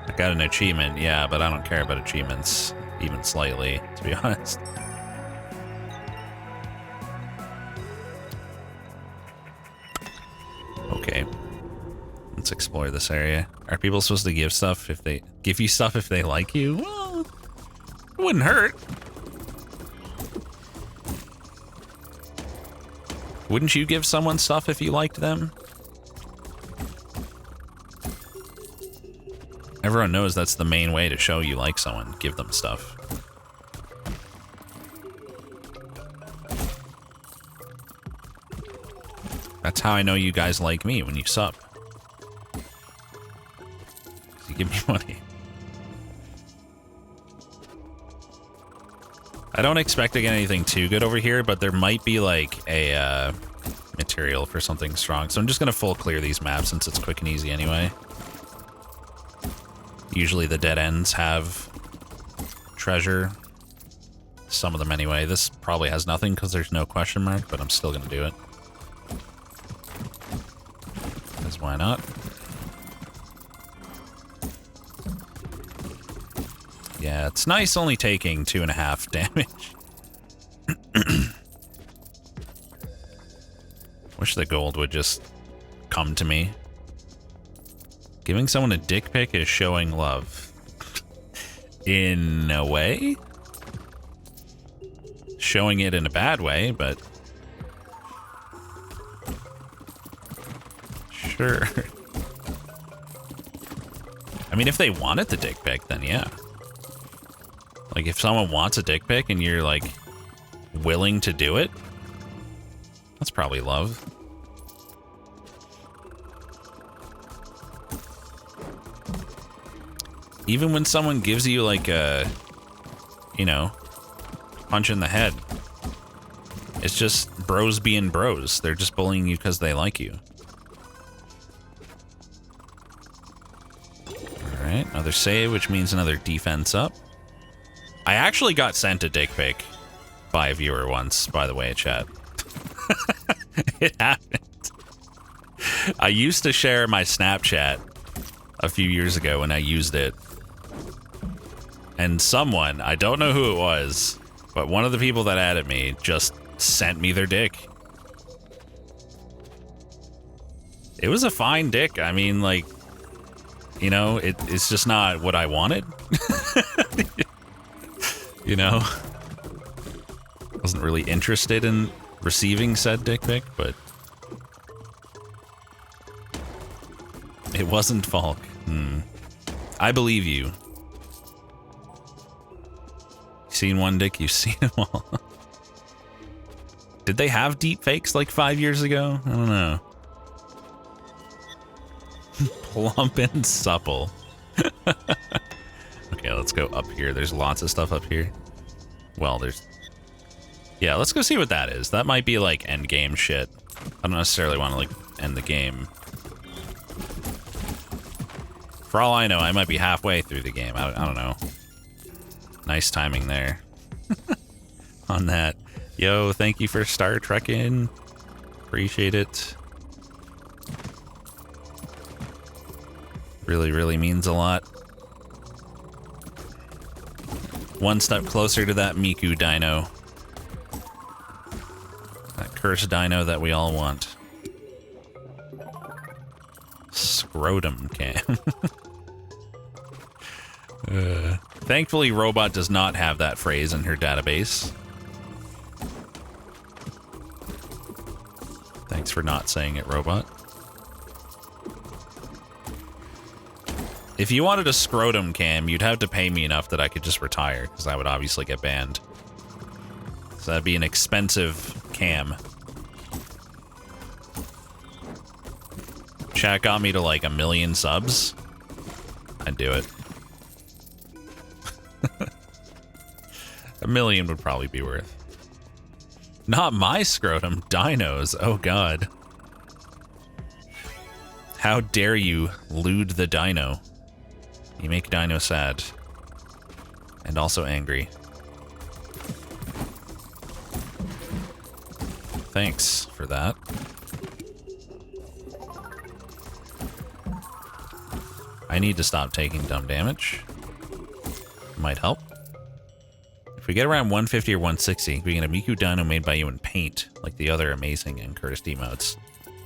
I got an achievement, yeah, but I don't care about achievements, even slightly, to be honest. Okay. Let's explore this area. Are people supposed to give stuff if they... give you stuff if they like you? Well, it wouldn't hurt. Wouldn't you give someone stuff if you liked them? Everyone knows that's the main way to show you like someone. Give them stuff. That's how I know you guys like me, when you sub. You give me money. I don't expect to get anything too good over here, but there might be like a material for something strong. So I'm just gonna full clear these maps since it's quick and easy anyway. Usually the dead ends have treasure. Some of them anyway. This probably has nothing because there's no question mark, but I'm still gonna do it. Because why not? Yeah, it's nice only taking 2.5 damage. Wish the gold would just come to me. Giving someone a dick pic is showing love. In a way? Showing it in a bad way, but... sure. I mean, if they wanted the dick pic, then yeah. Like, if someone wants a dick pic and you're, like, willing to do it, that's probably love. Even when someone gives you, like, a, you know, punch in the head, It's just bros being bros. They're just bullying you because they like you. Alright, another save, which means another defense up. I actually got sent a dick pic by a viewer once, by the way, chat. It happened. I used to share my Snapchat a few years ago when I used it. And someone, I don't know who it was, but one of the people that added me just sent me their dick. It was a fine dick. I mean, like, you know, it's just not what I wanted. You know? Wasn't really interested in receiving said dick pic, but it wasn't Falk. I believe you. Seen one dick, you've seen them all. Did they have deep fakes like 5 years ago? I don't know. Plump and supple. Okay, let's go up here. There's lots of stuff up here. Well, there's... Yeah, let's go see what that is. That might be like end game shit. I don't necessarily want to like end the game. For all I know, I might be halfway through the game. I don't know. Nice timing there. On that. Yo, thank you for Star Trekking. Appreciate it. Really, really means a lot. One step closer to that Miku dino. That cursed dino that we all want. Scrotum cam. Thankfully, Robot does not have that phrase in her database. Thanks for not saying it, Robot. If you wanted a scrotum cam, you'd have to pay me enough that I could just retire, because I would obviously get banned. So that'd be an expensive cam. Chat got me to like 1 million subs. I'd do it. 1 million would probably be worth. Not my scrotum, dinos. Oh god. How dare you lewd the dino. You make dino sad. And also angry. Thanks for that. I need to stop taking dumb damage. Might help. If we get around 150 or 160, we get a Miku Dino made by you in paint, like the other amazing and cursed emotes.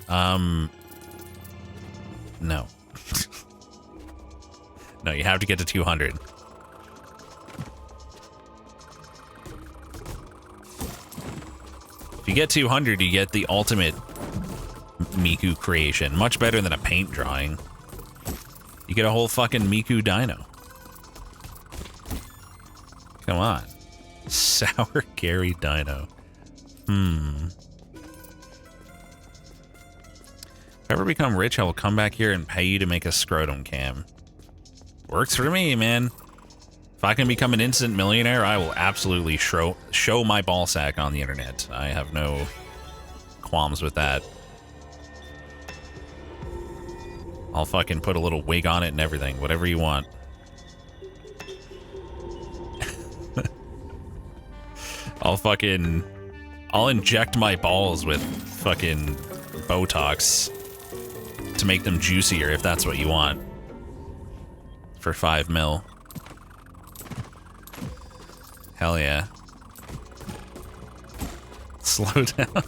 No. No, you have to get to 200. If you get 200, you get the ultimate Miku creation. Much better than a paint drawing. You get a whole fucking Miku Dino. Come on. Sour Gary Dino. If I ever become rich, I will come back here and pay you to make a scrotum cam. Works for me, man. If I can become an instant millionaire, I will absolutely show my ballsack on the internet. I have no qualms with that. I'll fucking put a little wig on it and everything. Whatever you want. I'll inject my balls with fucking Botox to make them juicier if that's what you want. For 5 mil. Hell yeah. Slow down.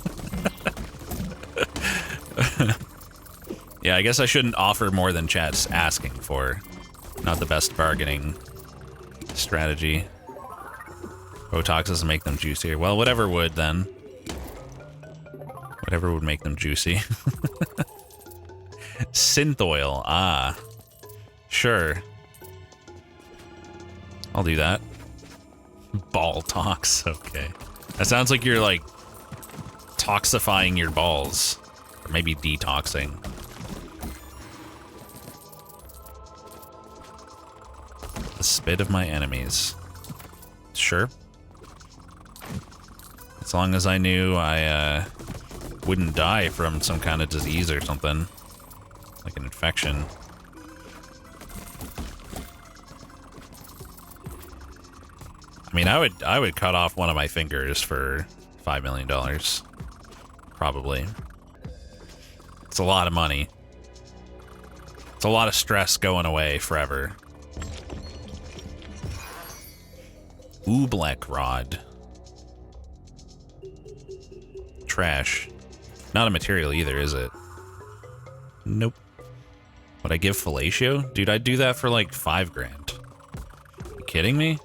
Yeah, I guess I shouldn't offer more than chat's asking for. Not the best bargaining strategy. Botox doesn't make them juicier. Well, whatever would then. Whatever would make them juicy. Synth oil. Ah. Sure. I'll do that. Ball tox. Okay. That sounds like you're like toxifying your balls. Or maybe detoxing. The spit of my enemies. Sure. As long as I knew I wouldn't die from some kind of disease or something. Like an infection. I mean, I would cut off one of my fingers for $5 million. Probably. It's a lot of money. It's a lot of stress going away forever. Oobleck rod. Trash. Not a material either, is it? Nope. Would I give fellatio? Dude, I'd do that for like $5 grand. You kidding me?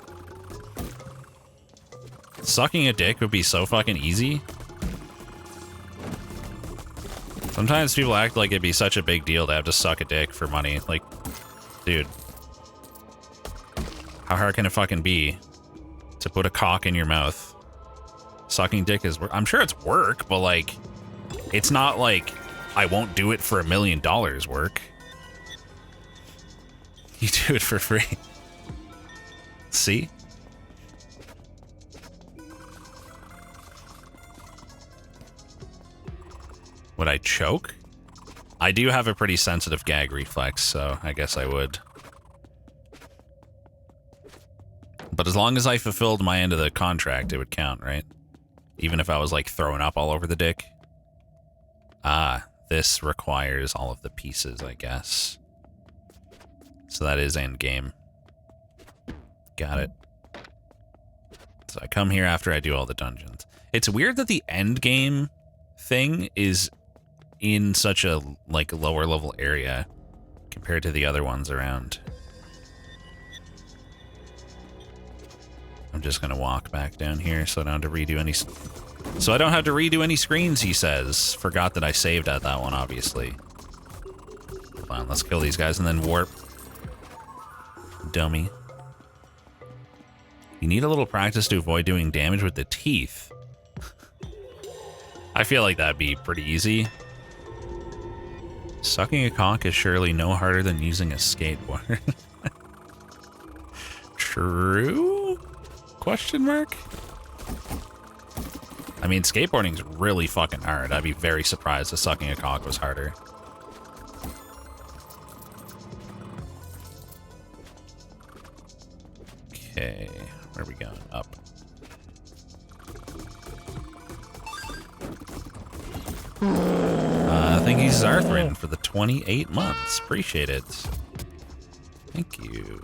Sucking a dick would be so fucking easy. Sometimes people act like it'd be such a big deal to have to suck a dick for money. Like, dude. How hard can it fucking be to put a cock in your mouth? Sucking dick is work. I'm sure it's work, but like, it's not like I won't do it for $1 million work. You do it for free. See? Would I choke? I do have a pretty sensitive gag reflex, so I guess I would. But as long as I fulfilled my end of the contract, it would count, right? Even if I was like throwing up all over the dick. Ah, this requires all of the pieces, I guess. So that is end game. Got it. So I come here after I do all the dungeons. It's weird that the end game thing is in such a like lower level area compared to the other ones around. I'm just gonna walk back down here so I don't have to redo any screens, he says. Forgot that I saved at that one, obviously. Hold on, let's kill these guys and then warp. Dummy. You need a little practice to avoid doing damage with the teeth. I feel like that'd be pretty easy. Sucking a cock is surely no harder than using a skateboard. True? Question mark? I mean, skateboarding's really fucking hard. I'd be very surprised if sucking a cock was harder. Okay, where are we going? Up. Thank you, Zarthrin, for the 28 months. Appreciate it. Thank you.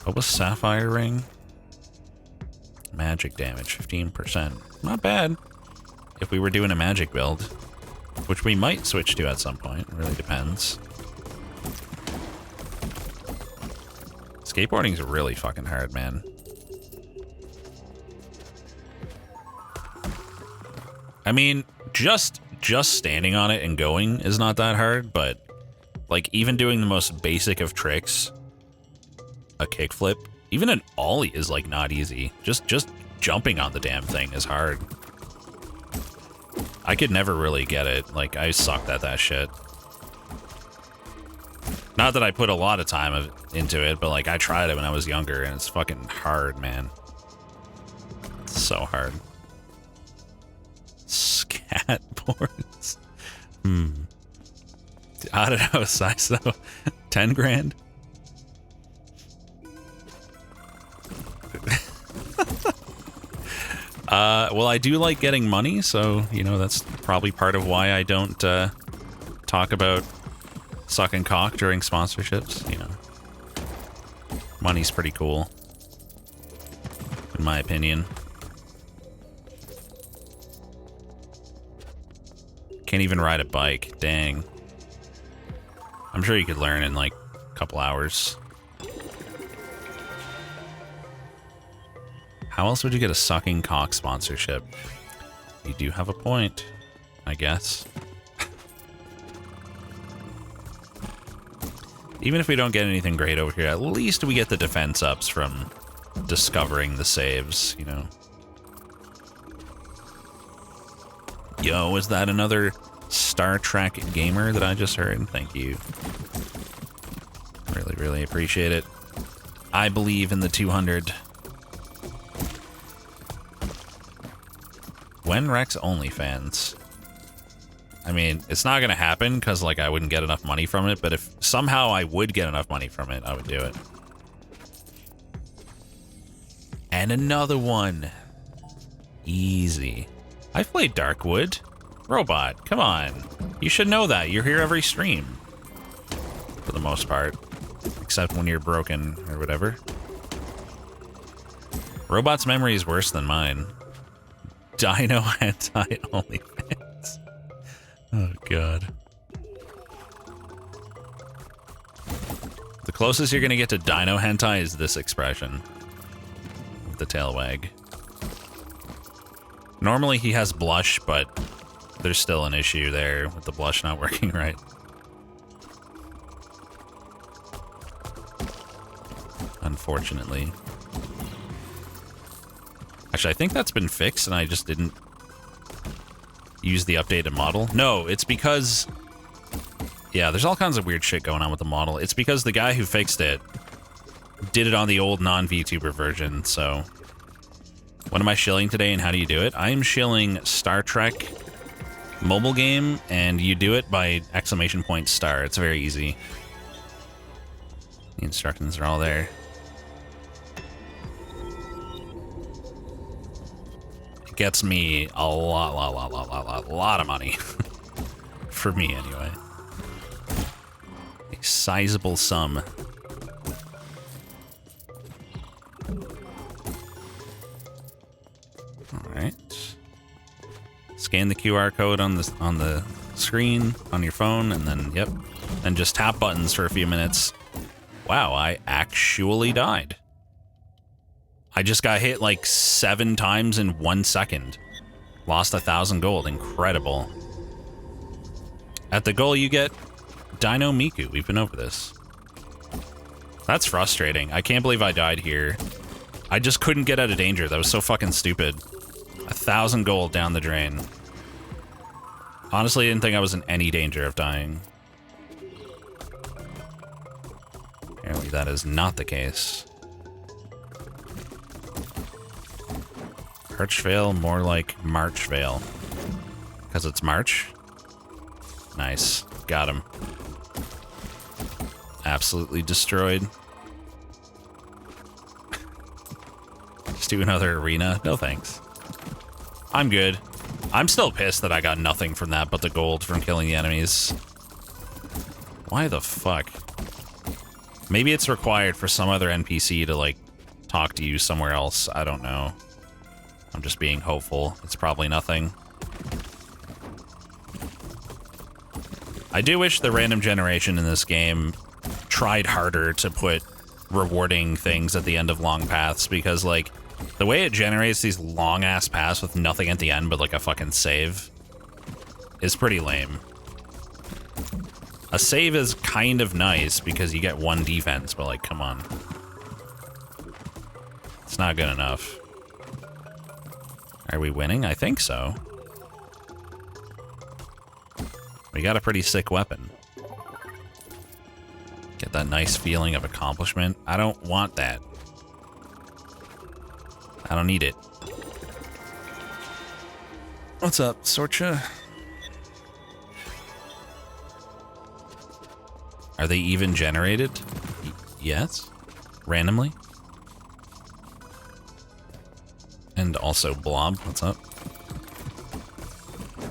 Opus Sapphire Ring. Magic damage, 15%. Not bad. If we were doing a magic build, which we might switch to at some point. It really depends. Skateboarding's really fucking hard, man. I mean, just standing on it and going is not that hard, but like even doing the most basic of tricks, a kickflip, even an ollie is like not easy. Just jumping on the damn thing is hard. I could never really get it. Like I sucked at that shit. Not that I put a lot of time into it, but like I tried it when I was younger and it's fucking hard, man. It's so hard. Skateboards. I don't know, size though. 10 grand? Well, I do like getting money, so, you know, that's probably part of why I don't talk about sucking cock during sponsorships, you know. Money's pretty cool, in my opinion. Can't even ride a bike, dang. I'm sure you could learn in like a couple hours. How else would you get a sucking cock sponsorship? You do have a point, I guess. Even if we don't get anything great over here, at least we get the defense ups from discovering the saves, you know. Yo, is that another Star Trek gamer that I just heard? Thank you. Really, really appreciate it. I believe in the 200. When Rex OnlyFans? I mean, it's not gonna happen because like I wouldn't get enough money from it, but if somehow I would get enough money from it, I would do it. And another one. Easy. I've played Darkwood. Robot, come on. You should know that. You're here every stream. For the most part. Except when you're broken or whatever. Robot's memory is worse than mine. Dino hentai OnlyFans. Oh, God. The closest you're gonna get to Dino hentai is this expression. With the tail wag. Normally he has blush, but there's still an issue there with the blush not working right. Unfortunately. Actually, I think that's been fixed and I just didn't use the updated model. No, it's because... Yeah, there's all kinds of weird shit going on with the model. It's because the guy who fixed it did it on the old non-VTuber version, so... What am I shilling today and how do you do it? I am shilling Star Trek mobile game, and you do it by !star. It's very easy. The instructions are all there. It gets me a lot of money. For me, anyway. A sizable sum. Alright. Scan the QR code on the screen on your phone, and then, yep. And just tap buttons for a few minutes. Wow, I actually died. I just got hit like 7 times in 1 second. Lost 1,000 gold. Incredible. At the goal, you get Dino Miku. We've been over this. That's frustrating. I can't believe I died here. I just couldn't get out of danger. That was so fucking stupid. 1,000 gold down the drain. Honestly, I didn't think I was in any danger of dying. Apparently that is not the case. Archvale, more like Marchvale. Because it's March? Nice. Got him. Absolutely destroyed. Just do another arena? No thanks. I'm good. I'm still pissed that I got nothing from that but the gold from killing the enemies. Why the fuck? Maybe it's required for some other NPC to, like, talk to you somewhere else. I don't know. I'm just being hopeful. It's probably nothing. I do wish the random generation in this game tried harder to put rewarding things at the end of long paths, because, like, the way it generates these long-ass paths with nothing at the end but, like, a fucking save is pretty lame. A save is kind of nice because you get 1 defense, but, like, come on. It's not good enough. Are we winning? I think so. We got a pretty sick weapon. Get that nice feeling of accomplishment. I don't want that. I don't need it. What's up, Sorcha? Are they even generated? Yes. Randomly. And also Blob, what's up?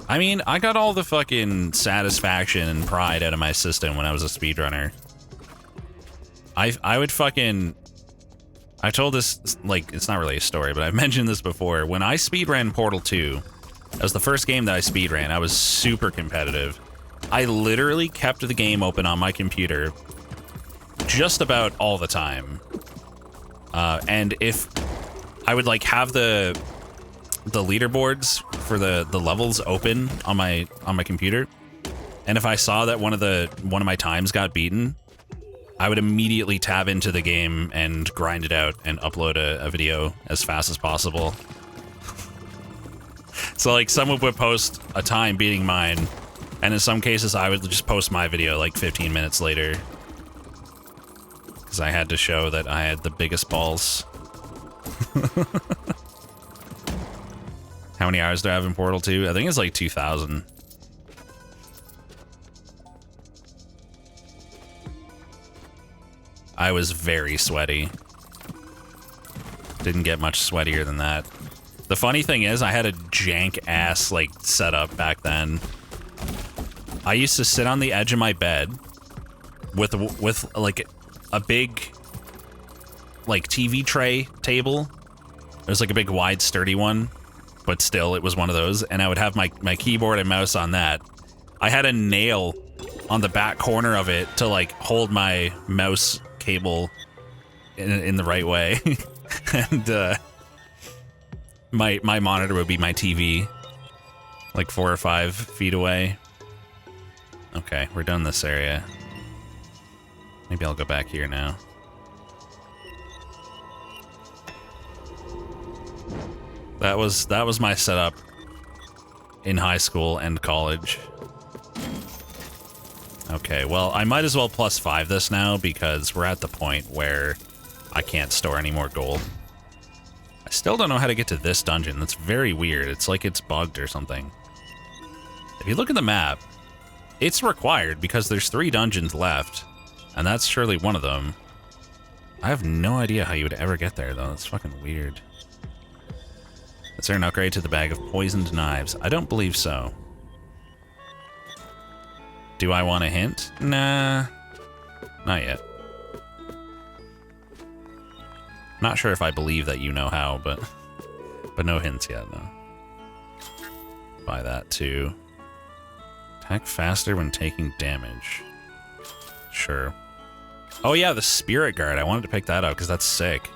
I mean, I got all the fucking satisfaction and pride out of my system when I was a speedrunner. I would fucking... I told this, like, it's not really a story, but I've mentioned this before. When I speedran Portal 2, that was the first game that I speedran. I was super competitive. I literally kept the game open on my computer just about all the time. And if I would, like, have the leaderboards for the levels open on my computer, and if I saw that one of my times got beaten, I would immediately tab into the game and grind it out and upload a video as fast as possible. So, like, someone would post a time beating mine, and in some cases I would just post my video like 15 minutes later. Because I had to show that I had the biggest balls. How many hours do I have in Portal 2? I think it's like 2,000. I was very sweaty. Didn't get much sweatier than that. The funny thing is, I had a jank ass like setup back then. I used to sit on the edge of my bed with like a big like TV tray table. It was like a big wide sturdy one, but still it was one of those, and I would have my keyboard and mouse on that. I had a nail on the back corner of it to like hold my mouse cable in the right way. And my monitor would be my TV, like 4 or 5 feet away. Okay, we're done this area. Maybe I'll go back here now. That was my setup in high school and college. Okay, well, I might as well +5 this now because we're at the point where I can't store any more gold. I still don't know how to get to this dungeon. That's very weird. It's like it's bugged or something. If you look at the map, it's required because there's 3 dungeons left, and that's surely one of them. I have no idea how you would ever get there, though. That's fucking weird. Is there an upgrade to the bag of poisoned knives? I don't believe so. Do I want a hint? Nah, not yet. Not sure if I believe that you know how, but no hints yet, no. Buy that too. Attack faster when taking damage. Sure. Oh yeah, the Spirit Guard. I wanted to pick that up because that's sick.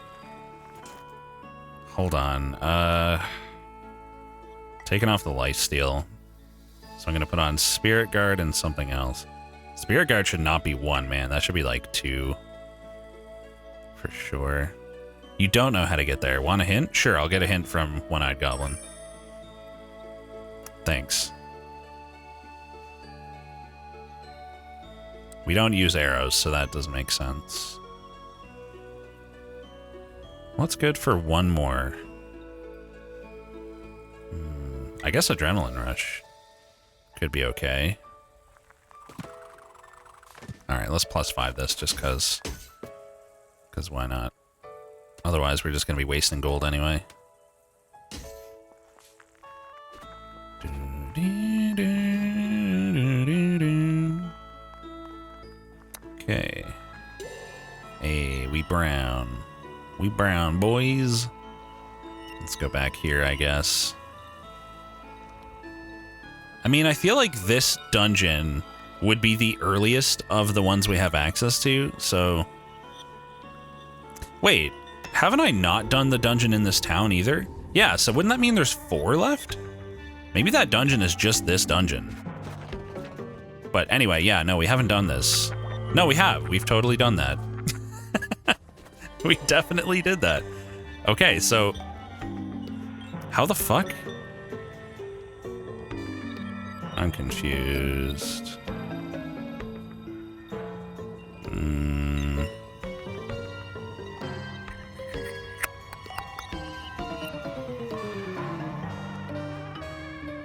Hold on. Taking off the lifesteal. So I'm gonna put on Spirit Guard and something else. Spirit Guard should not be 1, man. That should be like 2. For sure. You don't know how to get there. Want a hint? Sure, I'll get a hint from One-Eyed Goblin. Thanks. We don't use arrows, so that doesn't make sense. What's good for 1 more? I guess Adrenaline Rush could be okay. Alright, let's +5 this just because why not? Otherwise, we're just going to be wasting gold anyway. Okay. Hey, we brown. We brown, boys. Let's go back here, I guess. I mean, I feel like this dungeon would be the earliest of the ones we have access to, so... Wait, haven't I not done the dungeon in this town either? Yeah, so wouldn't that mean there's 4 left? Maybe that dungeon is just this dungeon. But anyway, yeah, no, we haven't done this. No, we have. We've totally done that. We definitely did that. Okay, so... How the fuck? I'm confused.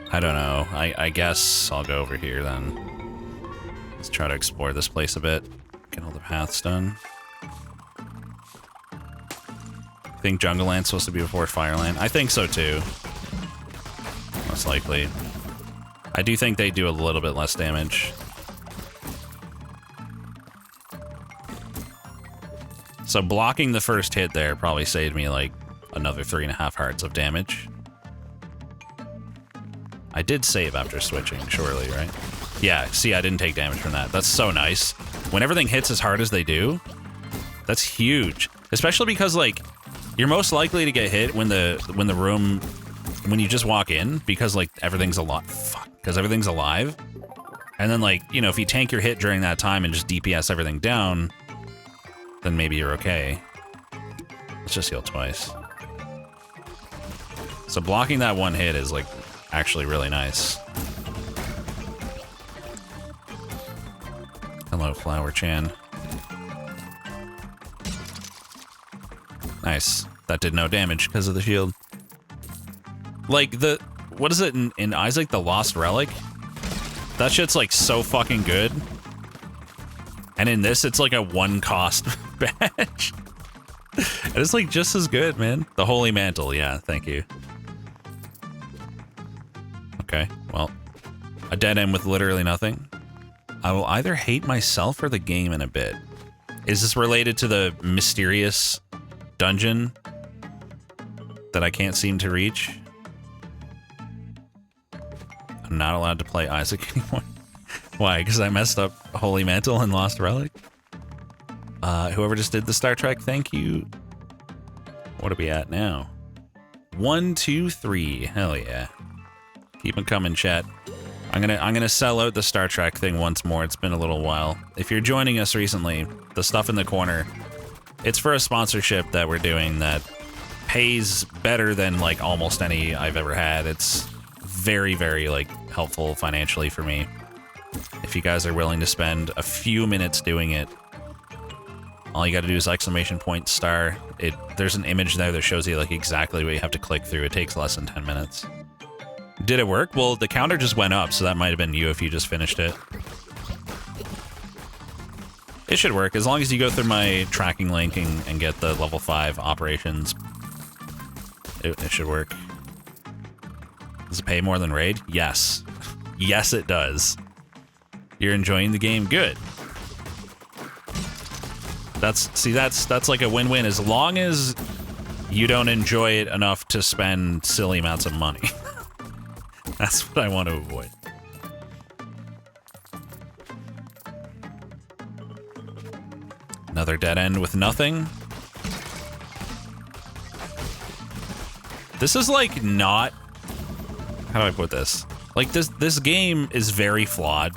I don't know. I guess I'll go over here then. Let's try to explore this place a bit. Get all the paths done. I think Jungle Land's supposed to be before Fireland. I think so too. Most likely. I do think they do a little bit less damage. So blocking the first hit there probably saved me like another 3.5 hearts of damage. I did save after switching, surely, right? Yeah, see, I didn't take damage from that. That's so nice. When everything hits as hard as they do, that's huge. Especially because, like, you're most likely to get hit when you just walk in, because, like, everything's because everything's alive. And then, like, you know, if you tank your hit during that time and just DPS everything down, then maybe you're okay. Let's just heal twice. So blocking that one hit is, like, actually really nice. Hello, Flower Chan. Nice. That did no damage because of the shield. Like, what is it in Isaac the Lost Relic? That shit's like so fucking good. And in this, it's like a one-cost badge. And it's like just as good, man. The Holy Mantle, yeah, thank you. Okay, well, a dead end with literally nothing. I will either hate myself or the game in a bit. Is this related to the mysterious dungeon that I can't seem to reach? I'm not allowed to play Isaac anymore. Why? Because I messed up Holy Mantle and Lost Relic? Whoever just did the Star Trek, thank you. What are we at now? 1, 2, 3. Hell yeah. Keep them coming, chat. I'm gonna sell out the Star Trek thing once more. It's been a little while. If you're joining us recently, the stuff in the corner, it's for a sponsorship that we're doing that pays better than like almost any I've ever had. It's very, very like helpful financially for me. If you guys are willing to spend a few minutes doing it, all you gotta do is !star. There's an image there that shows you like exactly what you have to click through. It takes less than 10 minutes. Did it work? Well, the counter just went up, so that might have been you if you just finished it. It should work, as long as you go through my tracking link and get the level 5 operations. It should work. Does it pay more than Raid? Yes. Yes, it does. You're enjoying the game? Good. That's like a win-win, as long as you don't enjoy it enough to spend silly amounts of money. That's what I want to avoid. Another dead end with nothing. This is like not... How do I put this? Like this game is very flawed.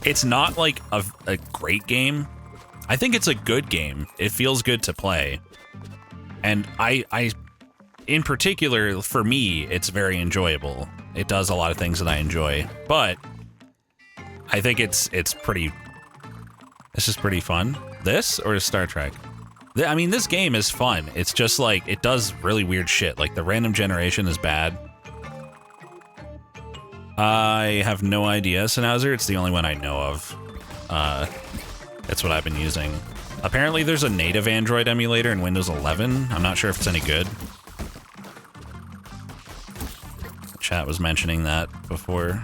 It's not like a great game. I think it's a good game. It feels good to play. And I in particular, for me, it's very enjoyable. It does a lot of things that I enjoy, but I think it's just pretty fun. This or Star Trek? I mean, this game is fun. It's just like, it does really weird shit. Like the random generation is bad. I have no idea, Snauzer. It's the only one I know of. That's what I've been using. Apparently there's a native Android emulator in Windows 11. I'm not sure if it's any good. Chat was mentioning that before.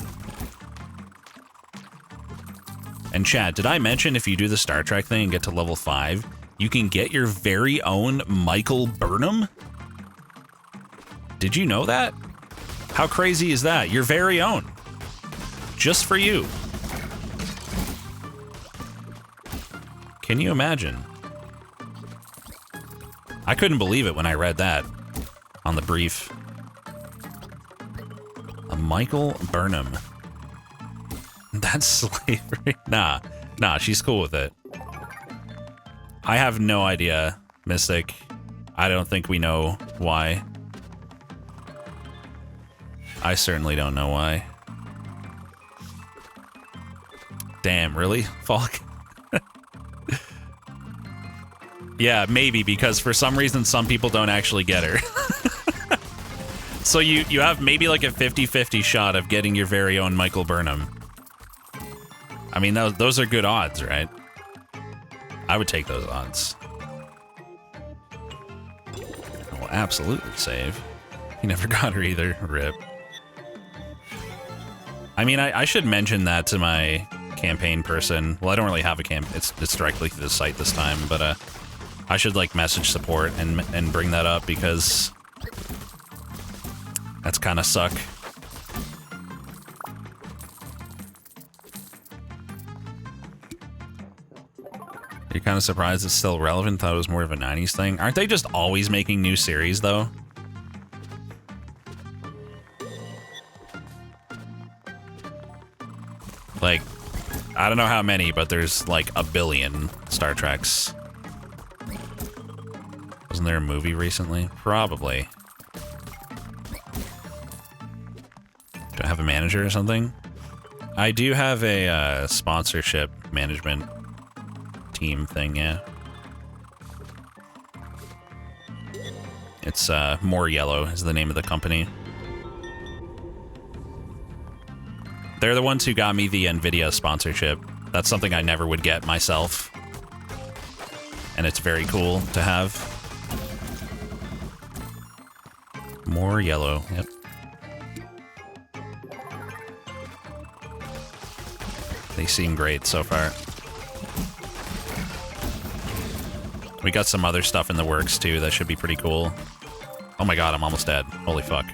And chat, did I mention if you do the Star Trek thing and get to level 5, you can get your very own Michael Burnham? Did you know that? How crazy is that? Your very own. Just for you. Can you imagine? I couldn't believe it when I read that on the brief. A Michael Burnham. That's slavery. Nah, she's cool with it. I have no idea, Mystic. I don't think we know why. I certainly don't know why. Damn, really? Falk? Yeah, maybe, because for some reason some people don't actually get her. So you have maybe like a 50-50 shot of getting your very own Michael Burnham. I mean, those are good odds, right? I would take those odds. I will absolutely save. He never got her either. RIP. I mean, I should mention that to my campaign person. Well, I don't really have a it's directly through the site this time, but I should like message support and bring that up, because that's kind of suck. You're kind of surprised it's still relevant? Thought it was more of a 90s thing. Aren't they just always making new series though? Like, I don't know how many, but there's like a billion Star Treks. Wasn't there a movie recently? Probably. Do I have a manager or something? I do have a sponsorship management team thing, yeah. It's More Yellow is the name of the company. They're the ones who got me the Nvidia sponsorship. That's something I never would get myself. And it's very cool to have. More yellow, yep. They seem great so far. We got some other stuff in the works too that should be pretty cool. Oh my god, I'm almost dead. Holy fuck.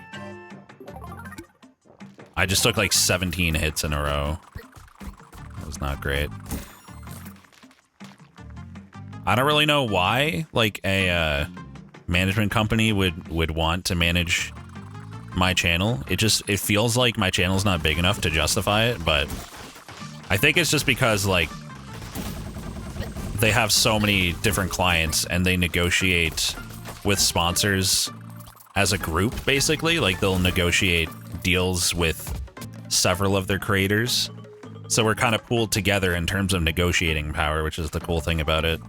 I just took like 17 hits in a row. That was not great. I don't really know why, like, a management company would want to manage my channel. It feels like my channel's not big enough to justify it, but I think it's just because, like, they have so many different clients and they negotiate with sponsors as a group, basically. Like, they'll negotiate deals with several of their creators. So we're kind of pooled together in terms of negotiating power, which is the cool thing about it.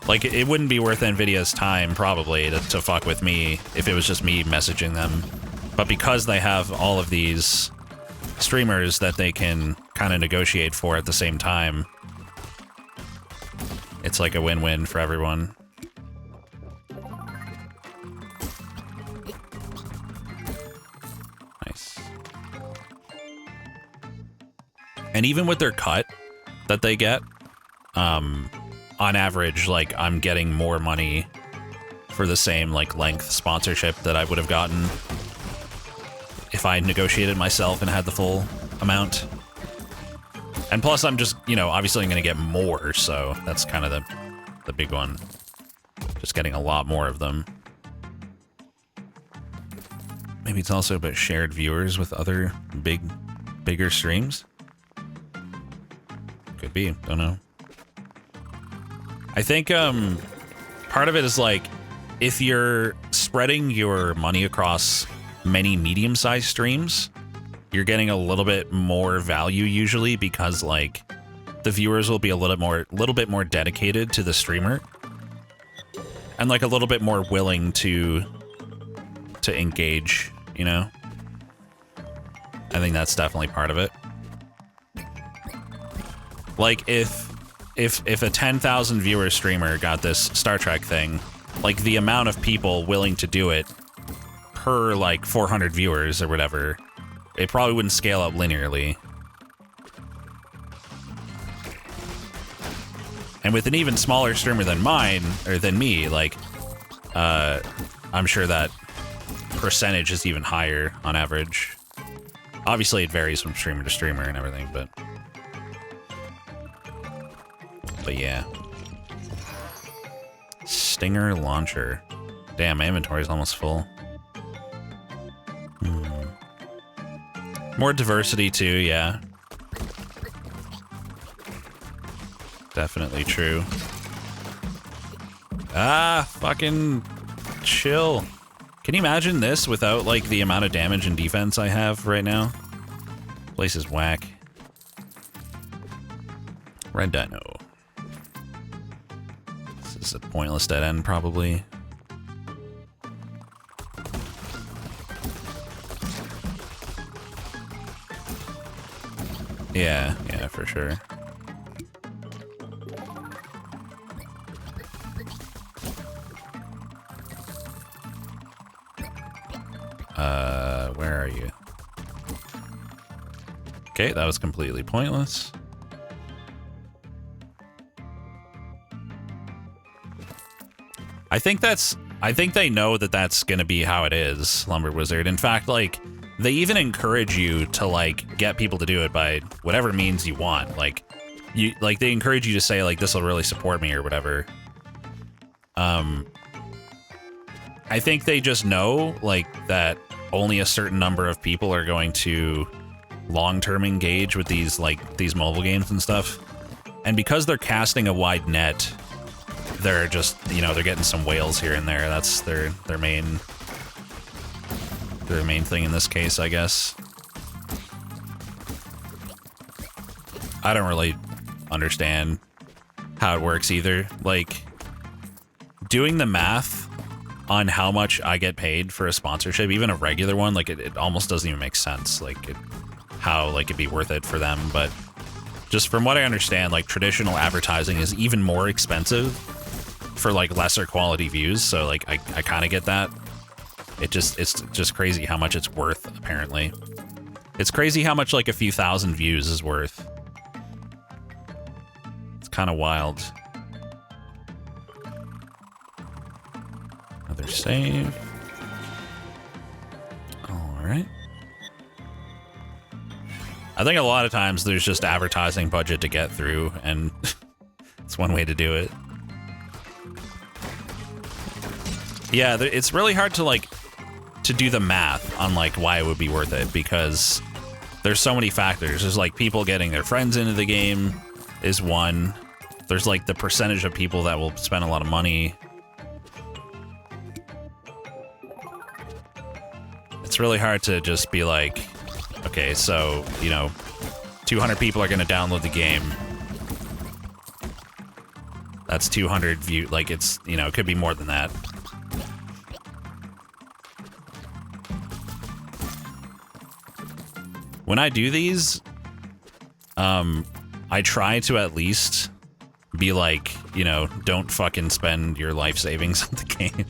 Like, it wouldn't be worth Nvidia's time, probably, to fuck with me if it was just me messaging them. But because they have all of these streamers that they can kind of negotiate for at the same time, it's like a win-win for everyone. Nice. And even with their cut that they get, on average, like, I'm getting more money for the same, like, length sponsorship that I would have gotten if I negotiated myself and had the full amount. And plus, I'm just, you know, obviously I'm going to get more, so that's kind of the big one. Just getting a lot more of them. Maybe it's also about shared viewers with other bigger streams? Could be, don't know. I think part of it is, like, if you're spreading your money across many medium-sized streams, you're getting a little bit more value usually because, like, the viewers will be a little bit more dedicated to the streamer and, like, a little bit more willing to engage, you know? I think that's definitely part of it. Like, if a 10,000 viewer streamer got this Star Trek thing, like, the amount of people willing to do it per, like, 400 viewers or whatever, it probably wouldn't scale up linearly. And with an even smaller streamer than mine, or than me, like, I'm sure that percentage is even higher on average. Obviously, it varies from streamer to streamer and everything, but yeah. Stinger launcher. Damn, my inventory's almost full. More diversity too, yeah. Definitely true. Ah, fucking chill. Can you imagine this without, like, the amount of damage and defense I have right now? Place is whack. Red Dino. This is a pointless dead end, probably. Yeah, for sure. Where are you? Okay, that was completely pointless. I think they know that that's gonna be how it is, Lumber Wizard. In fact, like, they even encourage you to, like, get people to do it by whatever means you want. Like, they encourage you to say, like, this will really support me or whatever. I think they just know, like, that only a certain number of people are going to long-term engage with these mobile games and stuff. And because they're casting a wide net, they're just, you know, they're getting some whales here and there. That's their main thing in this case, I guess. I don't really understand how it works either. Like, doing the math on how much I get paid for a sponsorship, even a regular one, like, it almost doesn't even make sense. Like, how like it'd be worth it for them, but just from what I understand, like traditional advertising is even more expensive for like lesser quality views. So like I kind of get that. It's just crazy how much it's worth. Apparently, it's crazy how much like a few thousand views is worth. It's kind of wild. Another save. All right. I think a lot of times there's just advertising budget to get through, and it's one way to do it. Yeah, it's really hard to like to do the math on like why it would be worth it, because there's so many factors. There's like people getting their friends into the game is one. There's like the percentage of people that will spend a lot of money. It's really hard to just be like, okay, so, you know, 200 people are going to download the game. That's 200 view. Like, it's, you know, it could be more than that. When I do these, I try to at least be like, you know, don't fucking spend your life savings on the game.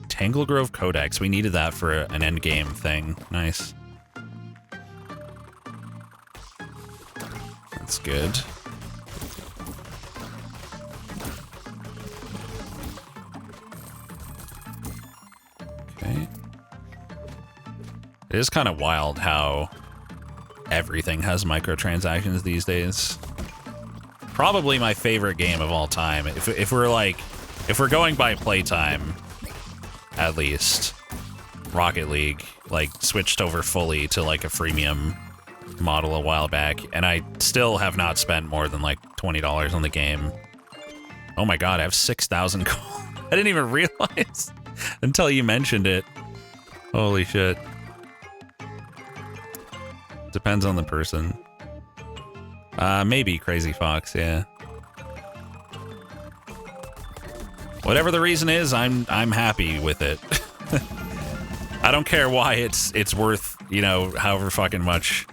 Tangle Grove Codex. We needed that for an end game thing. Nice. That's good. Okay. It is kind of wild how everything has microtransactions these days. Probably my favorite game of all time. If we're going by playtime, at least, Rocket League like switched over fully to like a freemium model a while back, and I still have not spent more than like $20 on the game. Oh my god, I have 6,000 gold. I didn't even realize until you mentioned it. Holy shit. Depends on the person. Maybe Crazy Fox, yeah. Whatever the reason is, I'm happy with it. I don't care why it's worth, you know, however fucking much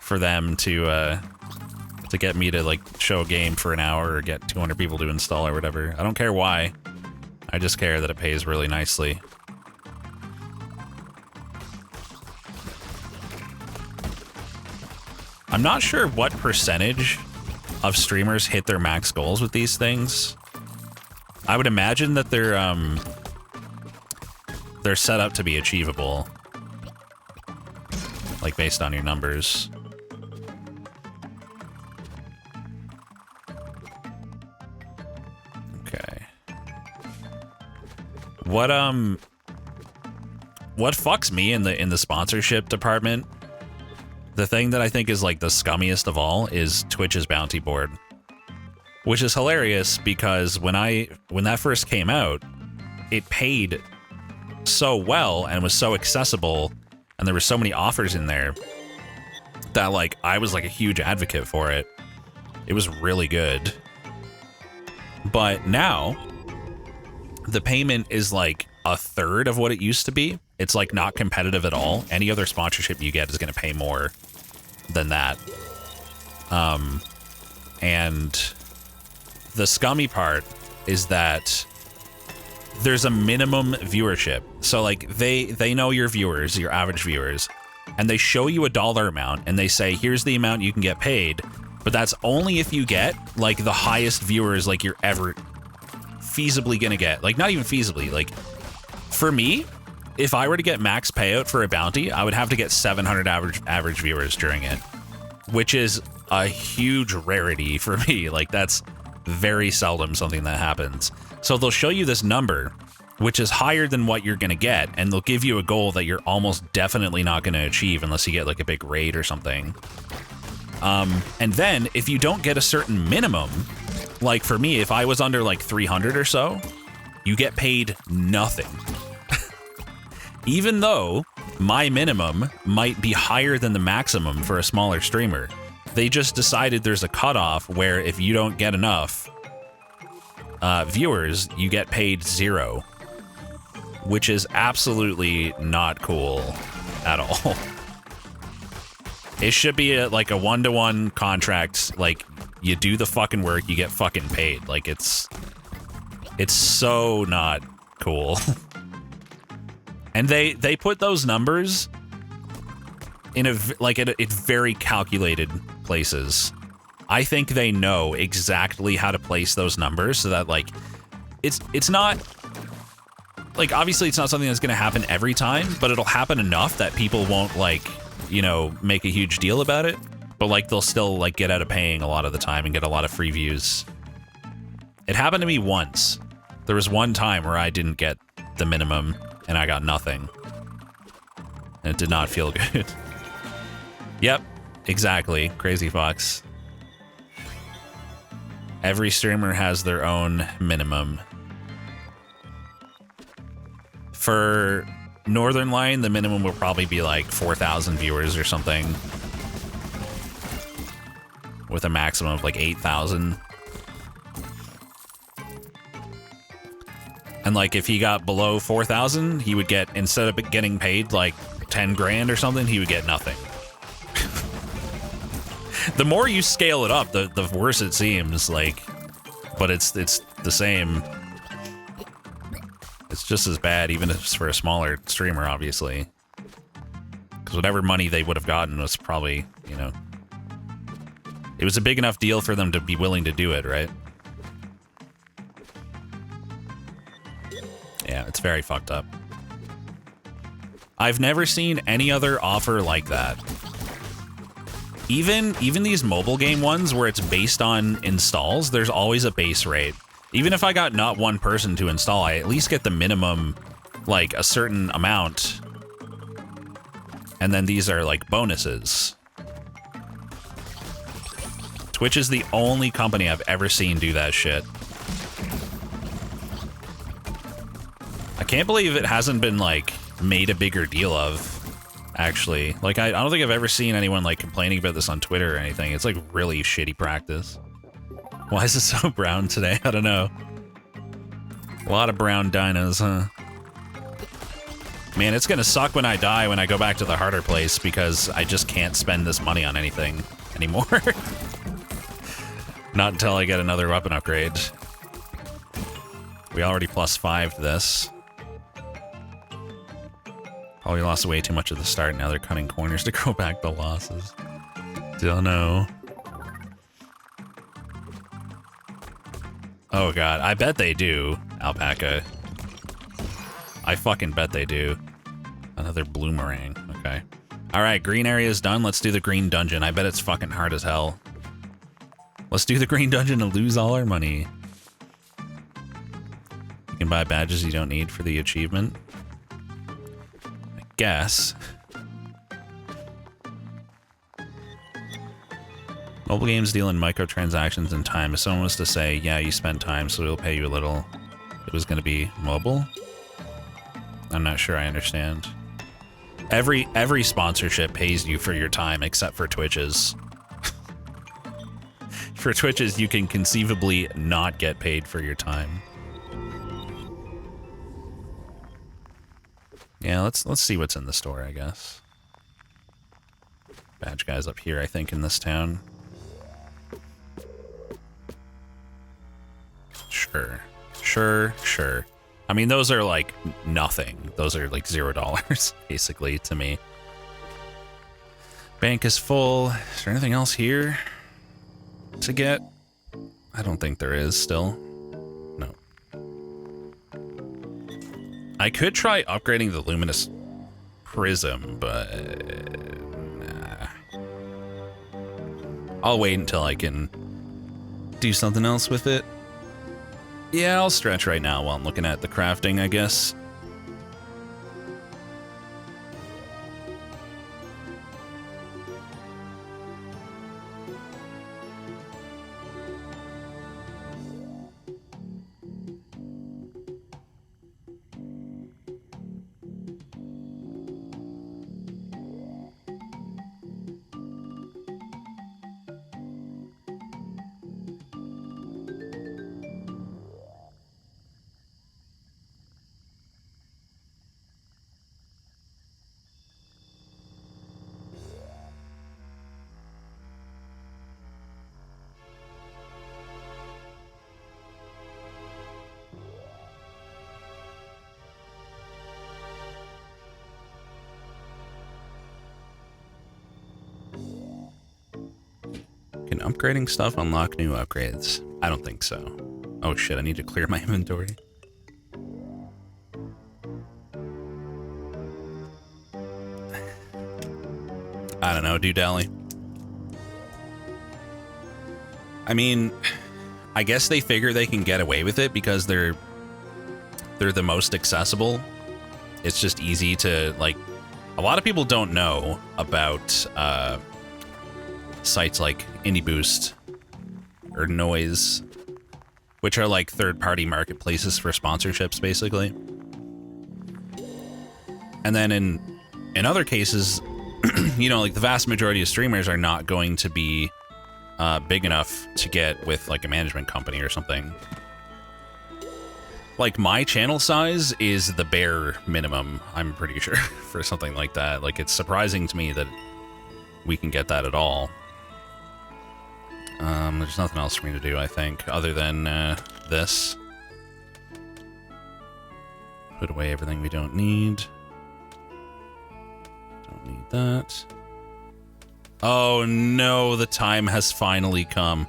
for them to get me to like show a game for an hour or get 200 people to install or whatever. I don't care why. I just care that it pays really nicely. I'm not sure what percentage of streamers hit their max goals with these things. I would imagine that they're set up to be achievable, like based on your numbers. Okay. What fucks me in the sponsorship department? The thing that I think is like the scummiest of all is Twitch's bounty board, which is hilarious because when that first came out, it paid so well and was so accessible, and there were so many offers in there that like I was like a huge advocate for it. It was really good. But now the payment is like a third of what it used to be. It's like not competitive at all. Any other sponsorship you get is going to pay more than that. And the scummy part is that there's a minimum viewership. So like they know your viewers, your average viewers, and they show you a dollar amount and they say, here's the amount you can get paid. But that's only if you get like the highest viewers like you're ever feasibly gonna get. Like not even feasibly. Like for me, if I were to get max payout for a bounty, I would have to get 700 average viewers during it, which is a huge rarity for me. Like that's very seldom something that happens. So they'll show you this number, which is higher than what you're going to get, and they'll give you a goal that you're almost definitely not going to achieve unless you get like a big raid or something. And then if you don't get a certain minimum, like for me, if I was under like 300 or so, you get paid nothing. Even though my minimum might be higher than the maximum for a smaller streamer. They just decided there's a cutoff where if you don't get enough viewers, you get paid 0, which is absolutely not cool at all. It should be like a 1-to-1 contract. Like, you do the fucking work, you get fucking paid. Like, it's so not cool. And they put those numbers in a very calculated places. I think they know exactly how to place those numbers so that, like, it's not, like, obviously it's not something that's going to happen every time, but it'll happen enough that people won't, like, you know, make a huge deal about it. But, like, they'll still, like, get out of paying a lot of the time and get a lot of free views. It happened to me once. There was one time where I didn't get the minimum and I got nothing. And it did not feel good. Yep, exactly. Crazy Fox. Every streamer has their own minimum. For Northern Line, the minimum will probably be like 4,000 viewers or something. With a maximum of like 8,000. And like if he got below 4,000, he would get, instead of getting paid like 10 grand or something, he would get nothing. The more you scale it up, the worse it seems, like, but it's the same. It's just as bad, even if it's for a smaller streamer, obviously. Because whatever money they would have gotten was probably, you know, it was a big enough deal for them to be willing to do it, right? Yeah, it's very fucked up. I've never seen any other offer like that. Even these mobile game ones where it's based on installs, there's always a base rate. Even if I got not one person to install, I at least get the minimum, like a certain amount. And then these are like bonuses. Twitch is the only company I've ever seen do that shit. I can't believe it hasn't been like made a bigger deal of. Actually, like, I don't think I've ever seen anyone, like, complaining about this on Twitter or anything. It's, like, really shitty practice. Why is it so brown today? I don't know. A lot of brown dinos, huh? Man, it's gonna suck when I die when I go back to the harder place because I just can't spend this money on anything anymore. Not until I get another weapon upgrade. We already +5 to this. Probably lost way too much at the start. Now they're cutting corners to go back the losses. Don't know. Oh god, I bet they do, Alpaca. I fucking bet they do. Another bloomerang. Okay. Alright, green area is done. Let's do the green dungeon. I bet it's fucking hard as hell. Let's do the green dungeon and lose all our money. You can buy badges you don't need for the achievement. Guess. Mobile games deal in microtransactions and time. If someone was to say, yeah, you spent time, so it'll pay you a little, it was going to be mobile? I'm not sure I understand. Every sponsorship pays you for your time except for Twitch's. For Twitch's, you can conceivably not get paid for your time. Yeah, let's see what's in the store, I guess. Badge guy's up here, I think, in this town. Sure. I mean, those are like nothing. Those are like $0, basically, to me. Bank is full. Is there anything else here to get? I don't think there is still. No. I could try upgrading the Luminous Prism, but nah. I'll wait until I can do something else with it. Yeah, I'll stretch right now while I'm looking at the crafting, I guess. Can upgrading stuff unlock new upgrades? I don't think so. Oh shit, I need to clear my inventory. I don't know, Dudally. I mean, I guess they figure they can get away with it because they're the most accessible. It's just easy to, like, a lot of people don't know about sites like Indie Boost or Noise, which are like third-party marketplaces for sponsorships, basically. And then in other cases, you know, like the vast majority of streamers are not going to be big enough to get with like a management company or something. Like my channel size is the bare minimum, I'm pretty sure, for something like that. Like it's surprising to me that we can get that at all. There's nothing else for me to do, I think, other than this. Put away everything we don't need. Don't need that. Oh no, the time has finally come.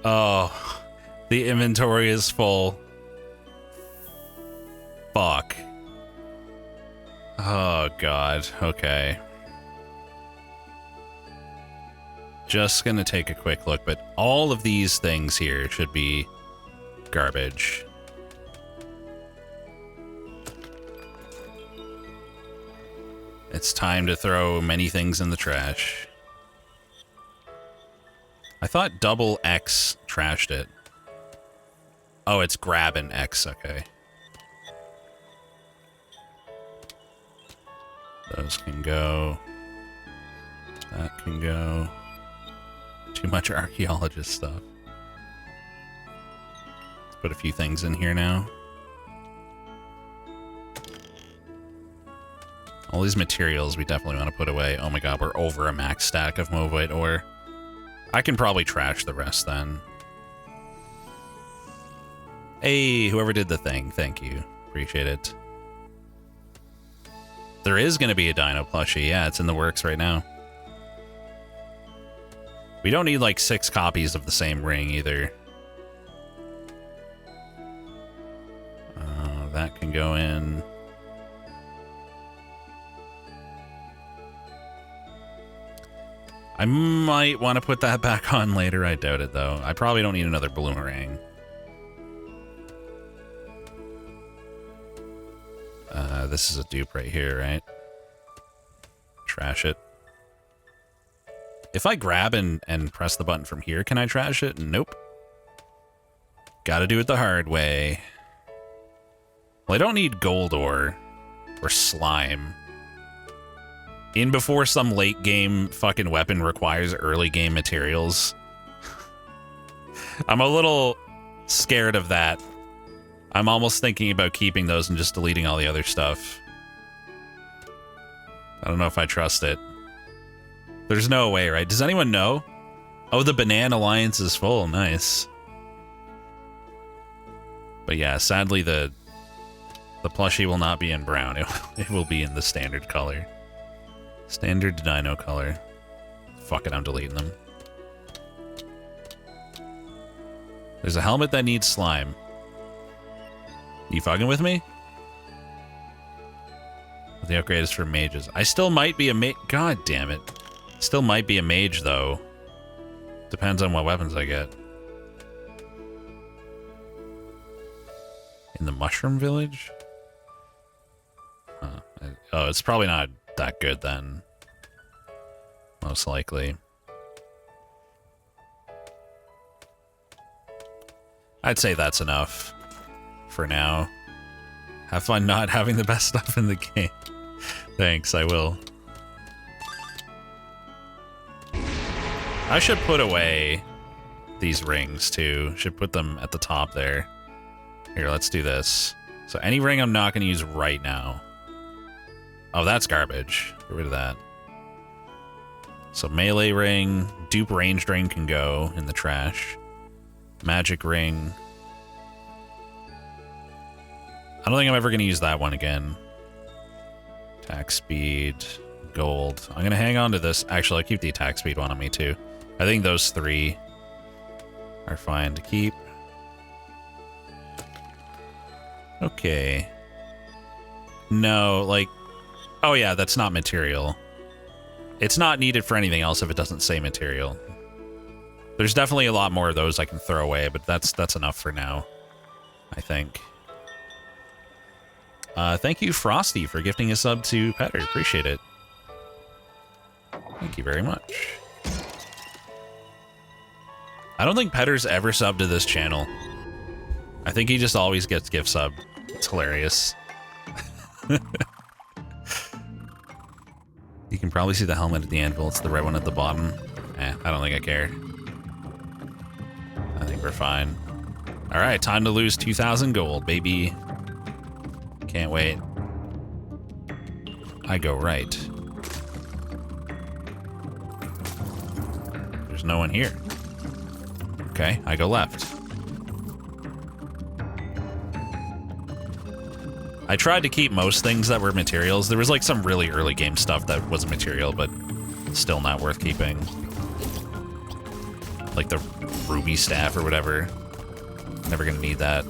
Oh, the inventory is full. Fuck. Oh god, okay. Just gonna take a quick look, but all of these things here should be garbage. It's time to throw many things in the trash. I thought double X trashed it. Oh, it's grab and X, okay. Those can go. That can go. Too much archaeologist stuff. Let's put a few things in here now. All these materials we definitely want to put away. Oh my god, we're over a max stack of Movite ore. I can probably trash the rest then. Hey, whoever did the thing, thank you. Appreciate it. There is going to be a dino plushie. Yeah, it's in the works right now. We don't need like 6 copies of the same ring either. That can go in. I might want to put that back on later. I doubt it, though. I probably don't need another boomerang. This is a dupe right here, right? Trash it. If I grab and press the button from here, can I trash it? Nope. Gotta do it the hard way. Well, I don't need gold ore or slime. In before some late game fucking weapon requires early game materials. I'm a little scared of that. I'm almost thinking about keeping those and just deleting all the other stuff. I don't know if I trust it. There's no way, right? Does anyone know? Oh, the Banana Alliance is full. Nice. But yeah, sadly the plushie will not be in brown. It will be in the standard color. Standard dino color. Fuck it, I'm deleting them. There's a helmet that needs slime. You fucking with me? The upgrade is for mages. I still might be a mage. God damn it. Still might be a mage, though. Depends on what weapons I get. In the Mushroom Village? Huh. Oh, it's probably not that good, then. Most likely. I'd say that's enough. For now. Have fun not having the best stuff in the game. Thanks, I will. I should put away these rings, too. Should put them at the top there. Here, let's do this. So any ring I'm not going to use right now. Oh, that's garbage. Get rid of that. So melee ring, dupe ranged ring can go in the trash. Magic ring. I don't think I'm ever going to use that one again. Attack speed. gold. I'm gonna hang on to this. Actually, I'll keep the attack speed one on me too. I think those 3 are fine to keep. Okay. No, like... Oh yeah, that's not material. It's not needed for anything else if it doesn't say material. There's definitely a lot more of those I can throw away, but that's enough for now, I think. Thank you, Frosty, for gifting a sub to Petter. Appreciate it. Thank you very much. I don't think Petter's ever subbed to this channel. I think he just always gets gift sub. It's hilarious. You can probably see the helmet at the anvil. It's the red one at the bottom. I don't think I care. I think we're fine. All right, time to lose 2,000 gold, baby. Can't wait. I go right. There's no one here. Okay, I go left. I tried to keep most things that were materials. There was like some really early game stuff that wasn't material, but still not worth keeping. Like the ruby staff or whatever. Never gonna need that.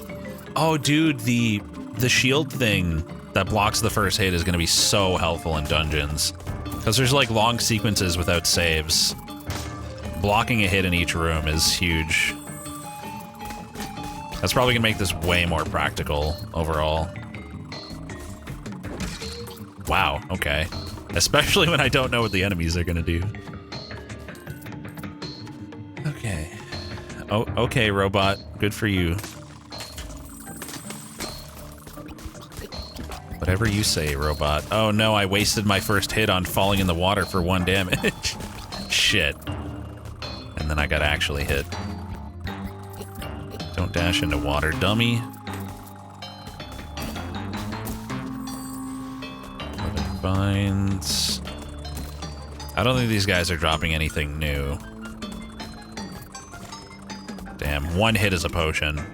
Oh, dude, the shield thing that blocks the first hit is gonna be so helpful in dungeons. Because there's like long sequences without saves. Blocking a hit in each room is huge. That's probably gonna make this way more practical overall. Wow, okay. Especially when I don't know what the enemies are gonna do. Okay. Oh, okay, robot. Good for you. Whatever you say, robot. Oh no, I wasted my first hit on falling in the water for 1 damage. Shit. And then I got actually hit. Don't dash into water, dummy. Vines. I don't think these guys are dropping anything new. Damn, 1 hit is a potion.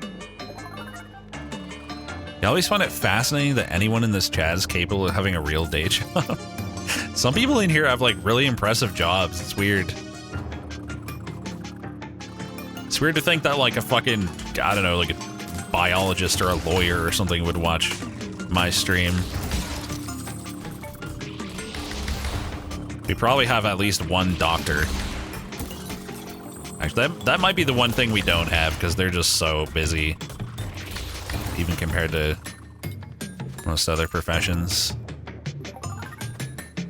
I always find it fascinating that anyone in this chat is capable of having a real day job. Some people in here have like really impressive jobs. It's weird. It's weird to think that like a fucking, I don't know, like a biologist or a lawyer or something would watch my stream. We probably have at least 1 doctor. Actually, that might be the one thing we don't have, because they're just so busy. Even compared to most other professions.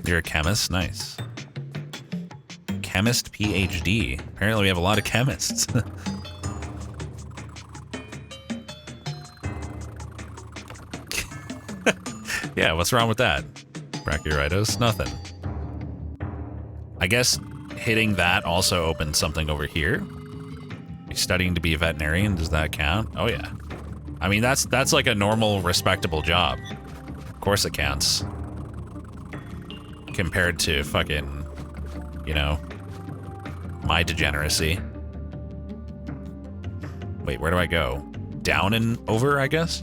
You're a chemist? Nice. Chemist PhD. Apparently we have a lot of chemists. Yeah, what's wrong with that? Brachioidos? Nothing. I guess hitting that also opens something over here. You're studying to be a veterinarian, does that count? Oh yeah. I mean, that's like a normal, respectable job. Of course it counts. Compared to fucking, you know, my degeneracy. Wait, where do I go? Down and over, I guess?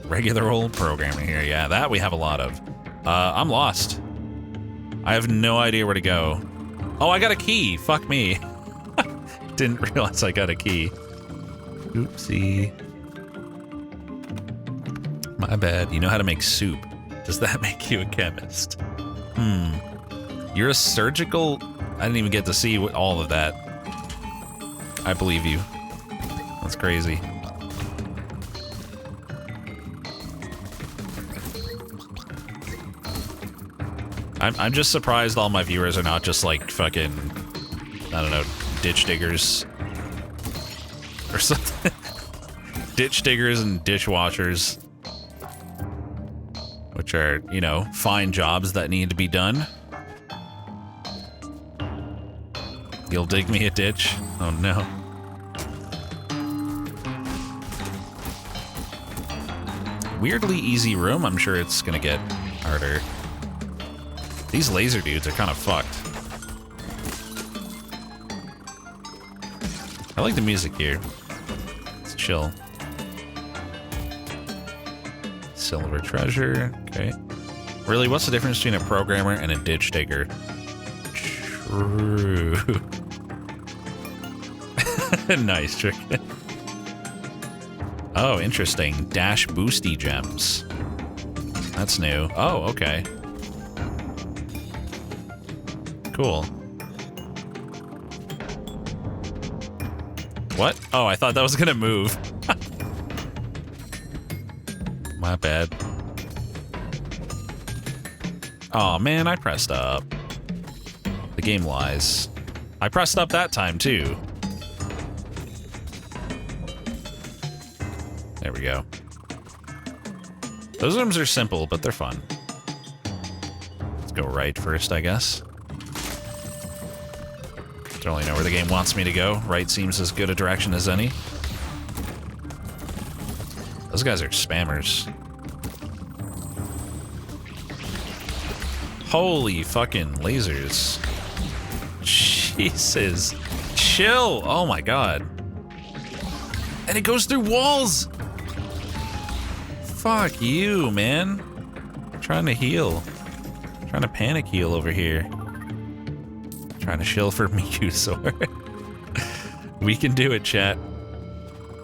Regular old programming here. Yeah, that we have a lot of. I'm lost. I have no idea where to go. Oh, I got a key. Fuck me. Didn't realize I got a key. Oopsie. My bad. You know how to make soup. Does that make you a chemist? You're a surgical... I didn't even get to see all of that. I believe you. That's crazy. I'm just surprised all my viewers are not just like fucking, I don't know, ditch diggers or something. Ditch diggers and dishwashers, which are, you know, fine jobs that need to be done. You'll dig me a ditch? Oh no. Weirdly easy room. I'm sure it's gonna get harder. These laser dudes are kind of fucked. I like the music here. It's chill. Silver treasure. Okay. Really, what's the difference between a programmer and a ditch digger? True. Nice trick. Oh, interesting. Dash boosty gems. That's new. Oh, okay. Cool. What? Oh, I thought that was gonna move. My bad. Oh man, I pressed up. The game lies. I pressed up that time too. There we go. Those rooms are simple, but they're fun. Let's go right first, I guess. Don't really know where the game wants me to go. Right seems as good a direction as any. Those guys are spammers. Holy fucking lasers. Jesus. Chill. Oh my god. And it goes through walls. Fuck you, man. I'm trying to heal. I'm trying to panic heal over here. Trying to shill for Mikusaur. We can do it, chat.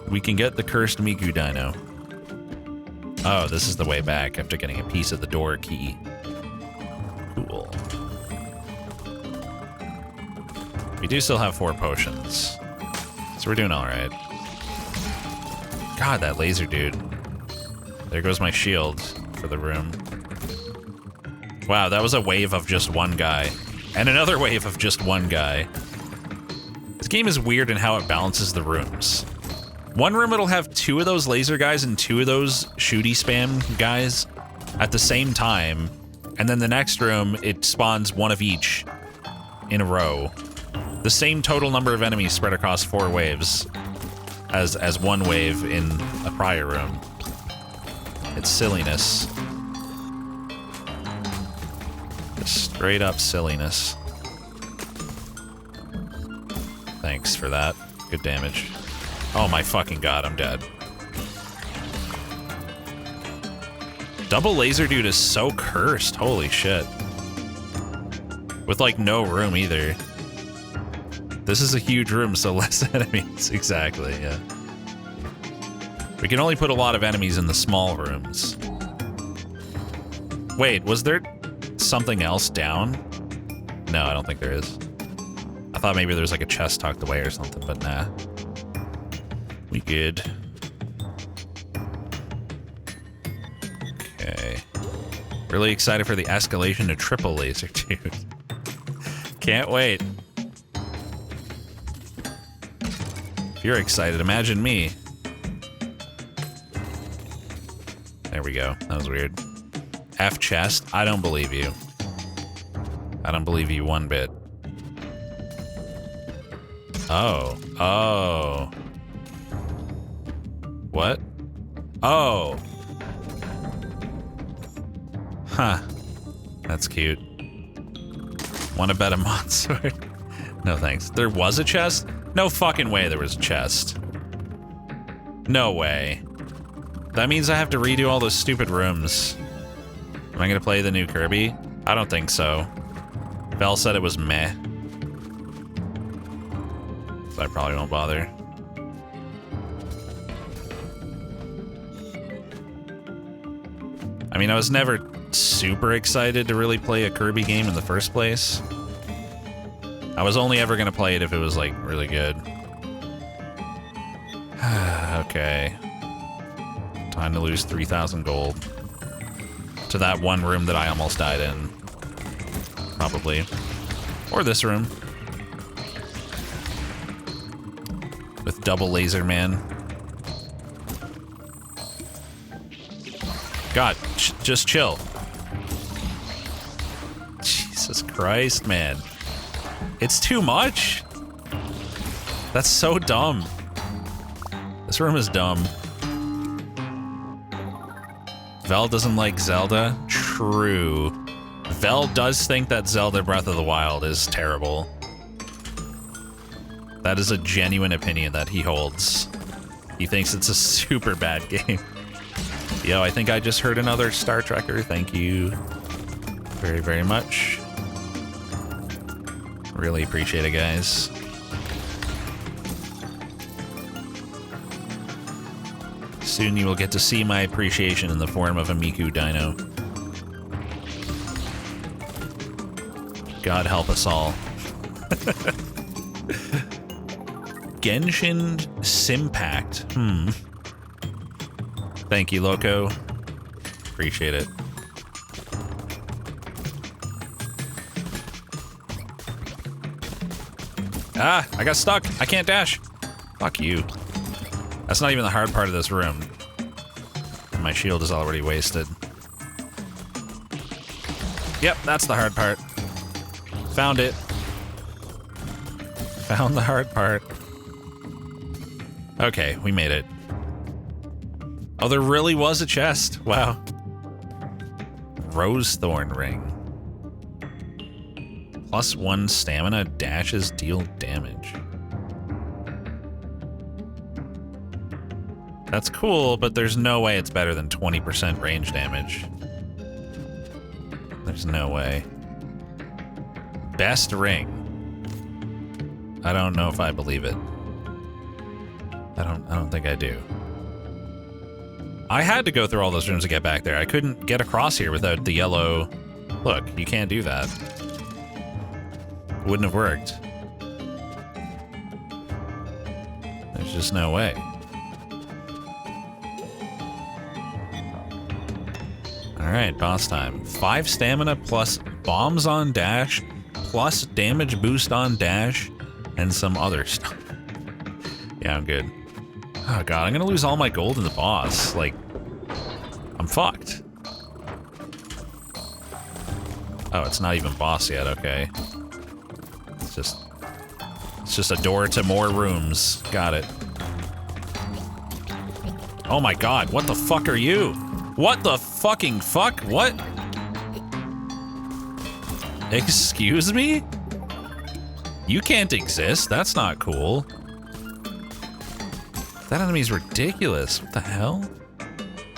We can get the cursed Miku Dino. Oh, this is the way back after getting a piece of the door key. Cool. We do still have 4 potions. So we're doing alright. God, that laser dude. There goes my shield for the room. Wow, that was a wave of just one guy. And another wave of just one guy. This game is weird in how it balances the rooms. One room it'll have 2 of those laser guys and 2 of those shooty spam guys at the same time. And then the next room, it spawns 1 of each in a row. The same total number of enemies spread across 4 waves as one wave in a prior room. It's silliness. Just straight up silliness. Thanks for that. Good damage. Oh my fucking god, I'm dead. Double laser dude is so cursed. Holy shit. With like no room either. This is a huge room, so less enemies. Exactly, yeah. We can only put a lot of enemies in the small rooms. Wait, was there something else down? No, I don't think there is. I thought maybe there's like a chest tucked away or something, but nah. We good. Okay. Really excited for the escalation to triple laser, dude. Can't wait. If you're excited, imagine me. There we go. That was weird. F chest? I don't believe you. I don't believe you one bit. Oh. Oh. What? Oh. Huh. That's cute. Want to bet a monster? No thanks. There was a chest? No fucking way there was a chest. No way. That means I have to redo all those stupid rooms. Am I gonna play the new Kirby? I don't think so. Belle said it was meh. So I probably won't bother. I mean, I was never super excited to really play a Kirby game in the first place. I was only ever gonna play it if it was, like, really good. Okay. Time to lose 3,000 gold. To that one room that I almost died in. Probably. Or this room. With double laser man. God, just chill. Jesus Christ, man. It's too much. That's so dumb. This room is dumb. Vel doesn't like Zelda? True. Vel does think that Zelda Breath of the Wild is terrible. That is a genuine opinion that he holds. He thinks it's a super bad game. Yo, I think I just heard another Star Trekker. Thank you. very, very much. Really appreciate it, guys. Soon you will get to see my appreciation in the form of a Miku Dino. God help us all. Genshin Simpact. Thank you, Loco. Appreciate it. Ah, I got stuck. I can't dash. Fuck you. That's not even the hard part of this room. And my shield is already wasted. Yep, that's the hard part. Found it. Found the hard part. Okay, we made it. Oh, there really was a chest. Wow. Rosethorn ring. +1 stamina dashes deal damage. That's cool, but there's no way it's better than 20% range damage. There's no way. Best ring. I don't know if I believe it. I don't think I do. I had to go through all those rooms to get back there. I couldn't get across here without the yellow... Look, you can't do that. Wouldn't have worked. There's just no way. Alright, boss time. 5 stamina plus bombs on dash, plus damage boost on dash, and some other stuff. Yeah, I'm good. Oh god, I'm gonna lose all my gold in the boss. Like, I'm fucked. Oh, it's not even boss yet, okay. It's just a door to more rooms. Got it. Oh my god, what the fuck are you? What the fucking fuck? What? Excuse me? You can't exist. That's not cool. That enemy's ridiculous. What the hell?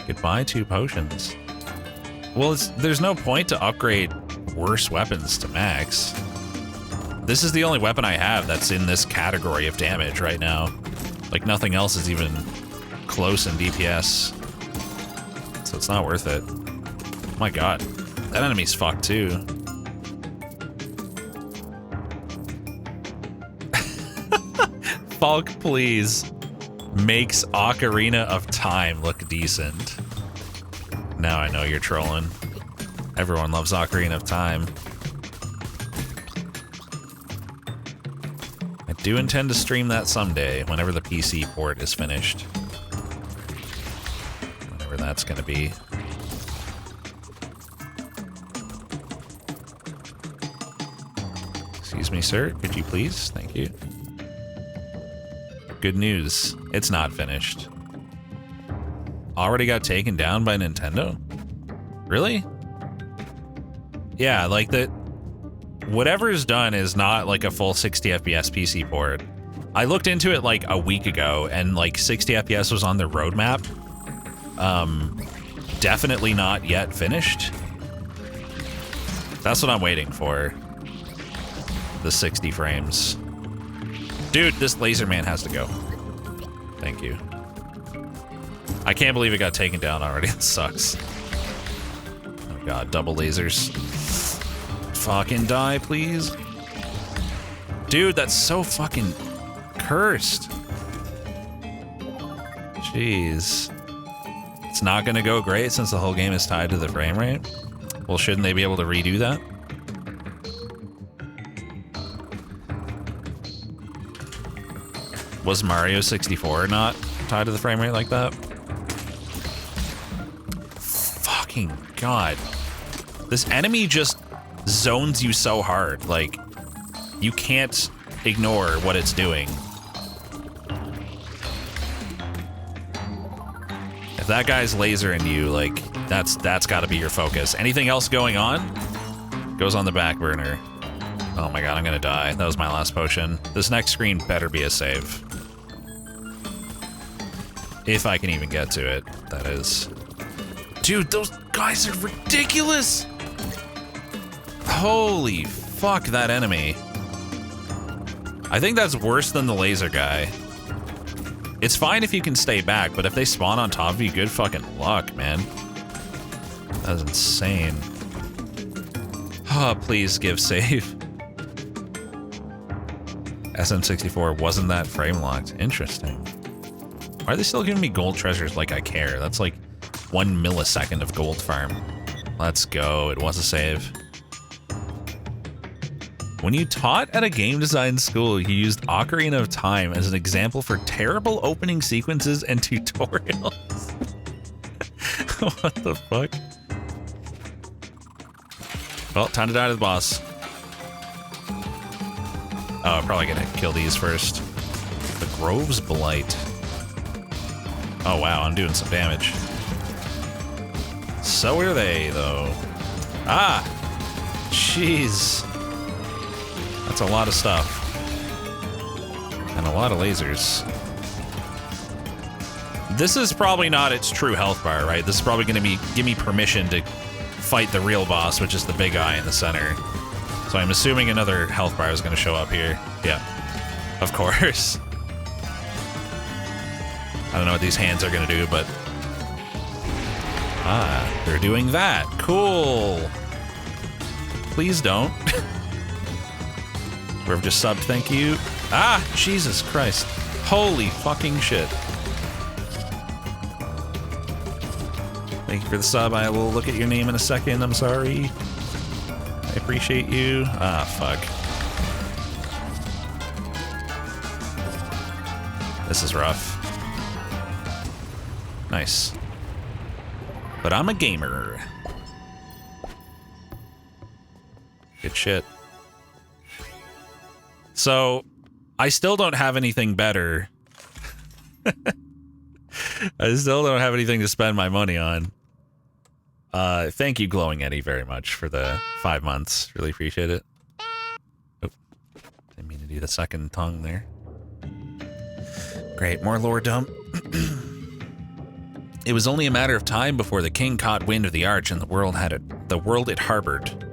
Goodbye, 2 potions. Well, there's no point to upgrade worse weapons to max. This is the only weapon I have that's in this category of damage right now. Like, nothing else is even close in DPS. So it's not worth it. Oh my god. That enemy's fucked too. Falk, please. Makes Ocarina of Time look decent. Now I know you're trolling. Everyone loves Ocarina of Time. I do intend to stream that someday, whenever the PC port is finished. Whenever that's gonna be. Excuse me, sir. Could you please? Thank you. Good news. It's not finished. Already got taken down by Nintendo? Really? Yeah, like whatever's done is not like a full 60 FPS PC port. I looked into it like a week ago and like 60 FPS was on the roadmap. Definitely not yet finished. That's what I'm waiting for. The 60 frames. Dude, this laser man has to go. Thank you. I can't believe it got taken down already. It sucks. Oh god, double lasers. Fucking die, please. Dude, that's so fucking cursed. Jeez. It's not gonna go great since the whole game is tied to the frame rate. Well, shouldn't they be able to redo that? Was Mario 64 not tied to the frame rate like that? Fucking god. This enemy just zones you so hard. Like, you can't ignore what it's doing. If that guy's lasering you, like, that's gotta be your focus. Anything else going on goes on the back burner. Oh my god, I'm gonna die. That was my last potion. This next screen better be a save. If I can even get to it, that is. Dude, those guys are ridiculous! Holy fuck, that enemy. I think that's worse than the laser guy. It's fine if you can stay back, but if they spawn on top of you, good fucking luck, man. That's insane. Oh, please give save. SM64 wasn't that frame locked. Interesting. Why are they still giving me gold treasures like I care? That's like 1 millisecond of gold farm. Let's go. It was a save. When you taught at a game design school, you used Ocarina of Time as an example for terrible opening sequences and tutorials. What the fuck? Well, time to die to the boss. Oh, I'm probably gonna kill these first. The Grove's Blight. Oh wow, I'm doing some damage. So are they, though. Ah! Jeez. That's a lot of stuff. And a lot of lasers. This is probably not its true health bar, right? This is probably gonna be give me permission to fight the real boss, which is the big eye in the center. So I'm assuming another health bar is gonna show up here. Yeah, of course. I don't know what these hands are gonna do, but... Ah, they're doing that. Cool. Please don't. Whoever just subbed, thank you. Ah, Jesus Christ. Holy fucking shit. Thank you for the sub. I will look at your name in a second. I'm sorry. I appreciate you. Ah, fuck. This is rough. Nice. But I'm a gamer. Good shit. So, I still don't have anything better. I still don't have anything to spend my money on. Thank you, Glowing Eddie, very much for the 5 months. Really appreciate it. Oh, didn't mean to do the second tongue there. Great, more lore dump. It was only a matter of time before the king caught wind of the arch and the world it harbored.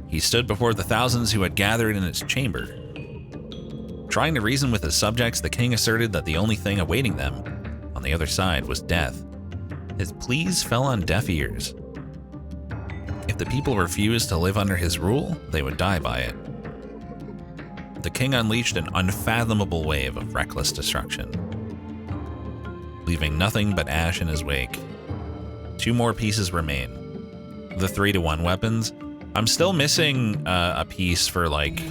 He stood before the thousands who had gathered in its chamber. Trying to reason with his subjects, the king asserted that the only thing awaiting them on the other side was death. His pleas fell on deaf ears. If the people refused to live under his rule, they would die by it. The king unleashed an unfathomable wave of reckless destruction, leaving nothing but ash in his wake. 2 more pieces remain. The 3-to-1 weapons. I'm still missing a piece for, like...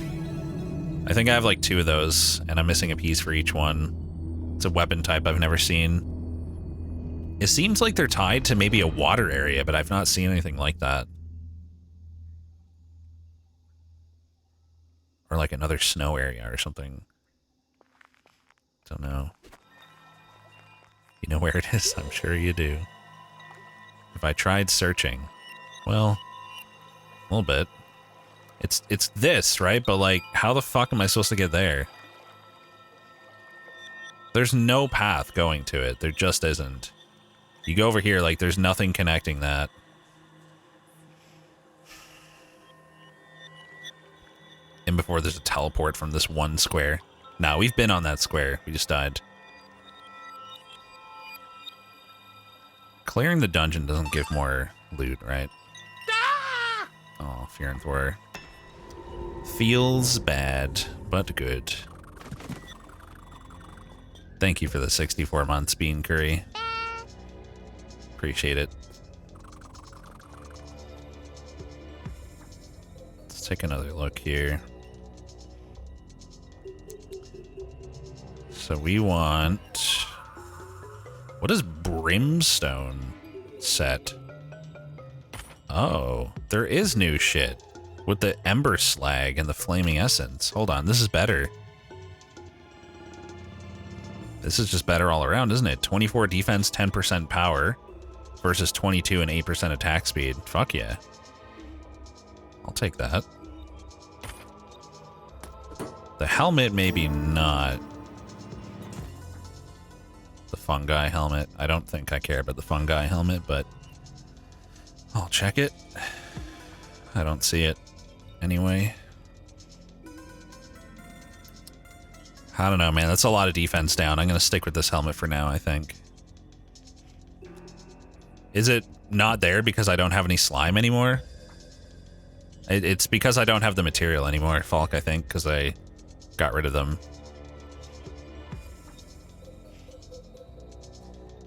I think I have like 2 of those, and I'm missing a piece for each one. It's a weapon type I've never seen. It seems like they're tied to maybe a water area, but I've not seen anything like that. Or like another snow area or something. Don't know. You know where it is? I'm sure you do. If I tried searching, well, a little bit. It's this, right? But like, how the fuck am I supposed to get there? There's no path going to it. There just isn't. You go over here, like, there's nothing connecting that. And before there's a teleport from this one square. Nah, we've been on that square. We just died. Clearing the dungeon doesn't give more loot, right? Oh, Fear and Thor. Feels bad, but good. Thank you for the 64 months, Bean Curry. Appreciate it. Let's take another look here. So we want... What is Brimstone set? Oh, there is new shit. With the Ember Slag and the Flaming Essence. Hold on, this is better. This is just better all around, isn't it? 24 defense, 10% power versus 22 and 8% attack speed. Fuck yeah. I'll take that. The helmet, maybe not. The fungi helmet. I don't think I care about the fungi helmet, but I'll check it. I don't see it. anyway. I don't know, man. That's a lot of defense down. I'm going to stick with this helmet for now, I think. Is it not there because I don't have any slime anymore? It's because I don't have the material anymore, Falk, I think, because I got rid of them.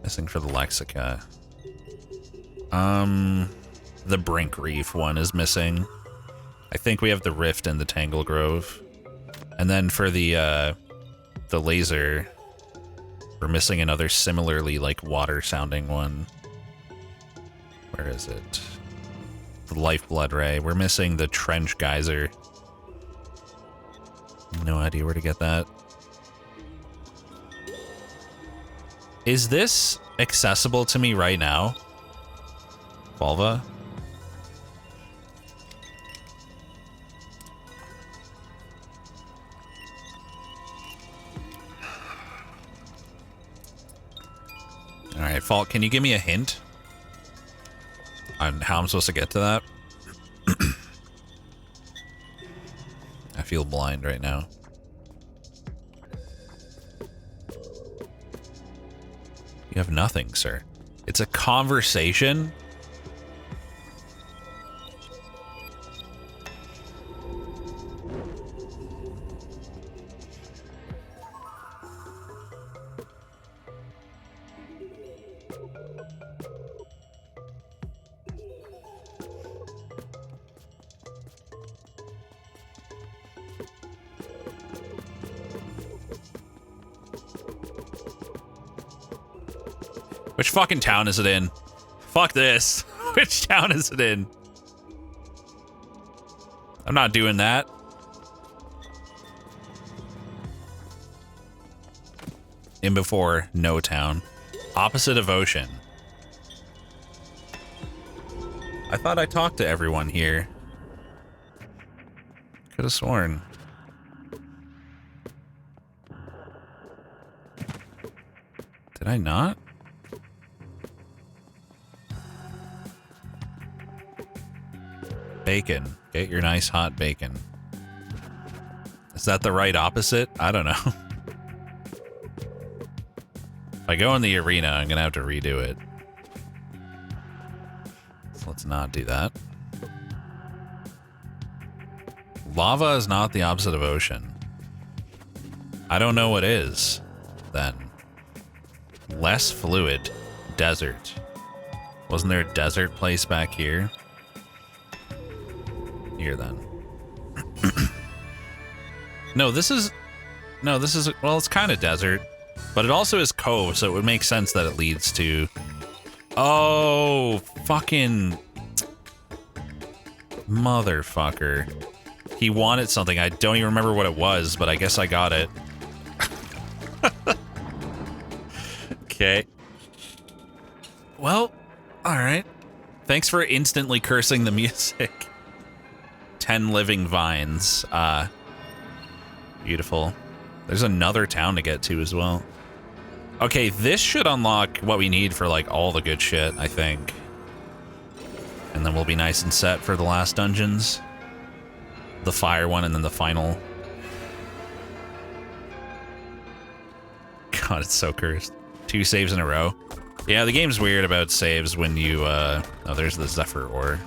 Missing for the Lexica. The Brink Reef one is missing. I think we have the Rift and the Tangle Grove. And then for the laser, we're missing another similarly like water sounding one. Where is it? The Lifeblood Ray. We're missing the Trench Geyser. No idea where to get that. Is this accessible to me right now? Volva? Alright, Falk, can you give me a hint on how I'm supposed to get to that? I feel blind right now. You have nothing, sir. It's a conversation? Which fucking town is it in? Fuck this. Which town is it in? I'm not doing that. In before, no town. Opposite of ocean. I thought I talked to everyone here. Could have sworn. Did I not? Bacon. Get your nice hot bacon. Is that the right opposite? I don't know. If I go in the arena, I'm gonna have to redo it. So let's not do that. Lava is not the opposite of ocean. I don't know what is, then. Less fluid. Desert. Wasn't there a desert place back here? Here then. No, this is, well, it's kind of desert, but it also is cove, so it would make sense that it leads to, oh, fucking motherfucker. He wanted something. I don't even remember what it was, but I guess I got it. Okay. Well, all right. Thanks for instantly cursing the music. 10 living vines. Beautiful. There's another town to get to as well. Okay, this should unlock what we need for like all the good shit, I think. And then we'll be nice and set for the last dungeons. The fire one and then the final. God, it's so cursed. 2 saves in a row. Yeah, the game's weird about saves when you, oh, there's the Zephyr ore.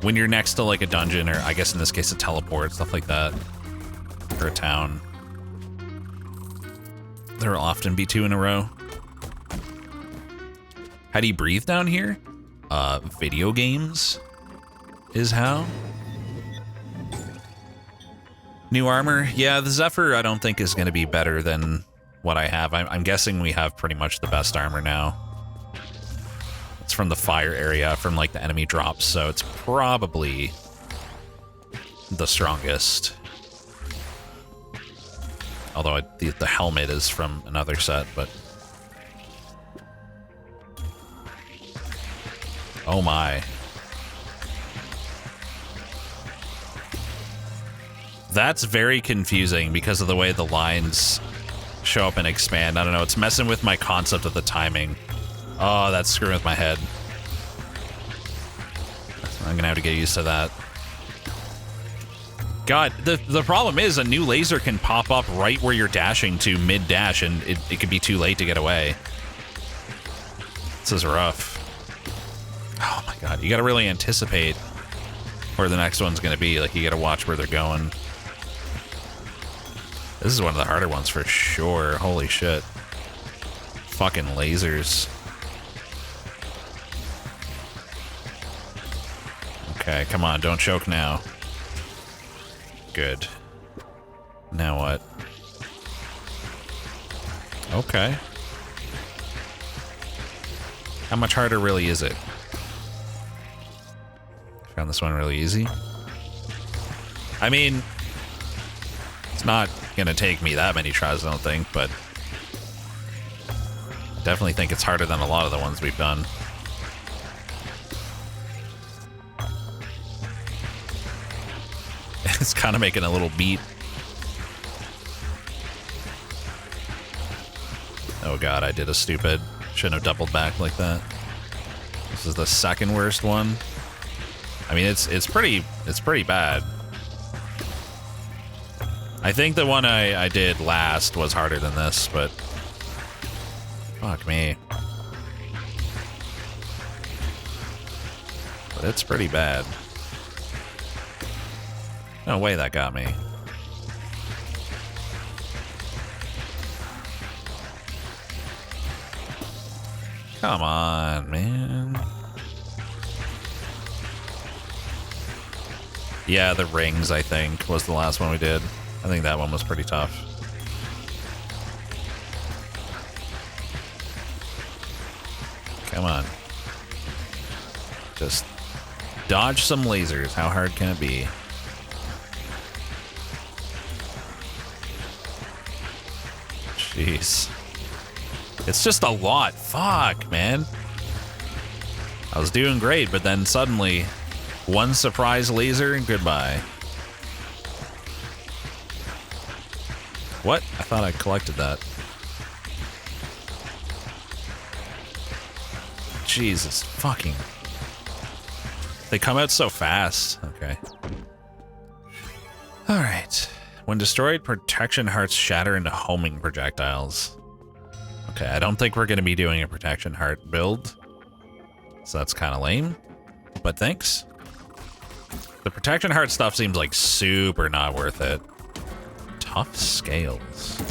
When you're next to like a dungeon, or I guess in this case a teleport, stuff like that, or a town. There will often be 2 in a row. How do you breathe down here? Video games is how. New armor. Yeah, the Zephyr I don't think is going to be better than what I have. I'm guessing we have pretty much the best armor now. It's from the fire area, from like the enemy drops, so it's probably the strongest. Although the helmet is from another set, but... Oh my. That's very confusing because of the way the lines show up and expand. I don't know, it's messing with my concept of the timing. Oh, that's screwing with my head. I'm gonna have to get used to that. God, the problem is a new laser can pop up right where you're dashing to mid-dash, and it could be too late to get away. This is rough. Oh my god, you gotta really anticipate where the next one's gonna be. Like, you gotta watch where they're going. This is one of the harder ones for sure. Holy shit. Fucking lasers. Okay, come on, don't choke now. Good. Now what? Okay. How much harder really is it? Found this one really easy. I mean, it's not gonna take me that many tries, I don't think, but I definitely think it's harder than a lot of the ones we've done. It's kind of making a little beat. Oh god, I did a stupid. Shouldn't have doubled back like that. This is the second worst one. I mean, it's pretty bad. I think the one I did last was harder than this, but fuck me. But it's pretty bad. No way that got me. Come on, man. Yeah, the rings, I think, was the last one we did. I think that one was pretty tough. Come on. Just dodge some lasers. How hard can it be? Jeez. It's just a lot. Fuck, man. I was doing great, but then suddenly, one surprise laser and goodbye. What? I thought I collected that. Jesus fucking. They come out so fast. Okay. Alright. When destroyed, protection hearts shatter into homing projectiles. Okay, I don't think we're going to be doing a protection heart build. So that's kind of lame. But thanks. The protection heart stuff seems like super not worth it. Tough scales.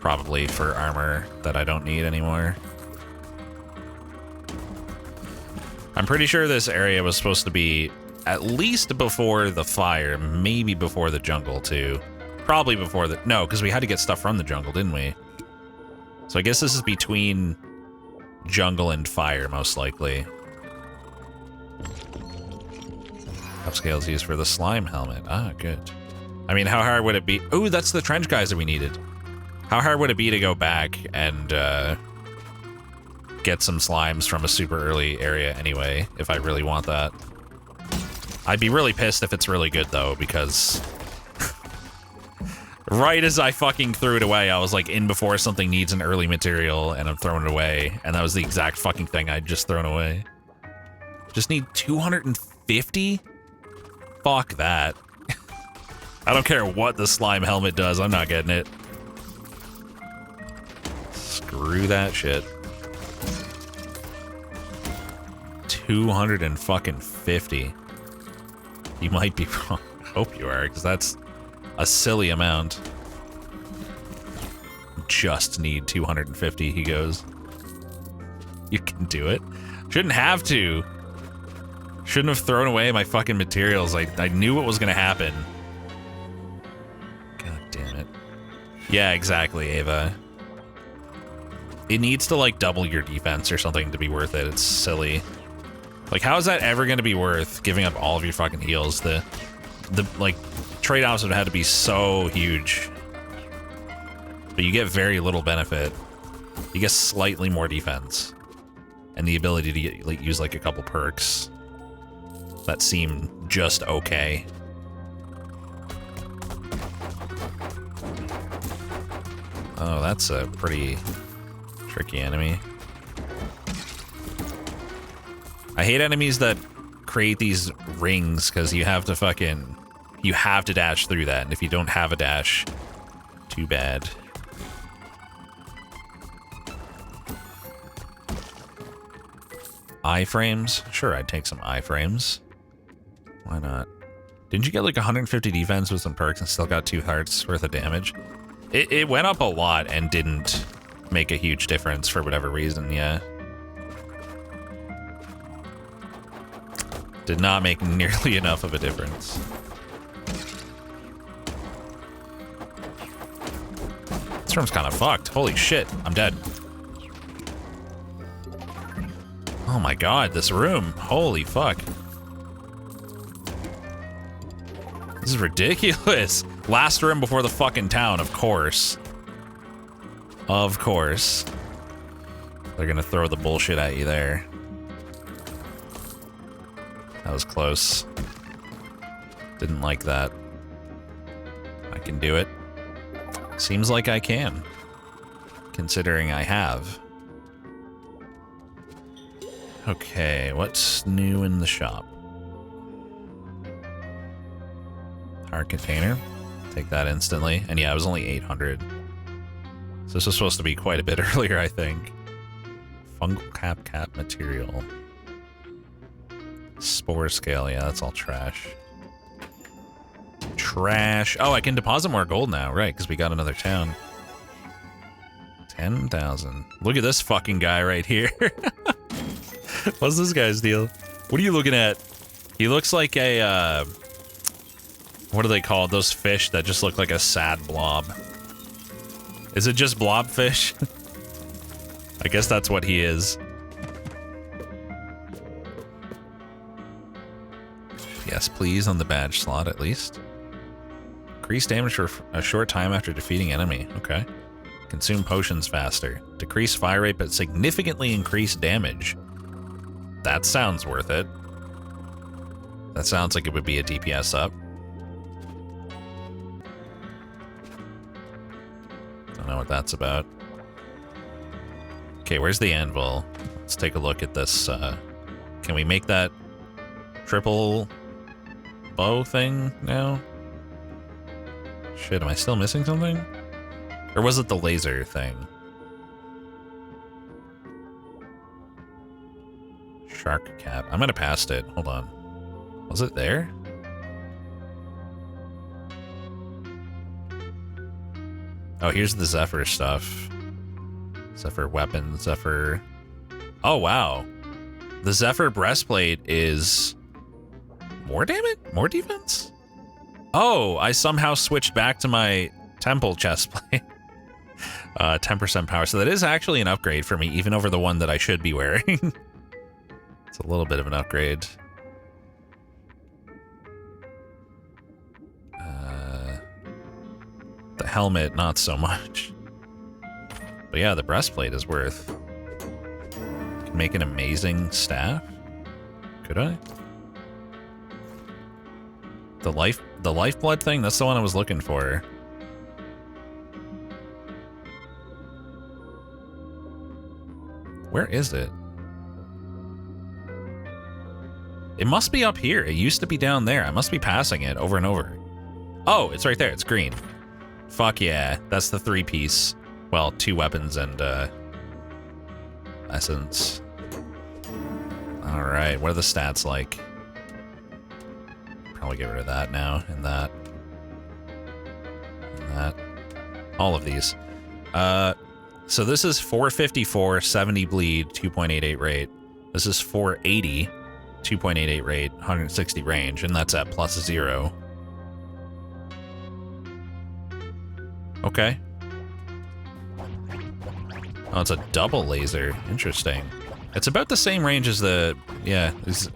Probably for armor that I don't need anymore. I'm pretty sure this area was supposed to be at least before the fire, maybe before the jungle too. Probably before the... No, because we had to get stuff from the jungle, didn't we? So I guess this is between jungle and fire, most likely. Upscales used for the slime helmet. Ah, good. I mean, how hard would it be? Ooh, that's the trench guys that we needed. How hard would it be to go back and get some slimes from a super early area anyway, if I really want that? I'd be really pissed if it's really good, though, because right as I fucking threw it away, I was like in before something needs an early material, and I'm throwing it away, and that was the exact fucking thing I'd just thrown away. Just need 250? Fuck that. I don't care what the slime helmet does, I'm not getting it. Screw that shit. 250. You might be wrong. I hope you are, because that's a silly amount. Just need 250, he goes. You can do it. Shouldn't have to. Shouldn't have thrown away my fucking materials. I knew what was gonna happen. God damn it. Yeah, exactly, Ava. It needs to, like, double your defense or something to be worth it. It's silly. Like, how is that ever going to be worth giving up all of your fucking heals? The like, trade-offs would have to be so huge. But you get very little benefit. You get slightly more defense. And the ability to get, like, use, like, a couple perks that seem just okay. Oh, that's a pretty tricky enemy. I hate enemies that create these rings because you have to dash through that, and if you don't have a dash, too bad. Iframes? Sure, I'd take some iframes. Why not? Didn't you get like 150 defense with some perks and still got 2 hearts worth of damage? It went up a lot and didn't make a huge difference for whatever reason, yeah. Did not make nearly enough of a difference. This room's kind of fucked. Holy shit, I'm dead. Oh my god, this room. Holy fuck. This is ridiculous. Last room before the fucking town, of course. Of course. They're gonna throw the bullshit at you there. That was close. Didn't like that. I can do it. Seems like I can. Considering I have. Okay, what's new in the shop? Our container. Take that instantly. And yeah, it was only 800. So this was supposed to be quite a bit earlier, I think. Fungal cap material. Spore scale, yeah, that's all trash. Trash. Oh, I can deposit more gold now, right, because we got another town. 10,000. Look at this fucking guy right here. What's this guy's deal? What are you looking at? He looks like a, what are they called? Those fish that just look like a sad blob. Is it just blobfish? I guess that's what he is. Yes, please, on the badge slot, at least. Increase damage for a short time after defeating enemy. Okay. Consume potions faster. Decrease fire rate, but significantly increase damage. That sounds worth it. That sounds like it would be a DPS up. Don't know what that's about. Okay, where's the anvil? Let's take a look at this. Can we make that triple bow thing now? Shit, am I still missing something? Or was it the laser thing? Shark cap. I might have passed it. Hold on. Was it there? Oh, here's the Zephyr stuff. Zephyr weapon, Zephyr... Oh, wow. The Zephyr breastplate is... more damage? More defense? Oh, I somehow switched back to my temple chestplate. 10% power. So that is actually an upgrade for me, even over the one that I should be wearing. It's a little bit of an upgrade. The helmet, not so much. But yeah, the breastplate is worth. Can make an amazing staff. Could I? The lifeblood thing, that's the one I was looking for. Where is it? It must be up here. It used to be down there. I must be passing it over and over. Oh, it's right there. It's green. Fuck yeah. That's the 3-piece. Well, 2 weapons and essence. Alright, what are the stats like? Probably get rid of that now, and that. And that. All of these. So this is 454, 70 bleed, 2.88 rate. This is 480, 2.88 rate, 160 range, and that's at +0. Okay. Oh, it's a double laser. Interesting. It's about the same range as the... Yeah, it's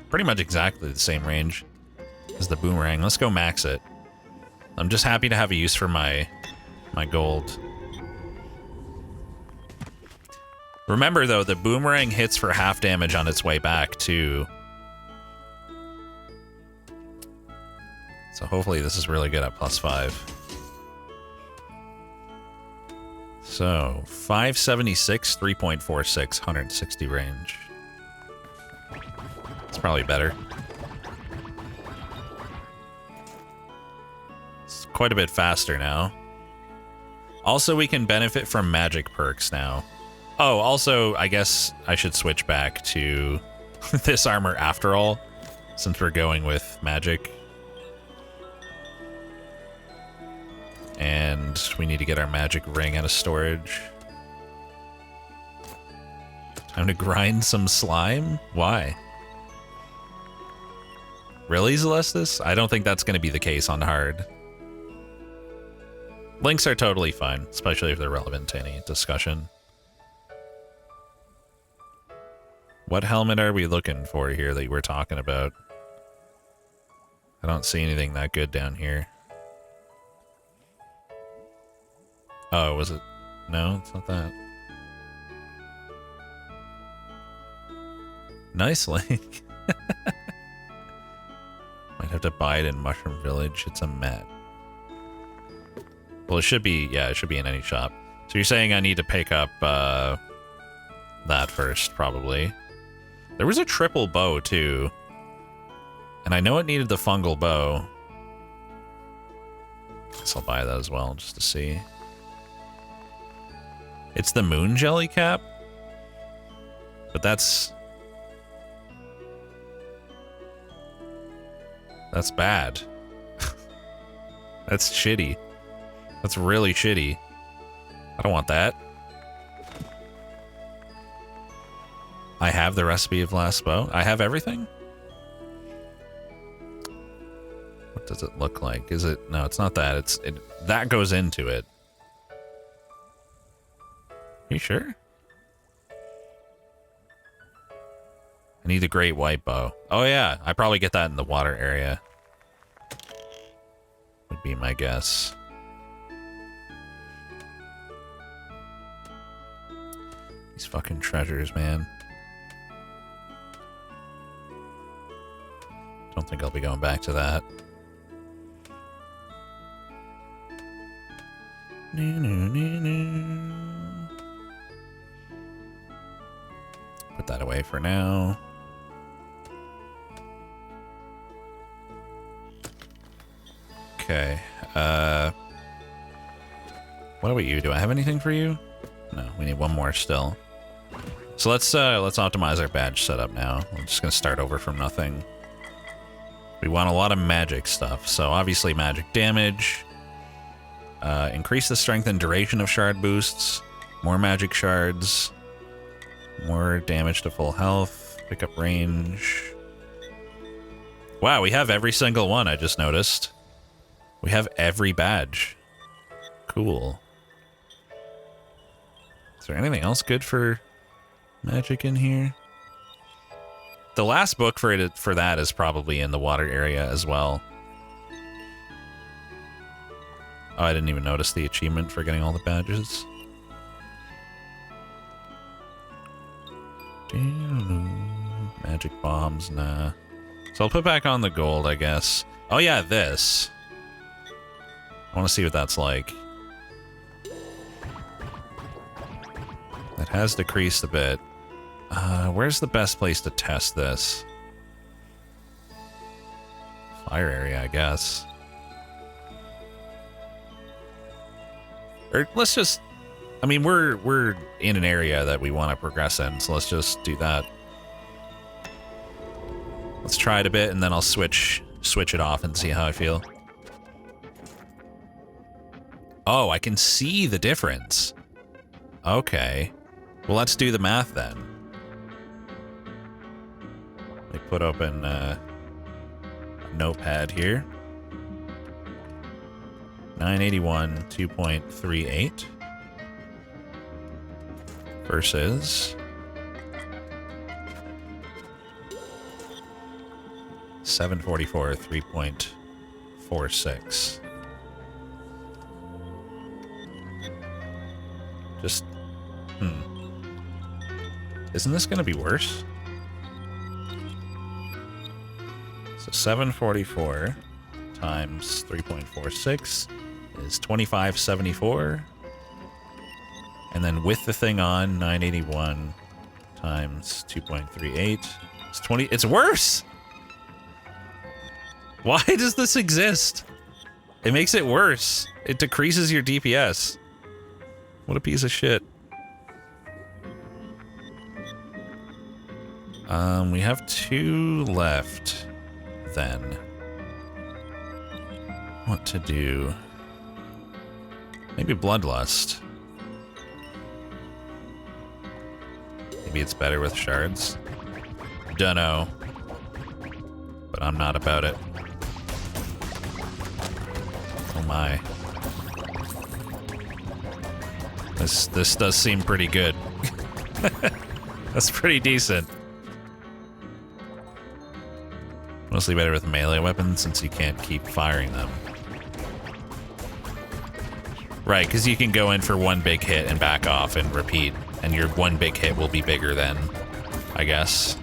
pretty much exactly the same range as the boomerang. Let's go max it. I'm just happy to have a use for my gold. Remember, though, the boomerang hits for half damage on its way back, too. So hopefully this is really good at +5. So, 576, 3.46, 160 range. It's It's probably better. It's quite a bit faster now. Also, we can benefit from magic perks now. Oh, also, I guess I should switch back to this armor after all, since we're going with magic. And we need to get our magic ring out of storage. Time to grind some slime? Why? Really, Celestis? I don't think that's going to be the case on hard. Links are totally fine, especially if they're relevant to any discussion. What helmet are we looking for here that you were talking about? I don't see anything that good down here. Oh, was it? No, it's not that. Nice link. Might have to buy it in Mushroom Village. It's a mat. Well, it should be, yeah, it should be in any shop. So you're saying I need to pick up that first, probably. There was a triple bow, too. And I know it needed the fungal bow. Guess I'll buy that as well, just to see. It's the moon jelly cap? But that's bad. That's shitty. That's really shitty. I don't want that. I have the recipe of last bow. I have everything? What does it look like? Is it... No, it's not that. That goes into it. Are you sure? I need the great white bow. Oh yeah, I probably get that in the water area. Would be my guess. These fucking treasures, man. Don't think I'll be going back to that. Put that away for now. Okay. What about you? Do I have anything for you? No, we need one more still. So let's optimize our badge setup now. I'm just gonna start over from nothing. We want a lot of magic stuff. So obviously magic damage. Increase the strength and duration of shard boosts. More magic shards. More damage to full health. Pick up range. Wow, we have every single one, I just noticed. We have every badge. Cool. Is there anything else good for magic in here? The last book for that is probably in the water area as well. Oh, I didn't even notice the achievement for getting all the badges. Magic bombs, nah. So I'll put back on the gold, I guess. Oh yeah, this. I want to see what that's like. It has decreased a bit. Where's the best place to test this? Fire area, I guess. Or let's just... I mean, we're in an area that we want to progress in, so let's just do that. Let's try it a bit, and then I'll switch it off and see how I feel. Oh, I can see the difference. Okay. Well, let's do the math then. Let me put open a notepad here. 981 2.38 versus 744 3.46. Just isn't this going to be worse? So 744 times 3.46 is 2574. And then with the thing on, 981 times 2.38 It's 20. It's worse. Why does this exist? It makes it worse. It decreases your DPS. What a piece of shit. We have 2 left then. What to do? Maybe Bloodlust. Maybe it's better with shards. Dunno. But I'm not about it. Oh my. This does seem pretty good. That's pretty decent. Mostly better with melee weapons since you can't keep firing them. Right, because you can go in for 1 big hit and back off and repeat, and your 1 big hit will be bigger than, I guess.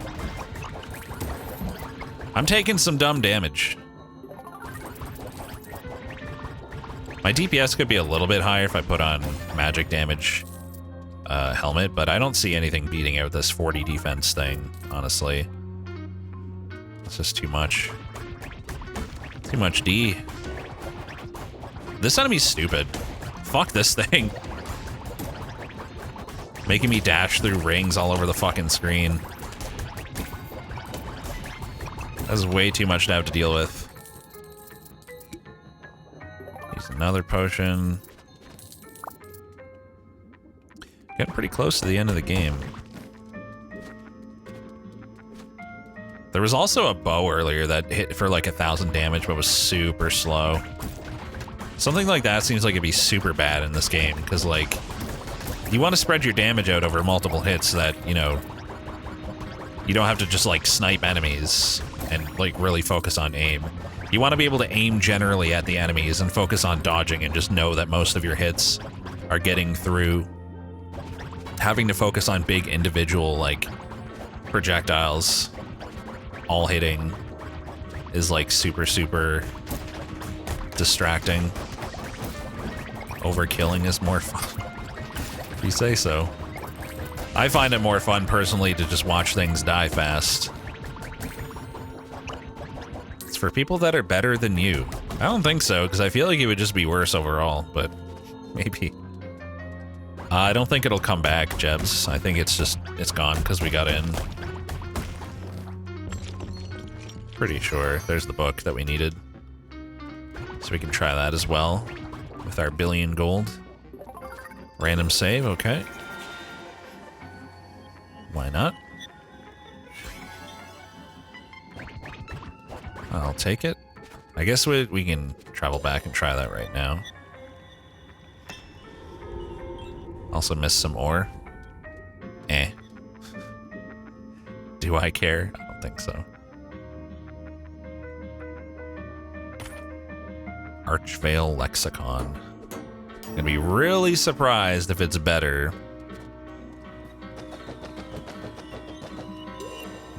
I'm taking some dumb damage. My DPS could be a little bit higher if I put on magic damage helmet, but I don't see anything beating out this 40 defense thing, honestly. It's just too much. Too much D. This enemy's stupid. Fuck this thing. Making me dash through rings all over the fucking screen. That's way too much to have to deal with. Use another potion. Getting pretty close to the end of the game. There was also a bow earlier that hit for like 1,000 damage, but was super slow. Something like that seems like it'd be super bad in this game, because like, you want to spread your damage out over multiple hits so that, you know, you don't have to just like snipe enemies and like really focus on aim. You want to be able to aim generally at the enemies and focus on dodging and just know that most of your hits are getting through. Having to focus on big individual like projectiles all hitting is like super distracting. Overkilling is more fun, if you say so. I find it more fun personally to just watch things die fast. It's for people that are better than you. I don't think so, because I feel like it would just be worse overall, but maybe. I don't think it'll come back, Jebs. I think it's gone because we got in. Pretty sure there's the book that we needed. So we can try that as well with our 1 billion gold. Random save, okay. Why not? I'll take it. I guess we can travel back and try that right now. Also missed some ore. Eh. Do I care? I don't think so. Archvale Lexicon. Gonna be really surprised if it's better.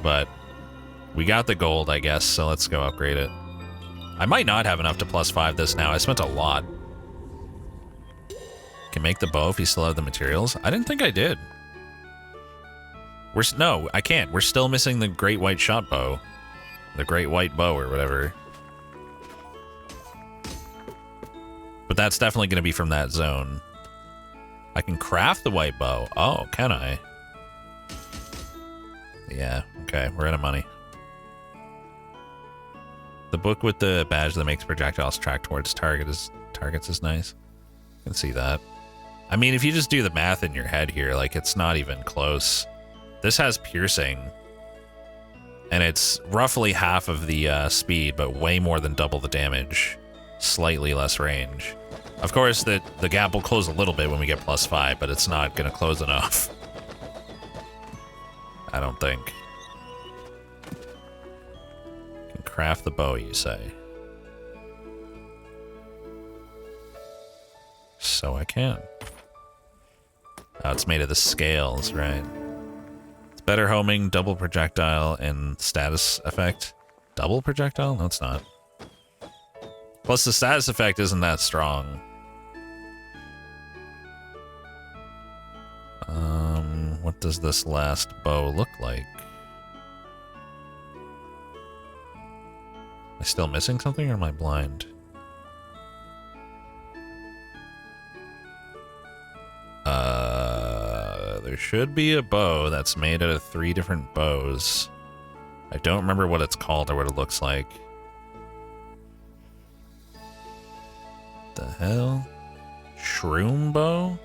But we got the gold, I guess, so let's go upgrade it. I might not have enough to +5 this now. I spent a lot. Can make the bow if you still have the materials. I didn't think I did. No, I can't. We're still missing the Great White Shot Bow. The Great White Bow or whatever. But that's definitely going to be from that zone. I can craft the white bow. Oh, can I? Yeah, okay, we're out of money. The book with the badge that makes projectiles track towards targets is nice. I can see that. I mean, if you just do the math in your head here, like, it's not even close. This has piercing. And it's roughly half of the speed, but way more than double the damage. Slightly less range. Of course, the gap will close a little bit when we get +5, but it's not going to close enough. I don't think. Can craft the bow, you say? So I can. Oh, it's made of the scales, right? It's better homing, double projectile, and status effect. Double projectile? No, it's not. Plus, the status effect isn't that strong. What does this last bow look like? still missing something, or am I blind? There should be a bow that's made out of 3 different bows. I don't remember what it's called or what it looks like. The hell? Shroom bow?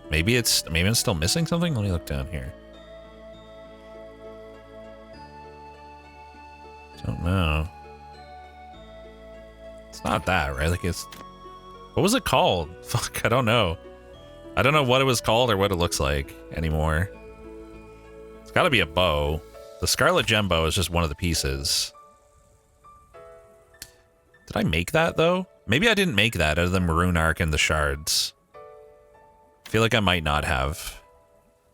Maybe I'm still missing something? Let me look down here. Don't know. It's not that, right? Like it's... What was it called? Fuck, I don't know. I don't know what it was called or what it looks like anymore. It's gotta be a bow. The Scarlet Gem bow is just one of the pieces. Did I make that, though? Maybe I didn't make that out of the Maroon Arc and the shards. I feel like I might not have.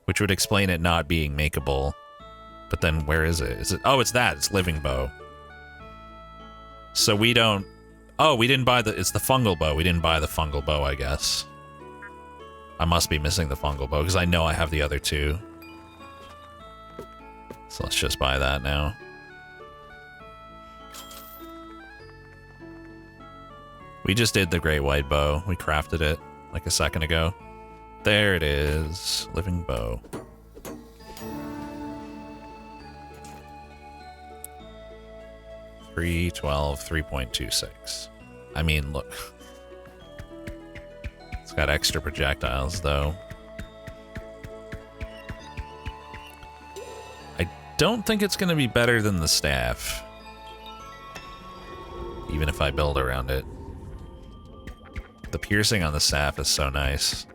Which would explain it not being makeable. But then where is it? Is it? Oh, it's that. It's Living Bow. So we don't... Oh, we didn't buy the... It's the fungal bow. We didn't buy the fungal bow, I guess. I must be missing the fungal bow, because I know I have the other 2. So let's just buy that now. We just did the Great White Bow. We crafted it like a second ago. There it is. Living Bow. $312, 3.26. I mean, look. It's got extra projectiles, though. I don't think it's going to be better than the staff. Even if I build around it. The piercing on the staff is so nice.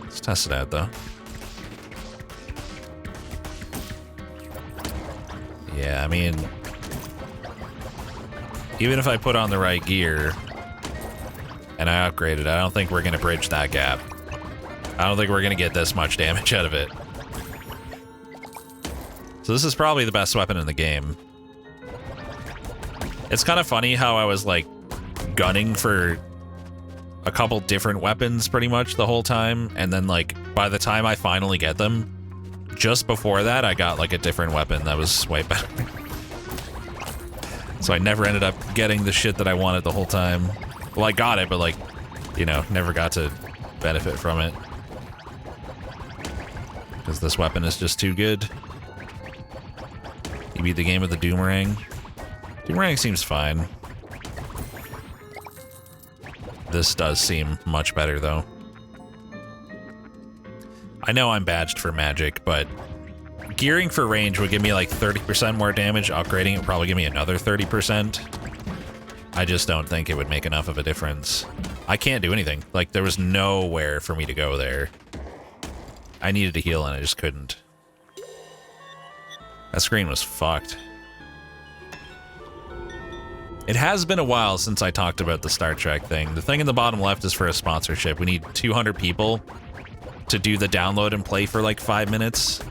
Let's test it out, though. Yeah, I mean... Even if I put on the right gear and I upgrade it, I don't think we're going to bridge that gap. I don't think we're going to get this much damage out of it. So this is probably the best weapon in the game. It's kind of funny how I was, like, gunning for a couple different weapons pretty much the whole time, and then, like, by the time I finally get them, just before that, I got, like, a different weapon that was way better. So I never ended up getting the shit that I wanted the whole time. Well, I got it, but, like, you know, never got to benefit from it. Because this weapon is just too good. You beat the game with the Doomerang. Doomerang seems fine. This does seem much better, though. I know I'm badged for magic, but gearing for range would give me like 30% more damage. Upgrading it would probably give me another 30%. I just don't think it would make enough of a difference. I can't do anything. Like, there was nowhere for me to go there. I needed to heal and I just couldn't. That screen was fucked. It has been a while since I talked about the Star Trek thing. The thing in the bottom left is for a sponsorship. We need 200 people to do the download and play for like 5 minutes.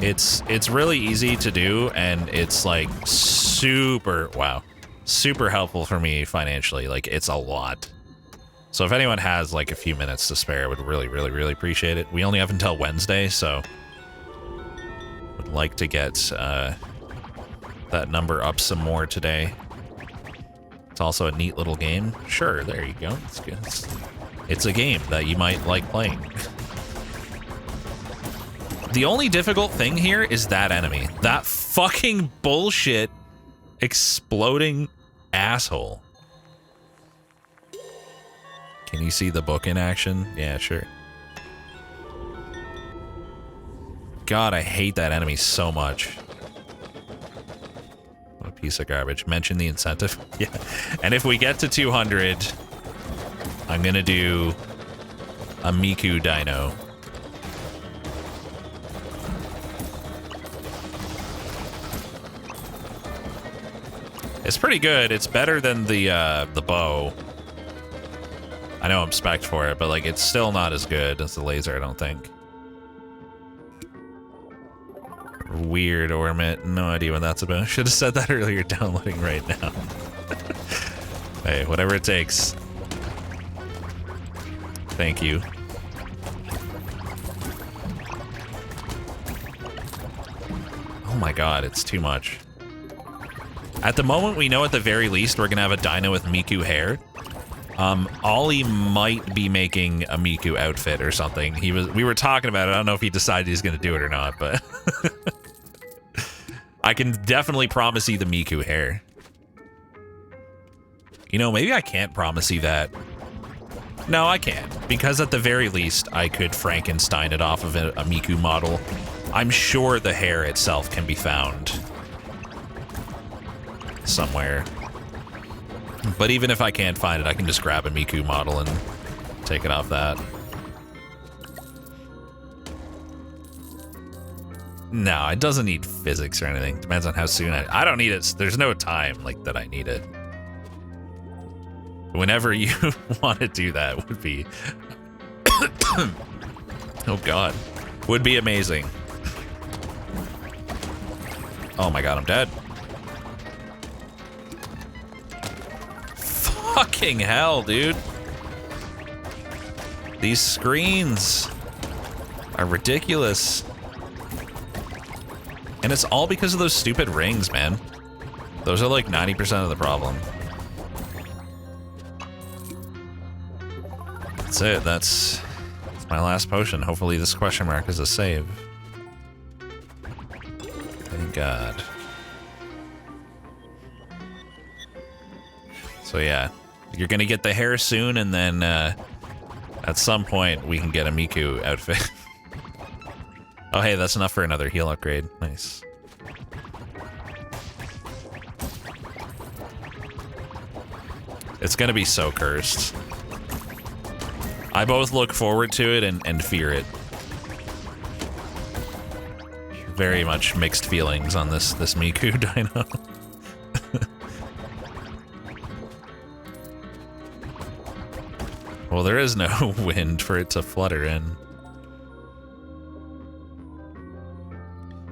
It's really easy to do, and it's like super helpful for me financially. Like, it's a lot. So if anyone has like a few minutes to spare, I would really appreciate it. We only have until Wednesday, so would like to get that number up some more today. It's also a neat little game. Sure, there you go. It's good. It's a game that you might like playing. The only difficult thing here is that enemy. That fucking bullshit exploding asshole. Can you see the book in action? Yeah, sure. God, I hate that enemy so much. What a piece of garbage. Mention the incentive. Yeah. And if we get to 200, I'm gonna do a Miku Dino. It's pretty good. It's better than the bow. I know I'm spec'd for it, but like it's still not as good as the laser, I don't think. Weird Ormit. No idea what that's about. Should have said that earlier. Downloading right now. Hey, whatever it takes. Thank you. Oh my god, it's too much. At the moment, we know at the very least we're gonna have a dino with Miku hair. Ollie might be making a Miku outfit or something. We were talking about it. I don't know if he decided he's gonna do it or not, but I can definitely promise you the Miku hair. You know, maybe I can't promise you that. No, I can't, because at the very least, I could Frankenstein it off of a Miku model. I'm sure the hair itself can be found somewhere. But even if I can't find it, I can just grab a Miku model and take it off that. No, it doesn't need physics or anything. Depends on how soon I don't need it. There's no time like that I need it. Whenever you want to do that would be oh god. Would be amazing. Oh my god, I'm dead. Fucking hell, dude. These screens are ridiculous. And it's all because of those stupid rings, man. Those are like 90% of the problem. That's it. That's my last potion. Hopefully this question mark is a save. Thank God. So yeah, you're gonna get the hair soon, and then at some point we can get a Miku outfit. Oh hey, that's enough for another heal upgrade. Nice. It's gonna be so cursed. I both look forward to it and fear it. Very much mixed feelings on this Miku dino. Well, there is no wind for it to flutter in.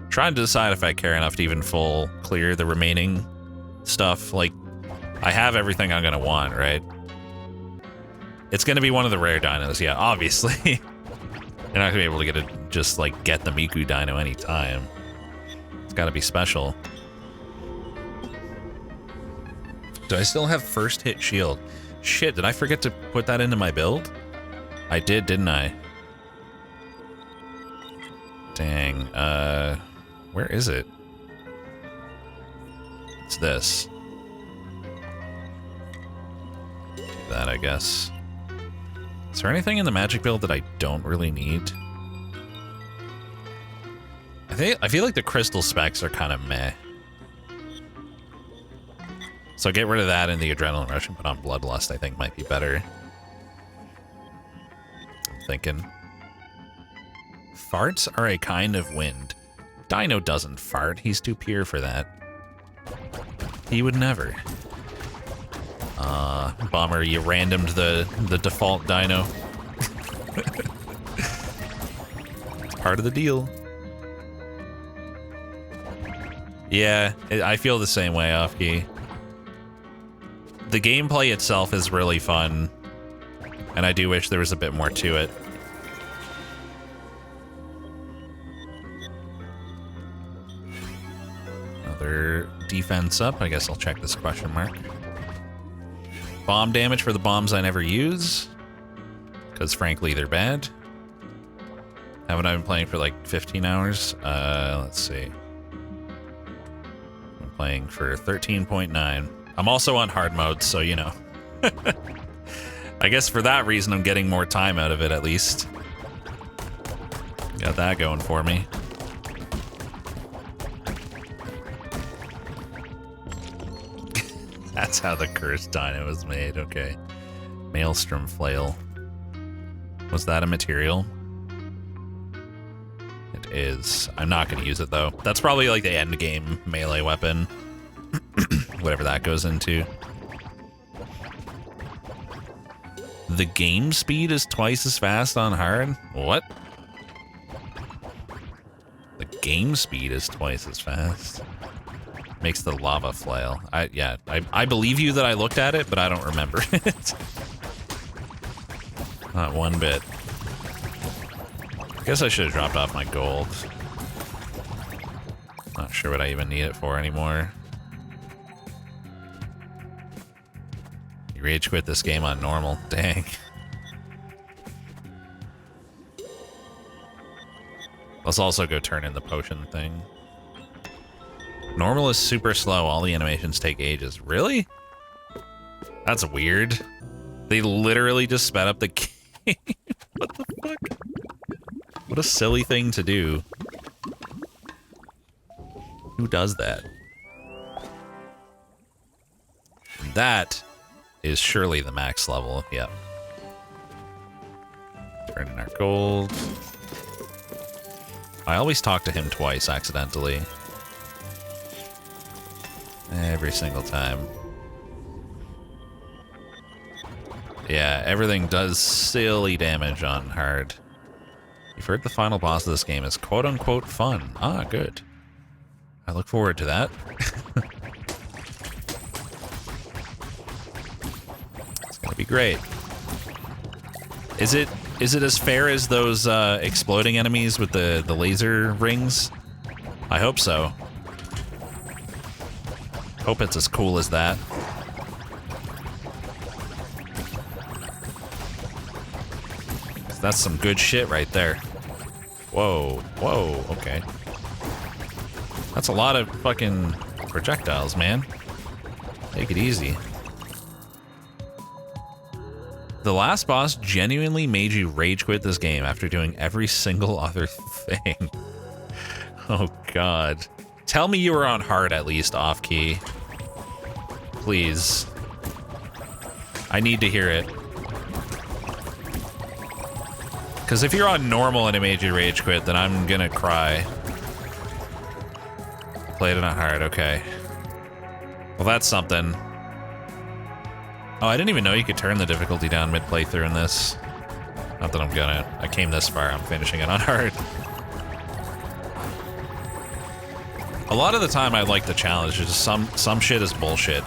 Trying to decide if I care enough to even full clear the remaining stuff. Like, I have everything I'm gonna want, right? It's gonna be one of the rare dinos, yeah, obviously. You're not gonna be able to just like get the Miku dino anytime. It's gotta be special. Do I still have first hit shield? Shit, did I forget to put that into my build? I did, didn't I? Dang, where is it? It's this. That, I guess. Is there anything in the magic build that I don't really need? I feel like the crystal specs are kind of meh. So get rid of that and the adrenaline rush and put on bloodlust, I think might be better. I'm thinking. Farts are a kind of wind. Dino doesn't fart, he's too pure for that. He would never. Bummer, you randomed the default dino. It's part of the deal. Yeah, I feel the same way, Offkey. The gameplay itself is really fun, and I do wish there was a bit more to it. Another defense up. I guess I'll check this question mark. Bomb damage for the bombs I never use, because frankly they're bad. Haven't I been playing for like 15 hours? Let's see. I'm playing for 13.9. I'm also on hard mode, so you know. I guess for that reason I'm getting more time out of it at least. Got that going for me. That's how the cursed dino was made, okay. Maelstrom flail. Was that a material? It is. I'm not going to use it though. That's probably like the end game melee weapon. Whatever that goes into. The game speed is twice as fast on hard? What? The game speed is twice as fast. Makes the lava flail. I believe you that I looked at it, but I don't remember it. Not one bit. I guess I should have dropped off my gold. Not sure what I even need it for anymore. You rage quit this game on normal. Dang. Let's also go turn in the potion thing. Normal is super slow. All the animations take ages. Really? That's weird. They literally just sped up the game. What the fuck? What a silly thing to do. Who does that? That is surely the max level. Yep. Turn in our gold. I always talk to him twice accidentally. Every single time. Yeah, everything does silly damage on hard. You've heard the final boss of this game is quote-unquote fun. Ah, good. I look forward to that. It's gonna be great. Is it as fair as those exploding enemies with the laser rings? I hope so. Hope it's as cool as that. That's some good shit right there. Whoa, whoa, okay. That's a lot of fucking projectiles, man. Take it easy. The last boss genuinely made you rage quit this game after doing every single other thing. Oh god. Tell me you were on hard at least, off key. Please. I need to hear it. Because if you're on normal and it made you rage quit, then I'm gonna cry. Played it on hard, okay. Well, that's something. Oh, I didn't even know you could turn the difficulty down mid-playthrough in this. Not that I'm gonna. I came this far, I'm finishing it on hard. A lot of the time I like the challenge, just some shit is bullshit.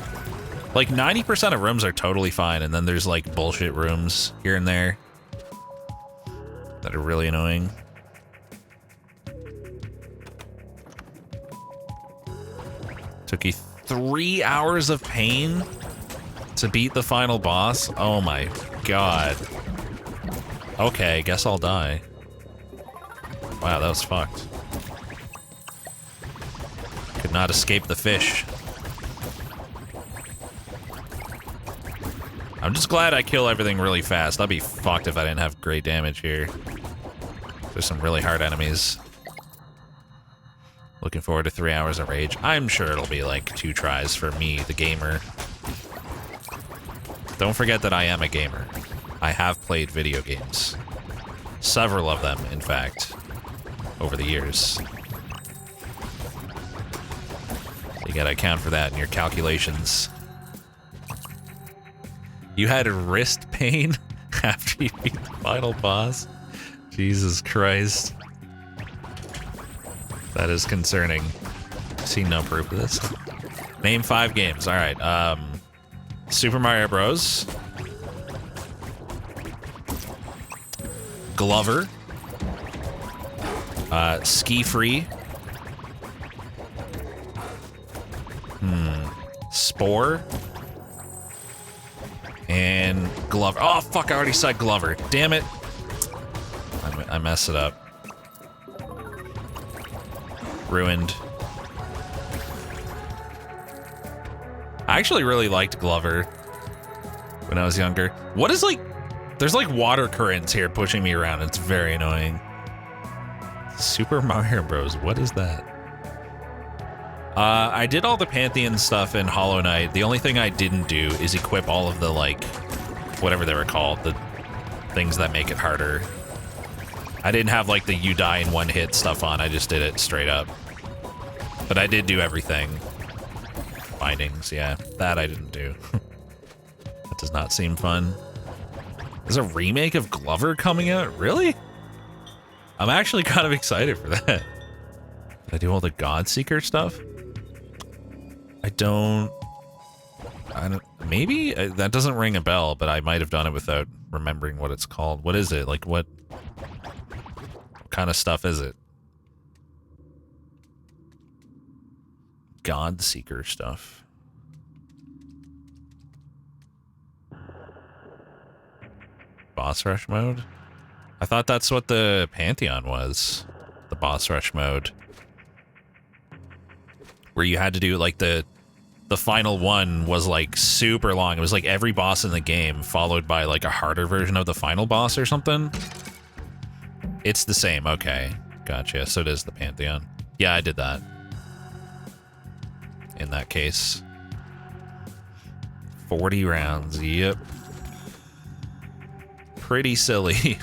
Like 90% of rooms are totally fine, and then there's like bullshit rooms here and there that are really annoying. Took you 3 hours of pain to beat the final boss? Oh my god. Okay, guess I'll die. Wow, that was fucked. Could not escape the fish. I'm just glad I kill everything really fast. I'd be fucked if I didn't have great damage here. There's some really hard enemies. Looking forward to 3 hours of rage. I'm sure it'll be like 2 tries for me, the gamer. Don't forget that I am a gamer. I have played video games. Several of them, in fact, over the years. You gotta account for that in your calculations. You had wrist pain after you beat the final boss? Jesus Christ. That is concerning. See no proof of this. Name 5 games. Alright, Super Mario Bros. Glover. Ski Free. Spore. And Glover. Oh, fuck, I already said Glover. Damn it. I messed it up. Ruined. I actually really liked Glover when I was younger. What is like... There's like water currents here pushing me around. It's very annoying. Super Mario Bros. What is that? I did all the Pantheon stuff in Hollow Knight. The only thing I didn't do is equip all of the, like, whatever they were called, the things that make it harder. I didn't have, like, the you die in one hit stuff on. I just did it straight up. But I did do everything. Bindings, yeah. That I didn't do. That does not seem fun. There's a remake of Glover coming out? Really? I'm actually kind of excited for that. Did I do all the Godseeker stuff? I don't Maybe that doesn't ring a bell, but I might have done it without remembering what it's called. What is it? Like, what kind of stuff is it? Godseeker stuff. Boss rush mode? I thought that's what the Pantheon was. The boss rush mode. Where you had to do, like, the final one was, like, super long. It was, like, every boss in the game followed by, like, a harder version of the final boss or something. It's the same. Okay. Gotcha. So it is the Pantheon. Yeah, I did that. In that case. 40 rounds. Yep. Pretty silly.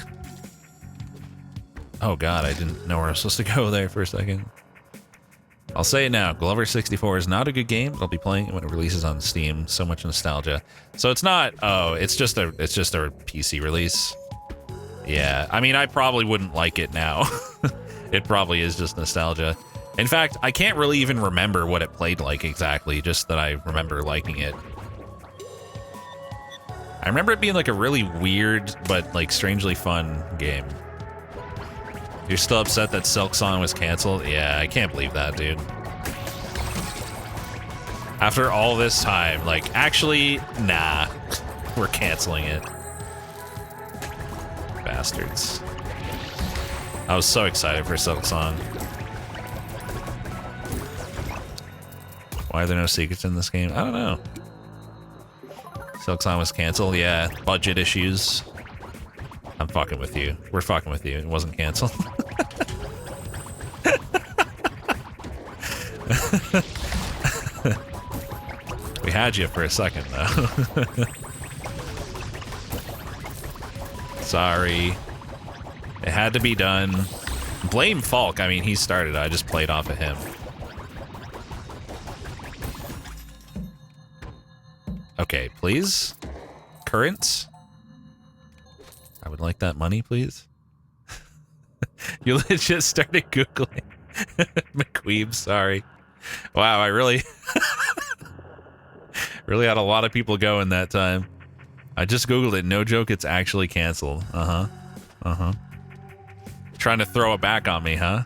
Oh god, I didn't know where I was supposed to go there for a second. I'll say it now, Glover 64 is not a good game. I'll be playing it when it releases on Steam. So much nostalgia. So it's not, oh, it's just a PC release. Yeah, I mean, I probably wouldn't like it now. It probably is just nostalgia. In fact, I can't really even remember what it played like exactly, just that I remember liking it. I remember it being like a really weird, but like strangely fun game. You're still upset that Silk Song was canceled? Yeah, I can't believe that, dude. After all this time, like, actually, nah. We're canceling it. Bastards. I was so excited for Silk Song. Why are there no secrets in this game? I don't know. Silk Song was canceled? Yeah, budget issues. I'm fucking with you. We're fucking with you. It wasn't canceled. We had you for a second, though. Sorry. It had to be done. Blame Falk. I mean, he started. I just played off of him. Okay, please. Currents. I would like that money, please. You legit started Googling. McQueeb, sorry. Wow, I really... really had a lot of people going that time. I just Googled it. No joke, it's actually canceled. Uh-huh. Uh-huh. Trying to throw it back on me, huh?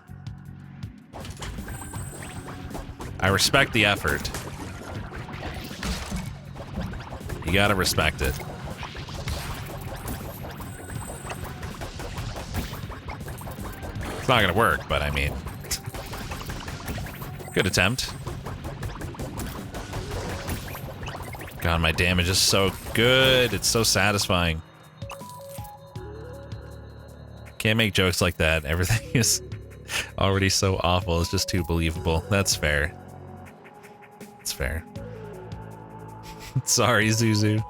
I respect the effort. You gotta respect it. It's not gonna work, but I mean... Good attempt. God, my damage is so good. It's so satisfying. Can't make jokes like that. Everything is already so awful. It's just too believable. That's fair. It's fair. Sorry, Zuzu.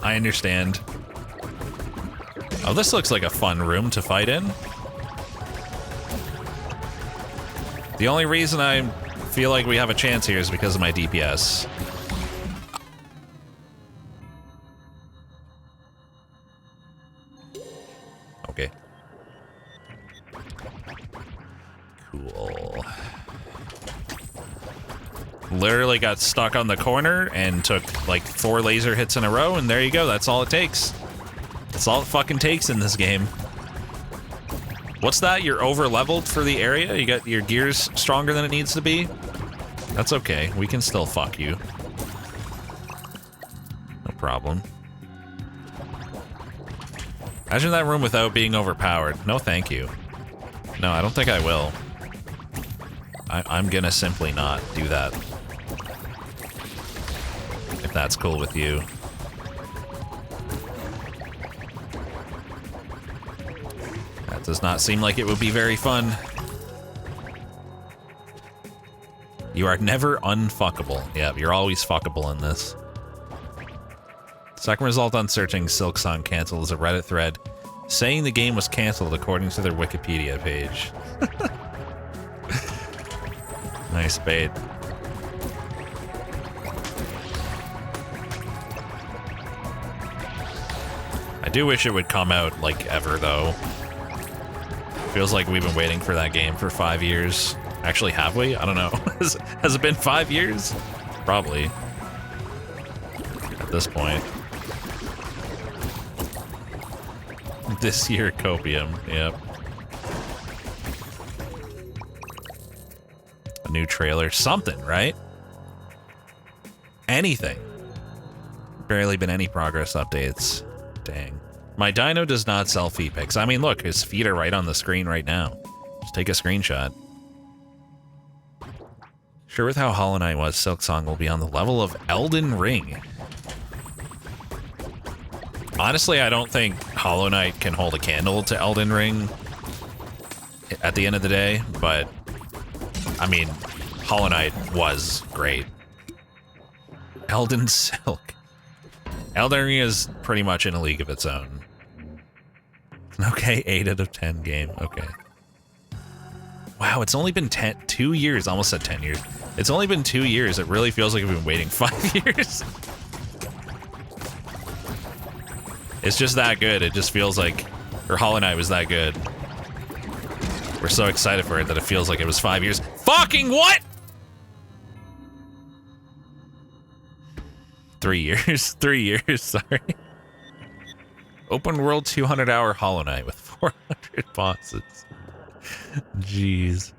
I understand. Oh, this looks like a fun room to fight in. The only reason I feel like we have a chance here is because of my DPS. Okay. Cool. Literally got stuck on the corner and took like 4 laser hits in a row, and there you go. That's all it takes. That's all it fucking takes in this game. What's that? You're over-leveled for the area? You got your gears stronger than it needs to be? That's okay. We can still fuck you. No problem. Imagine that room without being overpowered. No, thank you. No, I don't think I will. I'm gonna simply not do that. If that's cool with you. That does not seem like it would be very fun. You are never unfuckable. Yeah, you're always fuckable in this. Second result on searching Silk Song cancelled is a Reddit thread saying the game was cancelled according to their Wikipedia page. Nice bait. I do wish it would come out, like, ever, though. Feels like we've been waiting for that game for 5 years. Actually, have we? I don't know. Has it been 5 years? Probably. at this point. This year, copium. Yep. A new trailer. Something, right? Anything. Barely been any progress updates. Dang. My dino does not sell feet pics. I mean, look, his feet are right on the screen right now. Just take a screenshot. Sure, with how Hollow Knight was, Silksong will be on the level of Elden Ring. Honestly, I don't think Hollow Knight can hold a candle to Elden Ring at the end of the day, but I mean, Hollow Knight was great. Elden Silk. Elden Ring is pretty much in a league of its own. Okay, 8 out of 10 game. Okay. Wow, it's only been 2 years. Almost said 10 years. It's only been 2 years. It really feels like we've been waiting 5 years. It's just that good. It just feels like, or Hollow Knight was that good. We're so excited for it that it feels like it was 5 years. Fucking what? 3 years. 3 years, sorry. Open world 200-hour Hollow Knight with 400 bosses. Jeez.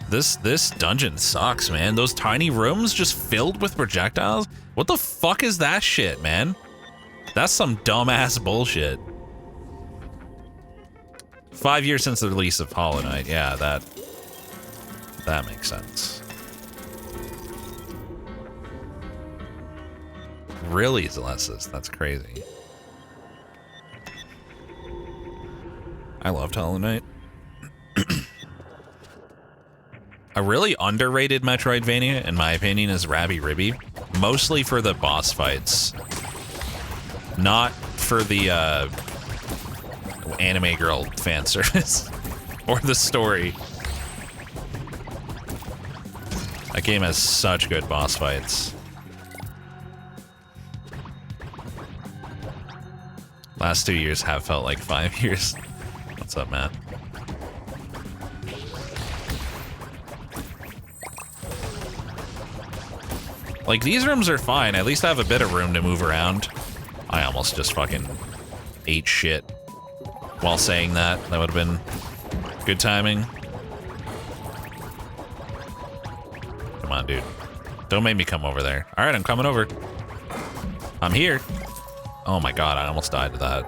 This dungeon sucks, man. Those tiny rooms just filled with projectiles? What the fuck is that shit, man? That's some dumbass bullshit. 5 years since the release of Hollow Knight. Yeah, that makes sense. Really, Zalesis, that's crazy. I loved Hollow Knight. A really underrated Metroidvania, in my opinion, is Rgba, mostly for the boss fights, not for the anime girl fan service or the story. That game has such good boss fights. Last 2 years have felt like 5 years. What's up, Matt? Like, these rooms are fine. At least I have a bit of room to move around. I almost just fucking ate shit while saying that. That would have been good timing. Come on, dude. Don't make me come over there. All right, I'm coming over. I'm here. Oh my god, I almost died to that.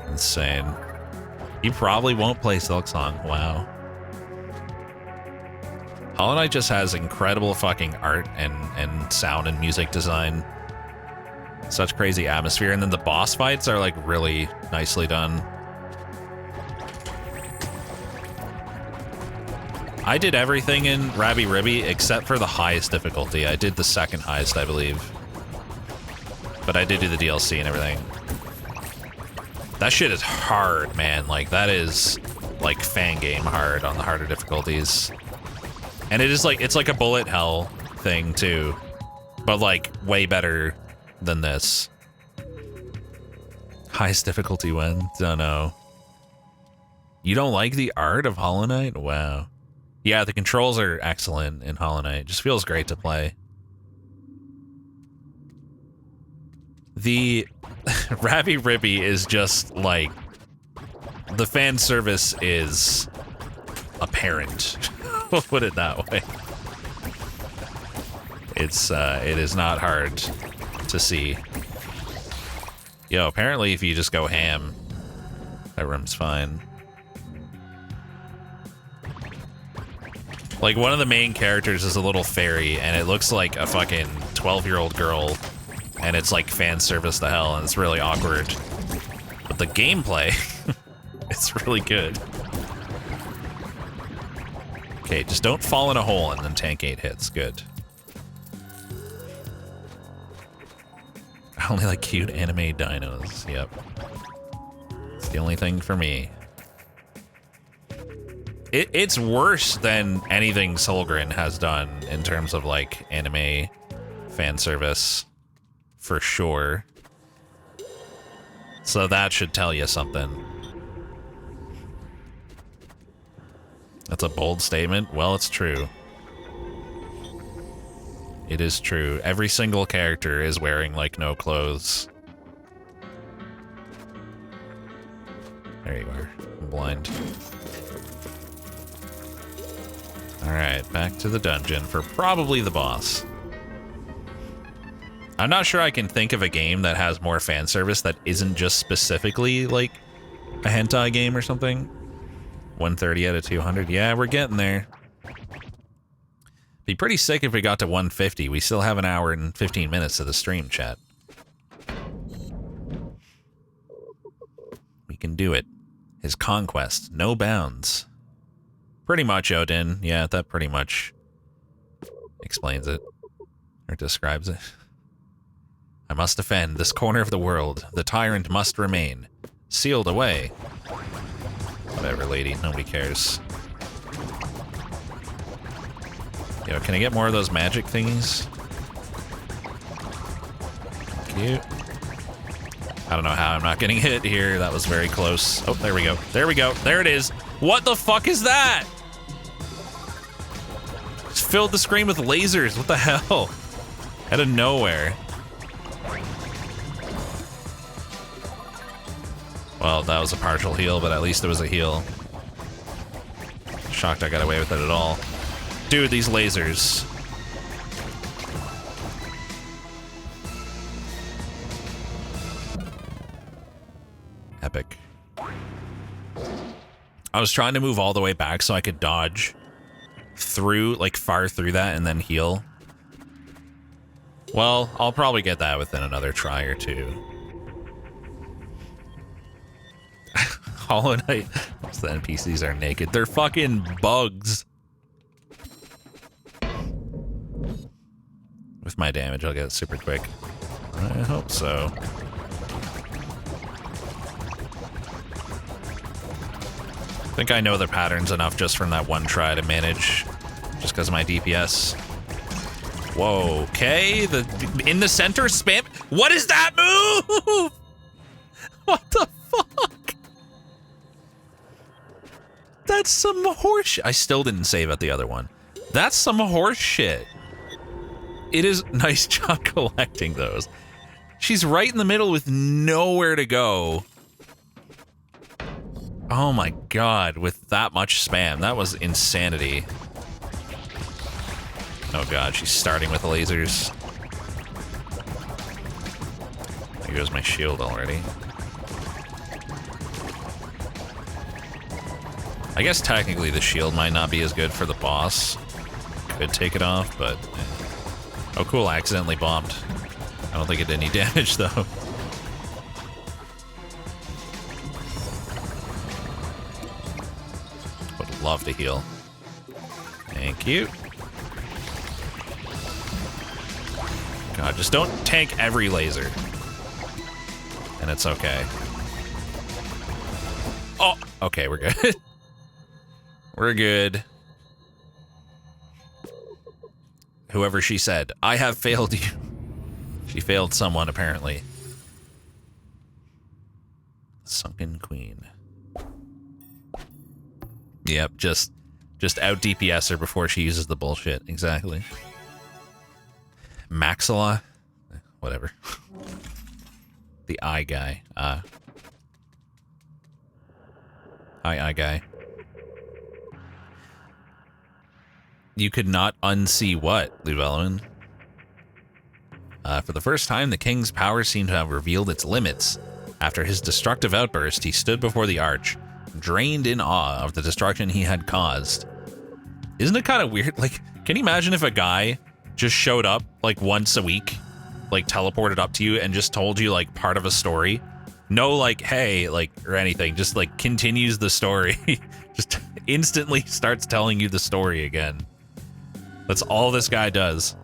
Insane. You probably won't play Silksong. Wow. Hollow Knight just has incredible fucking art and sound and music design. Such crazy atmosphere, and then the boss fights are like really nicely done. I did everything in Rgba except for the highest difficulty. I did the second highest, I believe. But I did do the DLC and everything. That shit is hard, man. Like, that is like fan game hard on the harder difficulties. And it is like, it's like a bullet hell thing too, but like way better than this. Highest difficulty when? Don't know. You don't like the art of Hollow Knight? Wow. Yeah, the controls are excellent in Hollow Knight. It just feels great to play. The Rgba is just like, the fan service is apparent. We'll put it that way. It is not hard to see. Yo, apparently if you just go ham, that room's fine. Like, one of the main characters is a little fairy, and it looks like a fucking 12-year-old girl, and it's like fan service to hell, and it's really awkward. But the gameplay, it's really good. Okay, just don't fall in a hole and then tank 8 hits. Good. I only like cute anime dinos. Yep. It's the only thing for me. It's worse than anything Solgren has done in terms of like anime fan service, for sure. So that should tell you something. That's a bold statement. Well, it's true. It is true. Every single character is wearing, like, no clothes. There you are. I'm blind. Alright, back to the dungeon for probably the boss. I'm not sure I can think of a game that has more fan service that isn't just specifically, like, a hentai game or something. 130 out of 200. Yeah, we're getting there. Be pretty sick if we got to 150. We still have an hour and 15 minutes of the stream, chat. We can do it. His conquest, no bounds. Pretty much, Odin. Yeah, that pretty much explains it. Or describes it. I must defend this corner of the world. The tyrant must remain. Sealed away. Whatever, lady. Nobody cares. Yo, can I get more of those magic thingies? Cute. I don't know how I'm not getting hit here. That was very close. Oh, there we go. There we go. There it is. What the fuck is that? Just filled the screen with lasers. What the hell? Out of nowhere. Well, that was a partial heal, but at least it was a heal. Shocked I got away with it at all. Dude, these lasers. Epic. I was trying to move all the way back so I could dodge through, like, far through that and then heal. Well, I'll probably get that within another try or two. Hollow Knight. Most of the NPCs are naked. They're fucking bugs. With my damage, I'll get it super quick. I hope so. I think I know the patterns enough just from that one try to manage, just because of my DPS. Whoa, okay. In the center, spam. What is that move? What the fuck? That's some horse. I still didn't save at the other one. That's some horse shit. It is nice job collecting those. She's right in the middle with nowhere to go. Oh my god, with that much spam. That was insanity. Oh god, she's starting with the lasers. There goes my shield already. I guess technically the shield might not be as good for the boss. Could take it off, but... Oh cool, I accidentally bombed. I don't think it did any damage though. Would love to heal. Thank you. God, just don't tank every laser. And it's okay. Oh, okay, we're good. We're good. Whoever she said, I have failed you. She failed someone, apparently. Sunken Queen. Yep, just out DPS her before she uses the bullshit. Exactly. Maxilla? Whatever. The eye guy. Hi, eye guy. You could not unsee what, Llewellyn? For the first time, the king's power seemed to have revealed its limits. After his destructive outburst, he stood before the arch, drained in awe of the destruction he had caused. Isn't it kind of weird? Like, can you imagine if a guy just showed up, like, once a week, like, teleported up to you and just told you, like, part of a story? No, like, hey, like, or anything. Just, like, continues the story. Just instantly starts telling you the story again. That's all this guy does.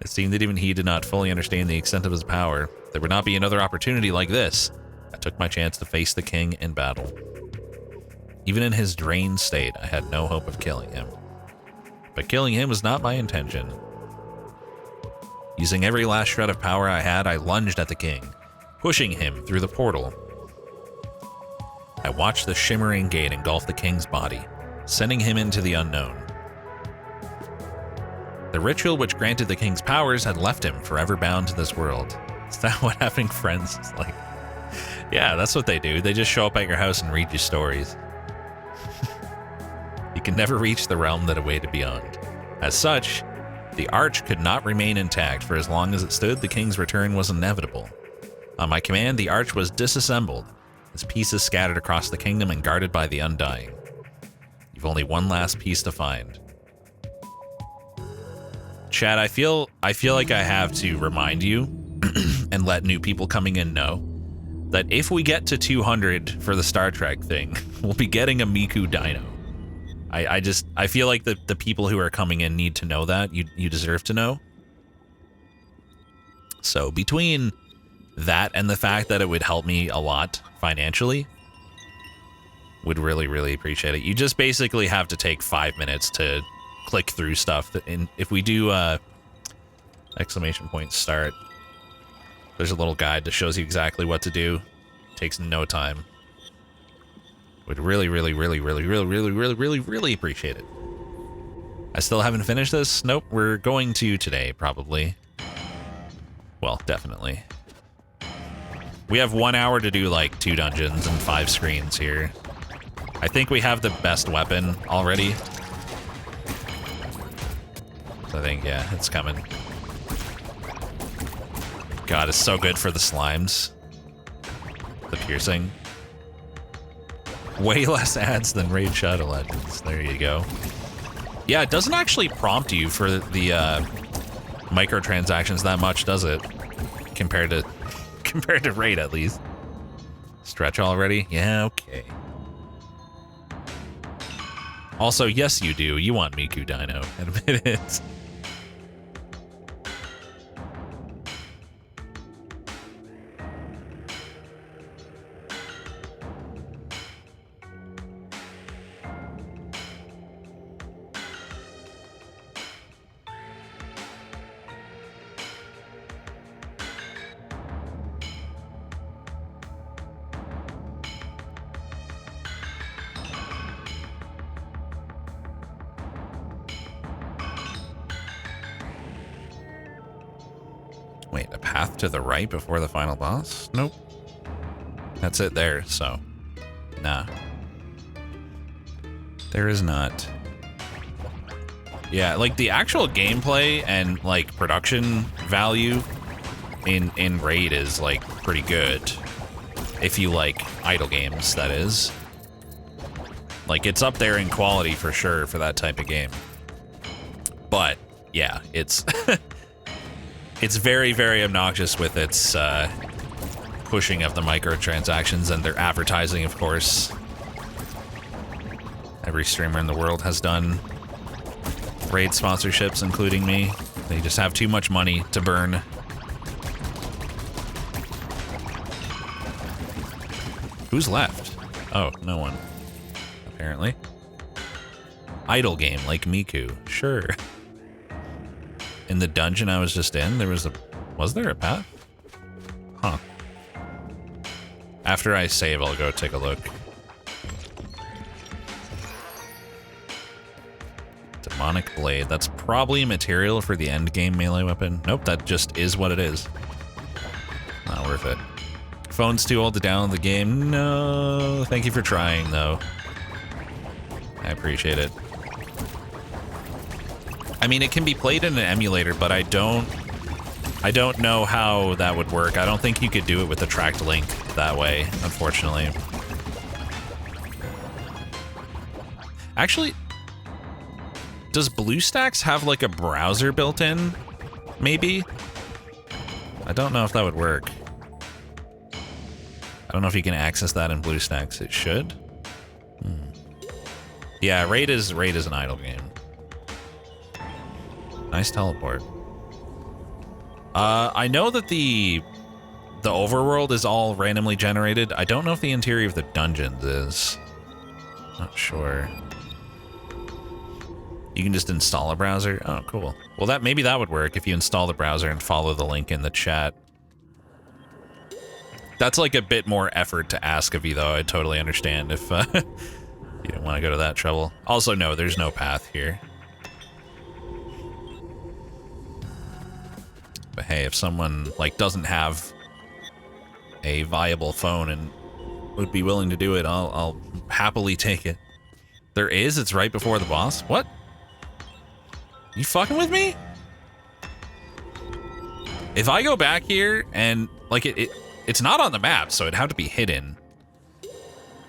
It seemed that even he did not fully understand the extent of his power. There would not be another opportunity like this. I took my chance to face the king in battle. Even in his drained state, I had no hope of killing him. But killing him was not my intention. Using every last shred of power I had, I lunged at the king, pushing him through the portal. I watched the shimmering gate engulf the king's body, sending him into the unknown. The ritual which granted the king's powers had left him forever bound to this world. Is that what having friends is like? Yeah, that's what they do. They just show up at your house and read you stories. You can never reach the realm that awaited beyond. As such, the arch could not remain intact. For as long as it stood, the king's return was inevitable. On my command, the arch was disassembled, its pieces scattered across the kingdom and guarded by the Undying. You've only one last piece to find. Chad, I feel like I have to remind you and let new people coming in know that if we get to 200 for the Star Trek thing, we'll be getting a Miku Dino. I feel like the people who are coming in need to know that. You deserve to know. So between that and the fact that it would help me a lot financially, would really, really appreciate it. You just basically have to take 5 minutes to click through stuff. And if we do exclamation point start, there's a little guide that shows you exactly what to do. Takes no time. Would really, really, really, really, really, really, really, really, really appreciate it. I still haven't finished this. Nope, we're going to today, probably. Well, definitely. We have 1 hour to do like 2 dungeons and 5 screens here. I think we have the best weapon already. I think, yeah, it's coming. God, it's so good for the slimes. The piercing. Way less ads than Raid Shadow Legends. There you go. Yeah, it doesn't actually prompt you for the microtransactions that much, does it? Compared to Raid, at least. Stretch already? Yeah, okay. Also, yes, you do. You want Miku Dino. Admit it. Wait, a path to the right before the final boss? Nope. That's it there, so... Nah. There is not. Yeah, like, the actual gameplay and, like, production value in Raid is, like, pretty good. If you like idle games, that is. Like, it's up there in quality for sure for that type of game. But, yeah, it's... It's very, very obnoxious with its pushing of the microtransactions and their advertising, of course. Every streamer in the world has done Raid sponsorships, including me. They just have too much money to burn. Who's left? Oh, no one. Apparently. Idle game like Miku. Sure. In the dungeon I was just in, was there a path? Huh. After I save, I'll go take a look. Demonic Blade. That's probably material for the end game melee weapon. Nope, that just is what it is. Not worth it. Phone's too old to download the game. No, thank you for trying, though. I appreciate it. I mean, it can be played in an emulator, but I don't know how that would work. I don't think you could do it with a tracked link that way, unfortunately. Actually, does BlueStacks have like a browser built in? Maybe? I don't know if that would work. I don't know if you can access that in BlueStacks. It should. Yeah, Raid is an idle game. Nice teleport. I know that the overworld is all randomly generated. I don't know if the interior of the dungeons is. Not sure. You can just install a browser? Oh, cool. Well, maybe that would work if you install the browser and follow the link in the chat. That's like a bit more effort to ask of you, though. I totally understand if you don't want to go to that trouble. Also, no, there's no path here. But hey, if someone like doesn't have a viable phone and would be willing to do it, I'll happily take it. There is? It's right before the boss? What? You fucking with me? If I go back here and like it's not on the map, so it'd have to be hidden.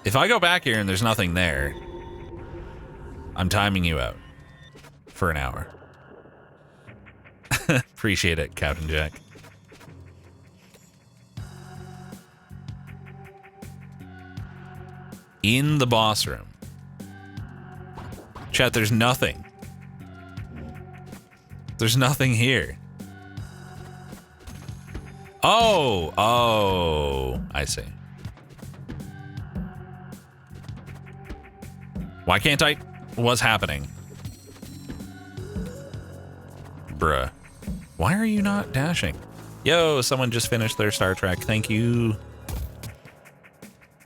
If I go back here and there's nothing there, I'm timing you out for an hour. Appreciate it, Captain Jack. In the boss room. Chat, there's nothing. There's nothing here. Oh, I see. Why can't I? What's happening? Bruh. Why are you not dashing? Yo, someone just finished their Star Trek. Thank you.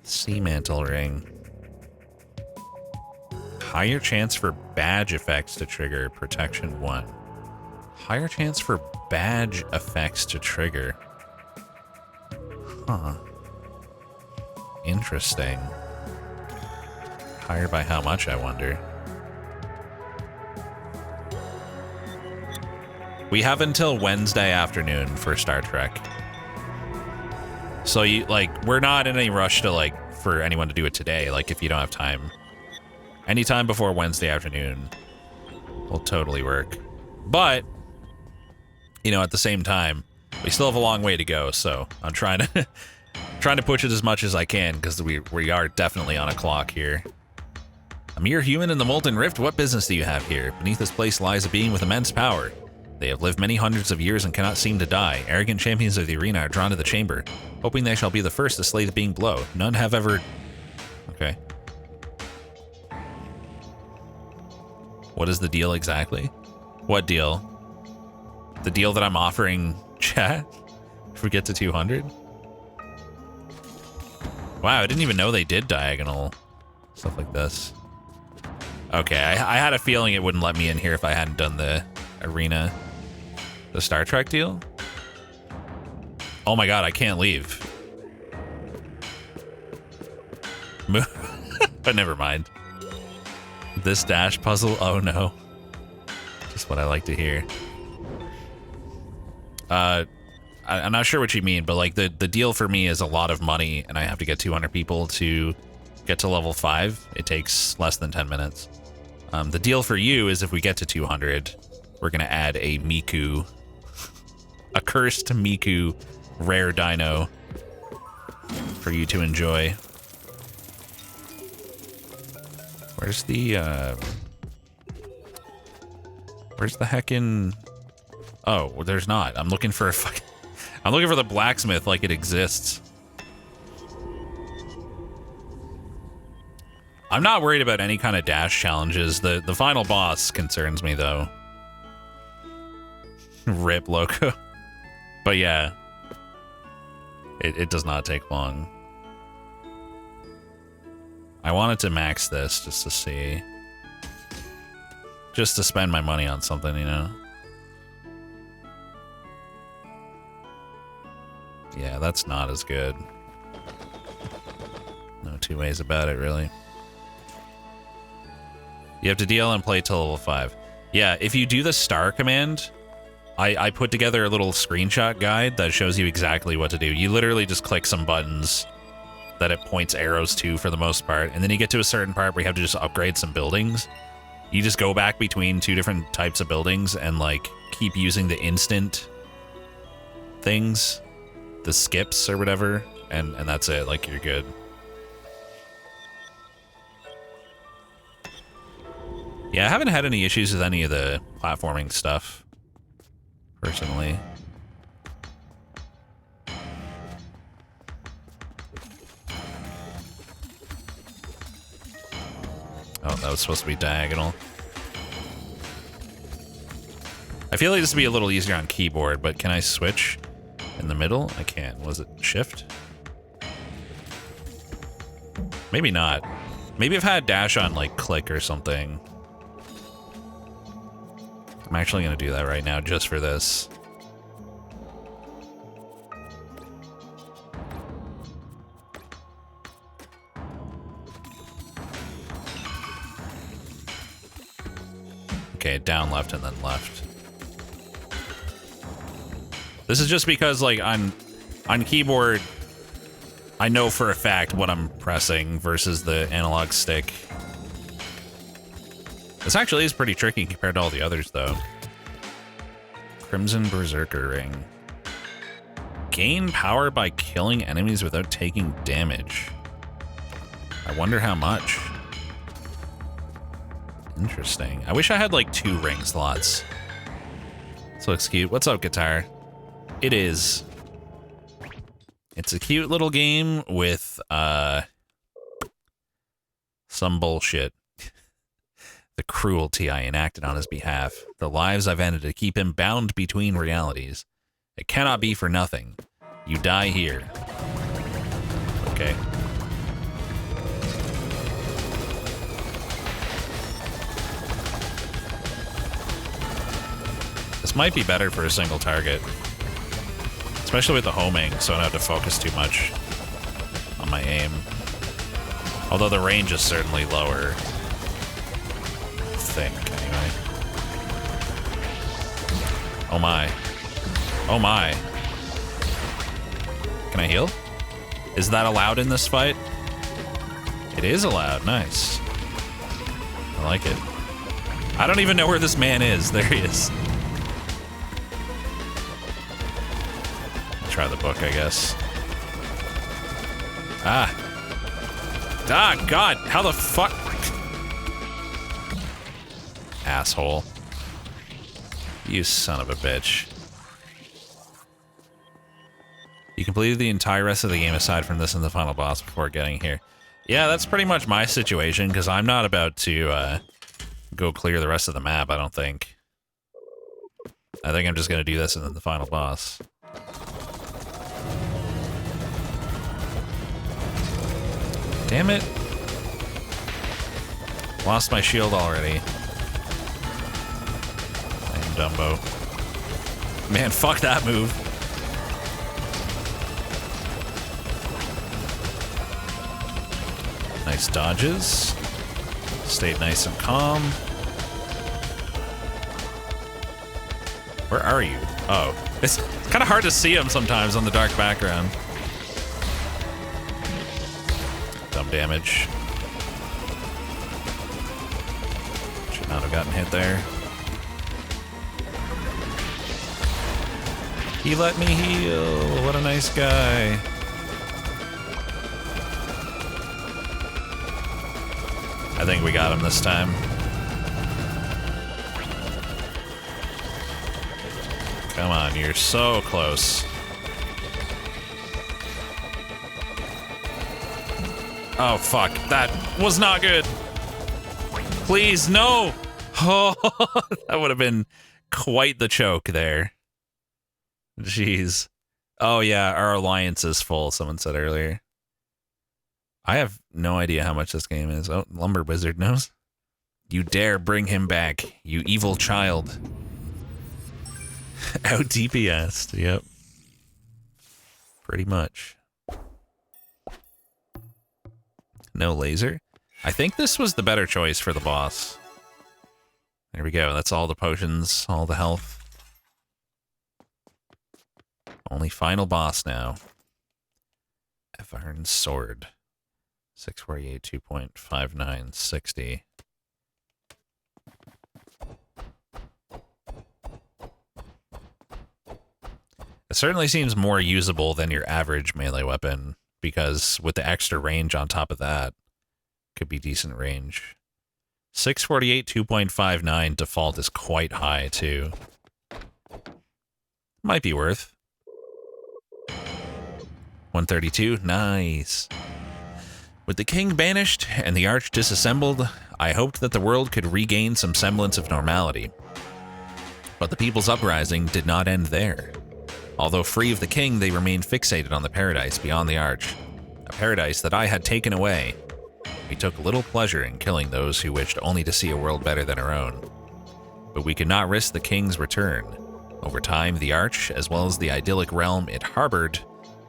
Sea Mantle Ring. Higher chance for badge effects to trigger protection 1. Higher chance for badge effects to trigger. Huh. Interesting. Higher by how much, I wonder? We have until Wednesday afternoon for Star Trek. So you we're not in any rush to for anyone to do it today. Like if you don't have time, anytime before Wednesday afternoon will totally work. But at the same time, we still have a long way to go. So I'm trying to push it as much as I can because we are definitely on a clock here. A mere human in the Molten Rift. What business do you have here? Beneath this place lies a being with immense power. They have lived many hundreds of years and cannot seem to die. Arrogant champions of the arena are drawn to the chamber, hoping they shall be the first to slay the being below. None have ever... Okay. What is the deal exactly? What deal? The deal that I'm offering chat? If we get to 200? Wow, I didn't even know they did diagonal stuff like this. Okay, I had a feeling it wouldn't let me in here if I hadn't done the arena. The Star Trek deal? Oh my god, I can't leave. But never mind. This dash puzzle? Oh no. Just what I like to hear. I'm not sure what you mean, but the deal for me is a lot of money and I have to get 200 people to get to level 5. It takes less than 10 minutes. The deal for you is if we get to 200, we're gonna add a Miku, a cursed Miku rare dino for you to enjoy. Where's the heckin'... Oh, well, there's not. I'm looking for I'm looking for the blacksmith like it exists. I'm not worried about any kind of dash challenges. The final boss concerns me though. Rip Loco. But yeah, it does not take long. I wanted to max this just to see. Just to spend my money on something, Yeah, that's not as good. No two ways about it, really. You have to DL and play till level 5. Yeah, if you do the star command, I put together a little screenshot guide that shows you exactly what to do. You literally just click some buttons that it points arrows to for the most part, and then you get to a certain part where you have to just upgrade some buildings. You just go back between 2 different types of buildings and keep using the instant things, the skips or whatever, and that's it. You're good. Yeah, I haven't had any issues with any of the platforming stuff, personally. Oh, that was supposed to be diagonal. I feel like this would be a little easier on keyboard, but can I switch in the middle? I can't. Was it shift? Maybe not. Maybe I've had dash on click or something. I'm actually gonna do that right now just for this. Okay, down, left, and then left. This is just because, like, on keyboard, I know for a fact what I'm pressing versus the analog stick. This actually is pretty tricky compared to all the others, though. Crimson Berserker Ring. Gain power by killing enemies without taking damage. I wonder how much. Interesting. I wish I had like 2 ring slots. This looks cute. What's up, guitar? It is. It's a cute little game with some bullshit. The cruelty I enacted on his behalf. The lives I've ended to keep him bound between realities. It cannot be for nothing. You die here. Okay. This might be better for a single target. Especially with the homing, so I don't have to focus too much on my aim. Although the range is certainly lower. I think, anyway. Oh my. Oh my. Can I heal? Is that allowed in this fight? It is allowed. Nice. I like it. I don't even know where this man is. There he is. Try the book, I guess. Ah. Ah, God. How the fuck? Asshole. You son of a bitch. You completed the entire rest of the game aside from this and the final boss before getting here. Yeah, that's pretty much my situation, because I'm not about to go clear the rest of the map, I don't think. I think I'm just going to do this and then the final boss. Damn it. Lost my shield already. I am Dumbo. Man, fuck that move. Nice dodges. Stayed nice and calm. Where are you? Oh. It's kind of hard to see him sometimes on the dark background. Dumb damage. Should not have gotten hit there. He let me heal. What a nice guy. I think we got him this time. Come on, you're so close. Oh, fuck. That was not good. Please, no. Oh, that would have been quite the choke there. Jeez. Oh, yeah, our alliance is full, someone said earlier. I have no idea how much this game is. Oh, Lumber Wizard knows. You dare bring him back, you evil child. Out DPS'd, yep. Pretty much. No laser? I think this was the better choice for the boss. There we go, that's all the potions, all the health. Only final boss now. Evarn's Sword. 648, 2.59, 60. It certainly seems more usable than your average melee weapon, because with the extra range on top of that, could be decent range. 648, 2.59 default is quite high, too. Might be worth. 132, nice. With the king banished and the arch disassembled, I hoped that the world could regain some semblance of normality. But the people's uprising did not end there. Although free of the king, they remained fixated on the paradise beyond the arch, a paradise that I had taken away. We took little pleasure in killing those who wished only to see a world better than our own. But we could not risk the king's return. Over time, the arch, as well as the idyllic realm it harbored,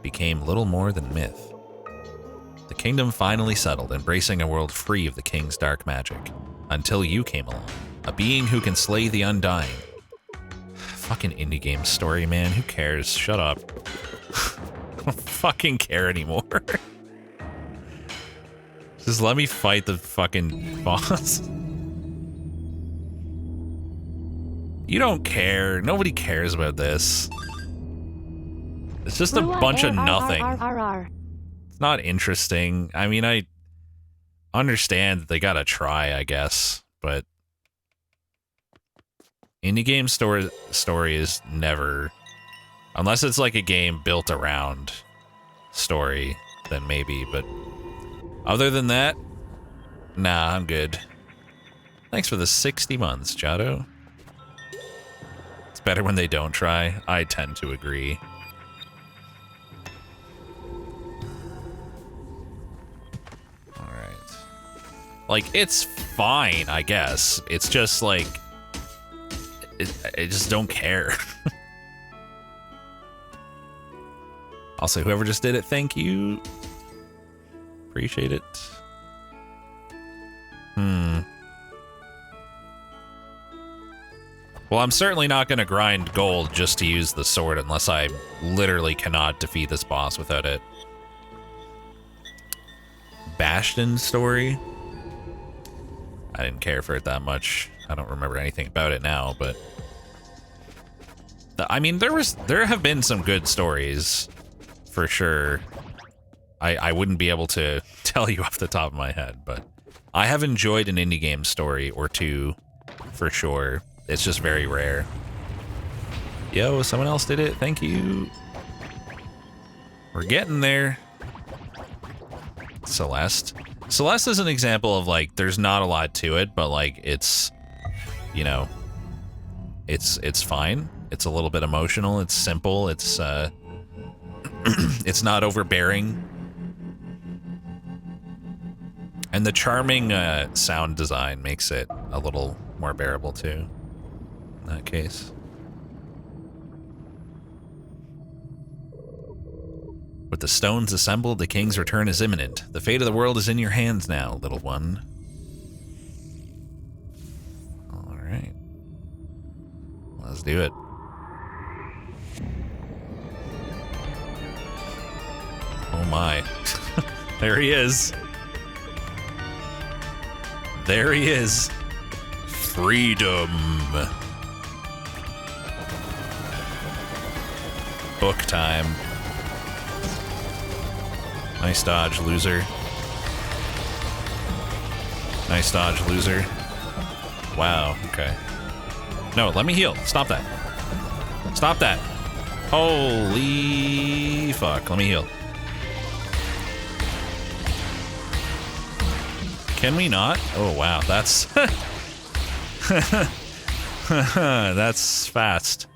became little more than myth. The kingdom finally settled, embracing a world free of the king's dark magic, until you came along. A being who can slay the undying. Fucking indie game story, man. Who cares? Shut up. I don't fucking care anymore. Just let me fight the fucking boss. You don't care. Nobody cares about this. It's just a bunch of nothing. It's not interesting. I mean, I understand that they gotta try, I guess, but indie game story is never, unless it's like a game built around story, then maybe, but other than that, nah, I'm good. Thanks for the 60 months, Jado. It's better when they don't try. I tend to agree. Alright. Like, it's fine, I guess. It's just like, I just don't care. Also, whoever just did it, thank you. Appreciate it. Well, I'm certainly not going to grind gold just to use the sword unless I literally cannot defeat this boss without it. Bastion story? I didn't care for it that much. I don't remember anything about it now, but I mean, there have been some good stories for sure. I wouldn't be able to tell you off the top of my head, but I have enjoyed an indie game story or two for sure. It's just very rare. Yo, someone else did it. Thank you. We're getting there. Celeste. Celeste is an example of like, there's not a lot to it, but like it's, you know, it's fine. It's a little bit emotional. It's simple. It's it's not overbearing. And the charming sound design makes it a little more bearable too, in that case. With the stones assembled, the king's return is imminent. The fate of the world is in your hands now, little one. All right. Let's do it. Oh my. There he is. There he is. Freedom. Book time. Nice dodge, loser. Nice dodge, loser. Wow, okay. No, let me heal. Stop that. Stop that. Holy fuck. Let me heal. Can we not? Oh, wow. That's... That's fast.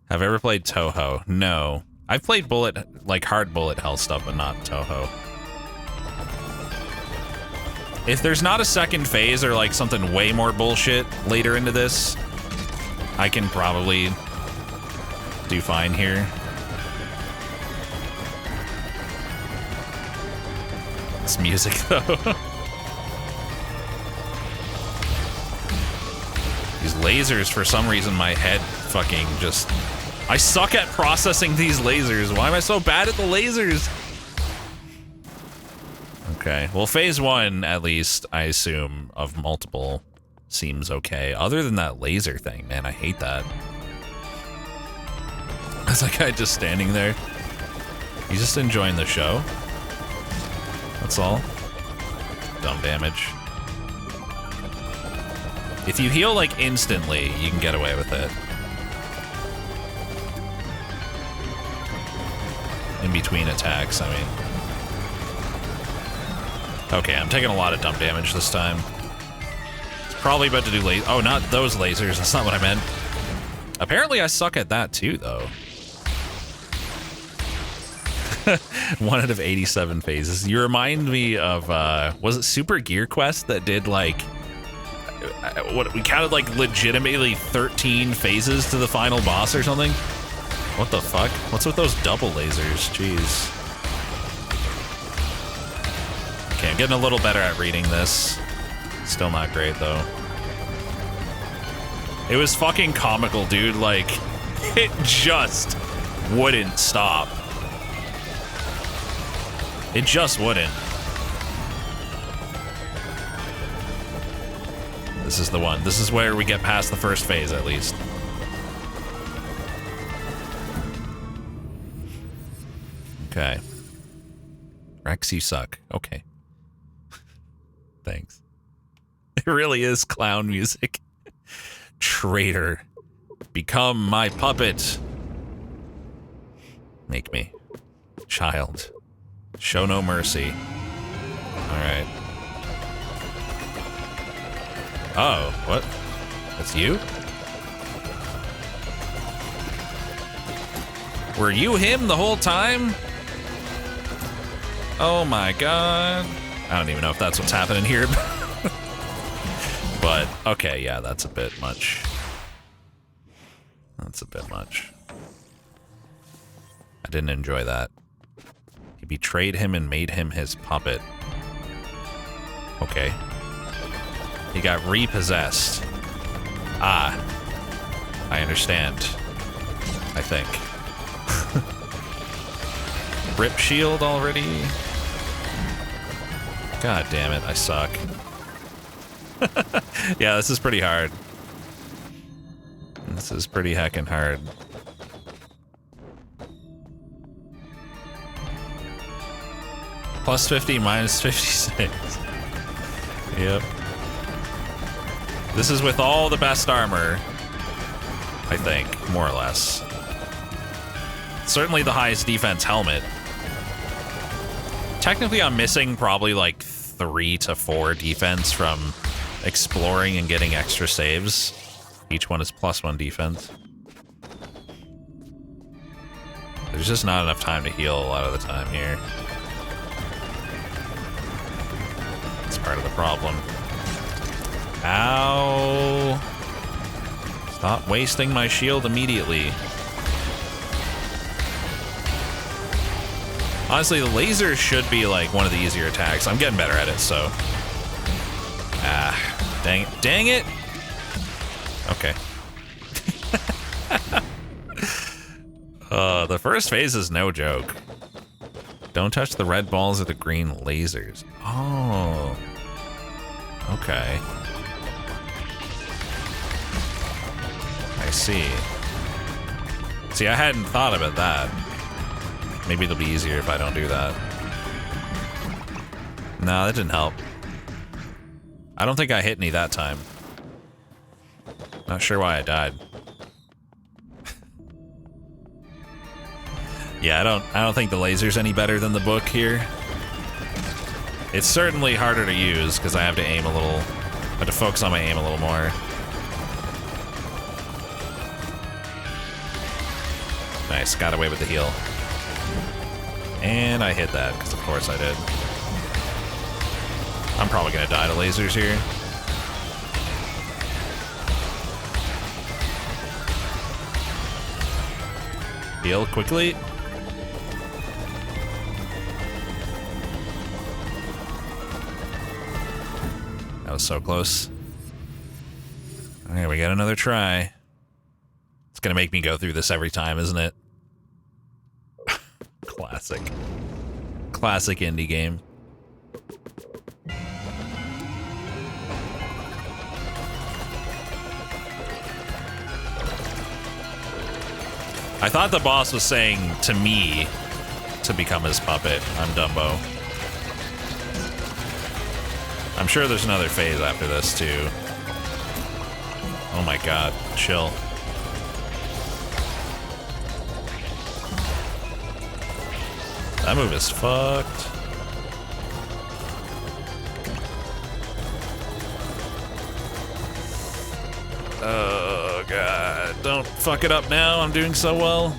Have I ever played Touhou? No. I've played hard bullet hell stuff, but not Touhou. If there's not a second phase or like something way more bullshit later into this, I can probably do fine here. It's music though. These lasers, for some reason, my head fucking just... I suck at processing these lasers. Why am I so bad at the lasers? Okay, well, phase one, at least, I assume, of multiple seems okay. Other than that laser thing, man, I hate that. That's that guy just standing there. He's just enjoying the show. That's all. Dumb damage. If you heal, like, instantly, you can get away with it. In between attacks, I mean. Okay, I'm taking a lot of dumb damage this time. It's probably about to do oh, not those lasers. That's not what I meant. Apparently, I suck at that, too, though. 1 out of 87 phases. You remind me of, was it Super Gear Quest that did, like... what we counted like legitimately 13 phases to the final boss or something? What the fuck? What's with those double lasers? Jeez. Okay, I'm getting a little better at reading this. Still not great though. It was fucking comical, dude. Like, it just wouldn't stop. It just wouldn't. This is the one. This is where we get past the first phase, at least. Okay. Rex, you suck. Okay. Thanks. It really is clown music. Traitor. Become my puppet. Make me. Child. Show no mercy. Alright. Oh, what? That's you? Were you him the whole time? Oh my god. I don't even know if that's what's happening here. But, okay, yeah, that's a bit much. That's a bit much. I didn't enjoy that. He betrayed him and made him his puppet. Okay. He got repossessed. Ah. I understand. I think. Rip shield already? God damn it, I suck. Yeah, this is pretty hard. This is pretty heckin' hard. Plus 50, minus 56. Yep. This is with all the best armor, I think, more or less. Certainly the highest defense helmet. Technically, I'm missing probably like 3 to 4 defense from exploring and getting extra saves. Each one is +1 defense. There's just not enough time to heal a lot of the time here. That's part of the problem. Ow! Stop wasting my shield immediately. Honestly, the laser should be like one of the easier attacks. I'm getting better at it, so. Ah, dang it. Dang it! Okay. The first phase is no joke. Don't touch the red balls or the green lasers. Oh. Okay. I see. See, I hadn't thought about that. Maybe it'll be easier if I don't do that. No, that didn't help. I don't think I hit any that time. Not sure why I died. Yeah, I don't think the laser's any better than the book here. It's certainly harder to use because I have to aim a little. I have to focus on my aim a little more. Nice, got away with the heal. And I hit that, because of course I did. I'm probably gonna die to lasers here. Heal quickly. That was so close. Alright, we got another try. It's gonna make me go through this every time, isn't it? Classic. Classic indie game. I thought the boss was saying to me to become his puppet. I'm Dumbo. I'm sure there's another phase after this, too. Oh my god, chill. That move is fucked. Oh god, don't fuck it up now, I'm doing so well.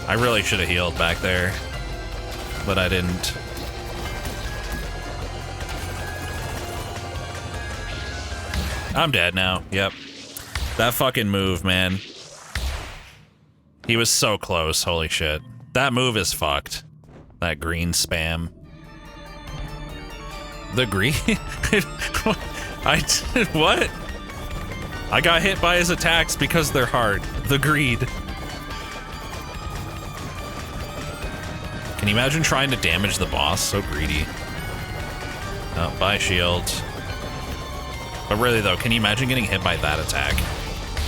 I really should have healed back there, but I didn't. I'm dead now, yep. That fucking move, man. He was so close, holy shit. That move is fucked. That green spam. The green? What? I got hit by his attacks because they're hard. The greed. Can you imagine trying to damage the boss? So greedy. Oh, bye, shield. But really, though, can you imagine getting hit by that attack?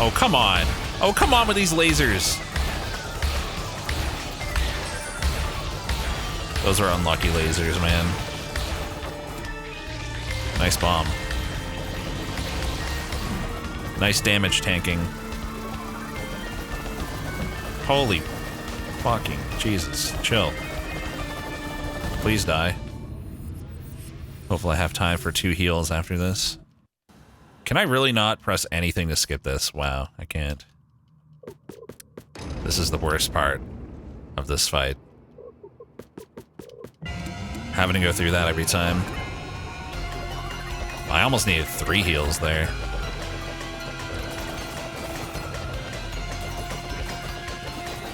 Oh, come on. Oh, come on with these lasers. Those are unlucky lasers, man. Nice bomb. Nice damage tanking. Holy fucking Jesus. Chill. Please die. Hopefully I have time for 2 heals after this. Can I really not press anything to skip this? Wow, I can't. This is the worst part of this fight. Having to go through that every time. I almost needed 3 heals there.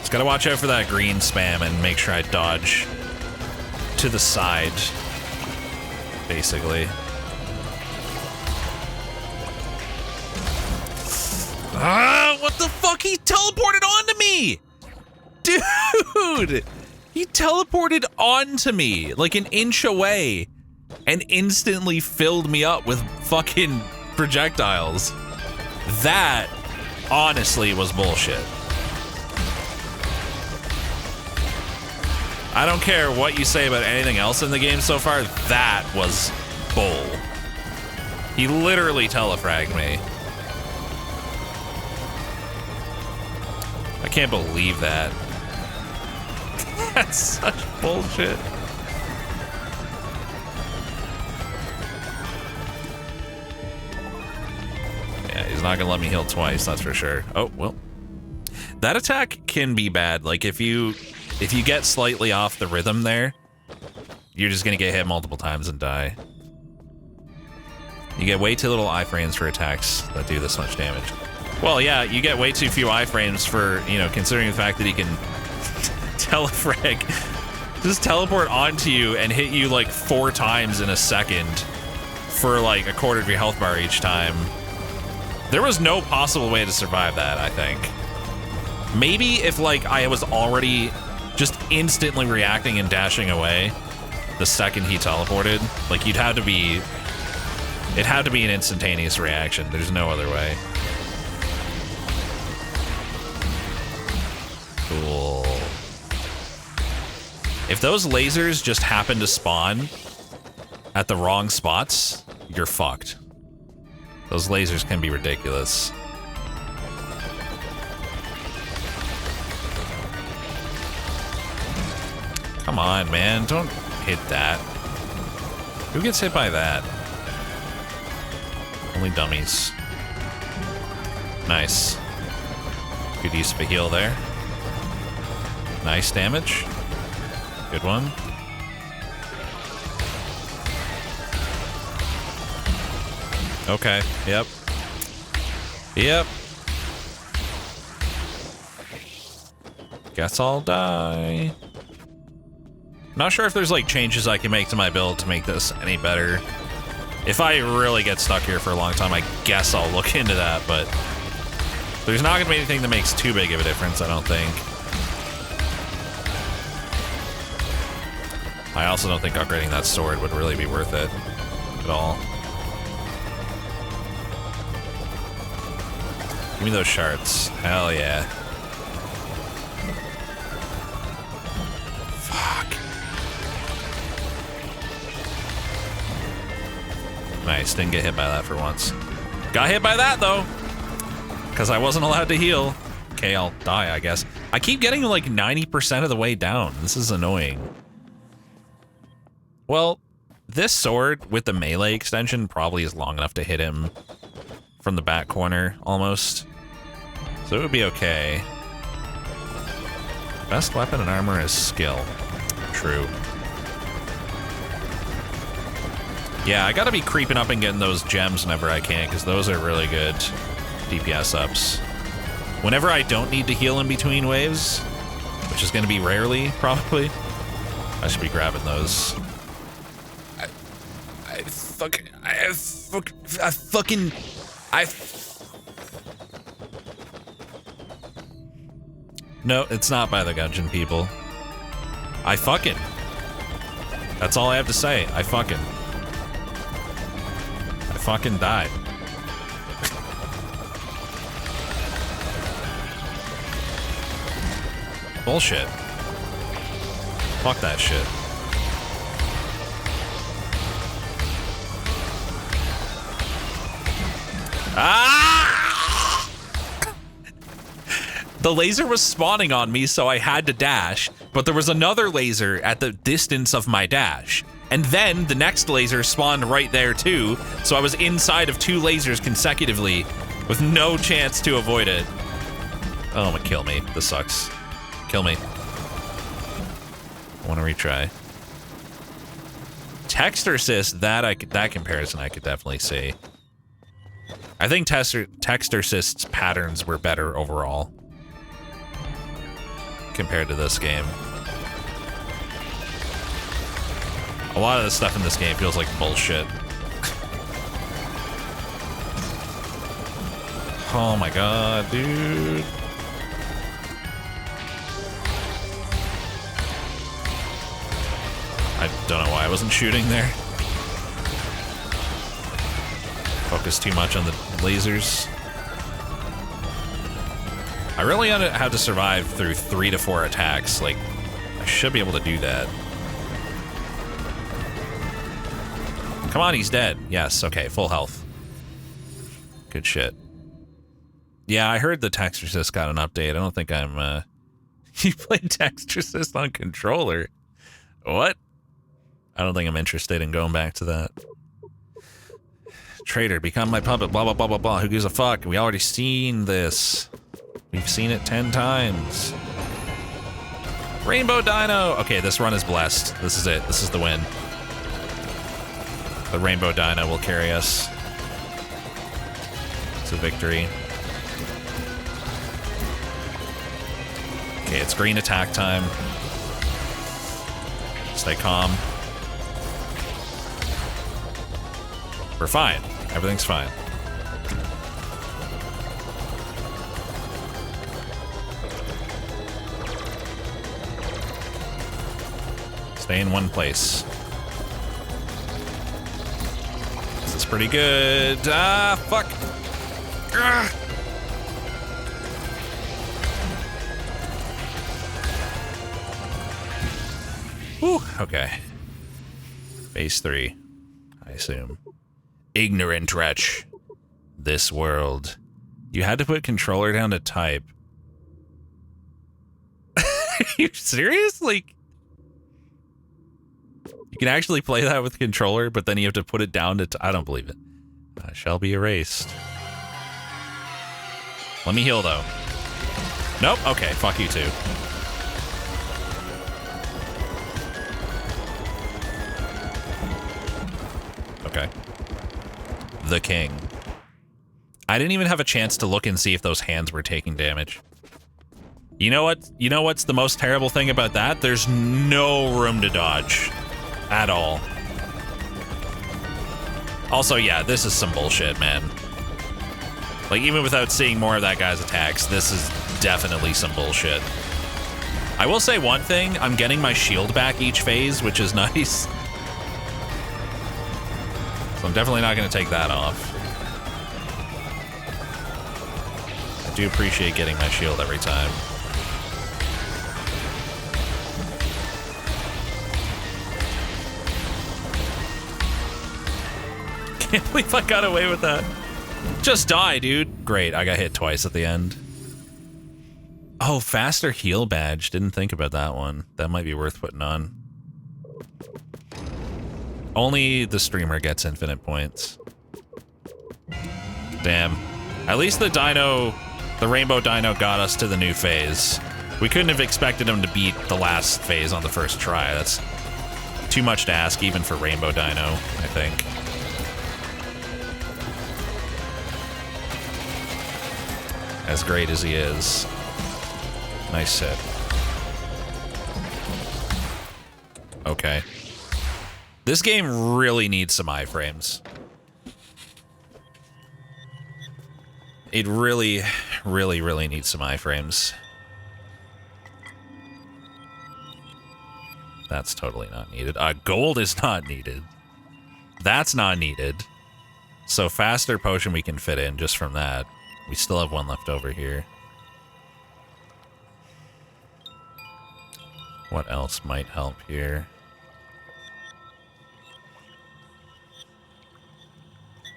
Just gotta watch out for that green spam and make sure I dodge to the side, basically. Ah, what the fuck? He teleported onto me! Dude! He teleported onto me, like an inch away, and instantly filled me up with fucking projectiles. That, honestly, was bullshit. I don't care what you say about anything else in the game so far, that was bull. He literally telefragged me. I can't believe that. That's such bullshit. Yeah, he's not gonna let me heal twice, that's for sure. Oh, well. That attack can be bad. Like, if you get slightly off the rhythm there, you're just gonna get hit multiple times and die. You get way too little iframes for attacks that do this much damage. Well, yeah, you get way too few iframes for, you know, considering the fact that he can telefrag, just teleport onto you and hit you like 4 times in a second for like 1/4 of your health bar each time. There was no possible way to survive that, I think. Maybe if like I was already just instantly reacting and dashing away the second he teleported, like it'd have to be an instantaneous reaction. There's no other way. Cool. If those lasers just happen to spawn at the wrong spots, you're fucked. Those lasers can be ridiculous. Come on, man. Don't hit that. Who gets hit by that? Only dummies. Nice. Good use of a heal there. Nice damage. Good one. Okay. Yep. Yep. Guess I'll die. Not sure if there's like changes I can make to my build to make this any better. If I really get stuck here for a long time, I guess I'll look into that, but there's not gonna be anything that makes too big of a difference, I don't think. I also don't think upgrading that sword would really be worth it at all. Give me those shards. Hell yeah. Fuck. Nice, didn't get hit by that for once. Got hit by that though, because I wasn't allowed to heal. Okay, I'll die, I guess. I keep getting like 90% of the way down. This is annoying. Well, this sword with the melee extension probably is long enough to hit him from the back corner, almost. So it would be okay. Best weapon and armor is skill. True. Yeah, I gotta be creeping up and getting those gems whenever I can, because those are really good DPS ups. Whenever I don't need to heal in between waves, which is gonna be rarely, probably, I should be grabbing those. No, it's not by the Gungeon people. That's all I have to say. I fucking died. Bullshit. Fuck that shit. Ah! The laser was spawning on me, so I had to dash, but there was another laser at the distance of my dash. And then the next laser spawned right there too, so I was inside of 2 lasers consecutively with no chance to avoid it. Oh, my, kill me. This sucks. Kill me. I want to retry. Text assist, that comparison I could definitely see. I think text assist's patterns were better overall compared to this game. A lot of the stuff in this game feels like bullshit. Oh my god, dude. I don't know why I wasn't shooting there. Focus too much on the lasers. I really know how to survive through 3 to 4 attacks. Like, I should be able to do that. Come on, he's dead. Yes, okay, full health. Good shit. Yeah, I heard the text assist got an update. I don't think I'm, You played text assist on controller? What? I don't think I'm interested in going back to that. Traitor, become my puppet, blah, blah, blah, blah, blah. Who gives a fuck? We already seen this. We've seen it 10 times. Rainbow Dino! Okay, this run is blessed. This is it. This is the win. The Rainbow Dino will carry us to victory. Okay, it's green attack time. Stay calm. We're fine. Everything's fine. Stay in one place. This is pretty good. Ah, fuck. Ah. Whew, okay. Phase 3, I assume. Ignorant wretch. This world. You had to put controller down to type. Are you serious? Like, you can actually play that with controller, but then you have to put it down to I don't believe it. Shall be erased. Let me heal, though. Nope. Okay, fuck you too. Okay. The king. I didn't even have a chance to look and see if those hands were taking damage. You know what? You know what's the most terrible thing about that? There's no room to dodge. At all. Also, yeah, this is some bullshit, man. Like, even without seeing more of that guy's attacks, this is definitely some bullshit. I will say one thing, I'm getting my shield back each phase, which is nice. So I'm definitely not going to take that off. I do appreciate getting my shield every time. Can't believe I got away with that. Just die, dude. Great, I got hit twice at the end. Oh, faster heal badge. Didn't think about that one. That might be worth putting on. Only the streamer gets infinite points. Damn. At least the Rainbow Dino got us to the new phase. We couldn't have expected him to beat the last phase on the first try. That's too much to ask even for Rainbow Dino, I think. As great as he is. Nice hit. Okay. This game really needs some iframes. It really, really, really needs some iframes. That's totally not needed. Gold is not needed. That's not needed. So faster potion we can fit in just from that. We still have one left over here. What else might help here?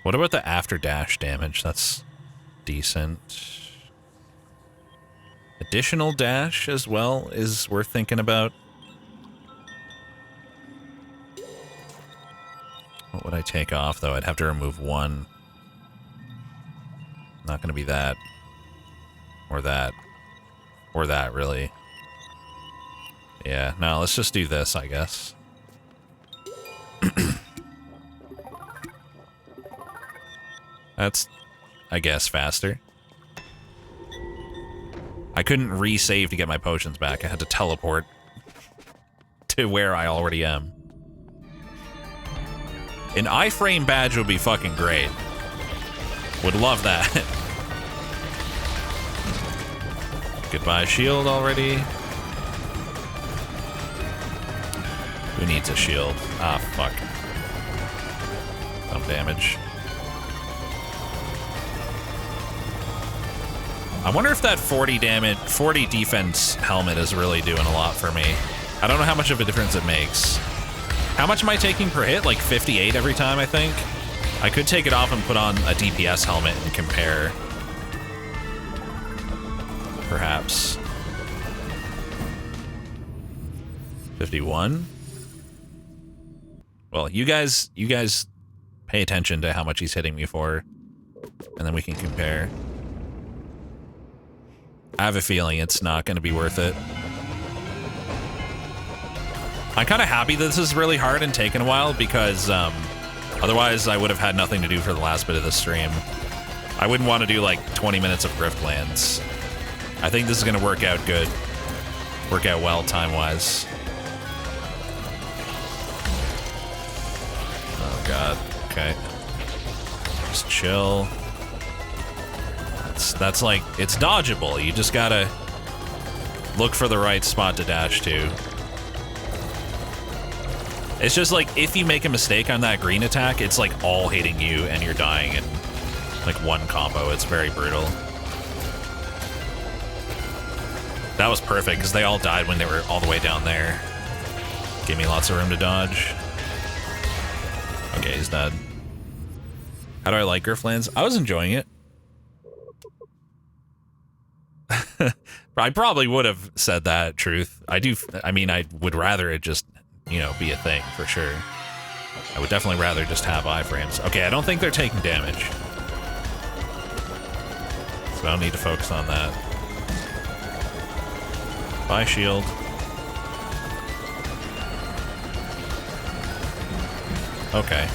What about the after dash damage? That's decent. Additional dash as well is worth thinking about. What would I take off, though? I'd have to remove one. Not going to be that. Or that. Or that, really. Yeah, no, let's just do this, I guess. That's, I guess, faster. I couldn't resave to get my potions back. I had to teleport to where I already am. An iframe badge would be fucking great. Would love that. Goodbye shield already. Who needs a shield? Ah, fuck. Some damage. I wonder if that 40 damage, 40 defense helmet is really doing a lot for me. I don't know how much of a difference it makes. How much am I taking per hit? Like 58 every time, I think? I could take it off and put on a DPS helmet and compare. Perhaps. 51? Well, you guys pay attention to how much he's hitting me for, and then we can compare. I have a feeling it's not going to be worth it. I'm kind of happy that this is really hard and taken a while, because otherwise I would have had nothing to do for the last bit of the stream. I wouldn't want to do like 20 minutes of Griftlands. I think this is going to work out good. Work out well time-wise. Oh god. Okay. Just chill. That's like, it's dodgeable. You just gotta look for the right spot to dash to. It's just like, if you make a mistake on that green attack, it's like all hitting you and you're dying in like one combo. It's very brutal. That was perfect, because they all died when they were all the way down there. Gave me lots of room to dodge. Okay, he's dead. How do I like Griftlands? I was enjoying it. I probably would have said that, truth. I mean, I would rather it just, you know, be a thing, for sure. I would definitely rather just have iframes. Okay, I don't think they're taking damage. So I don't need to focus on that. Bye, shield. Okay.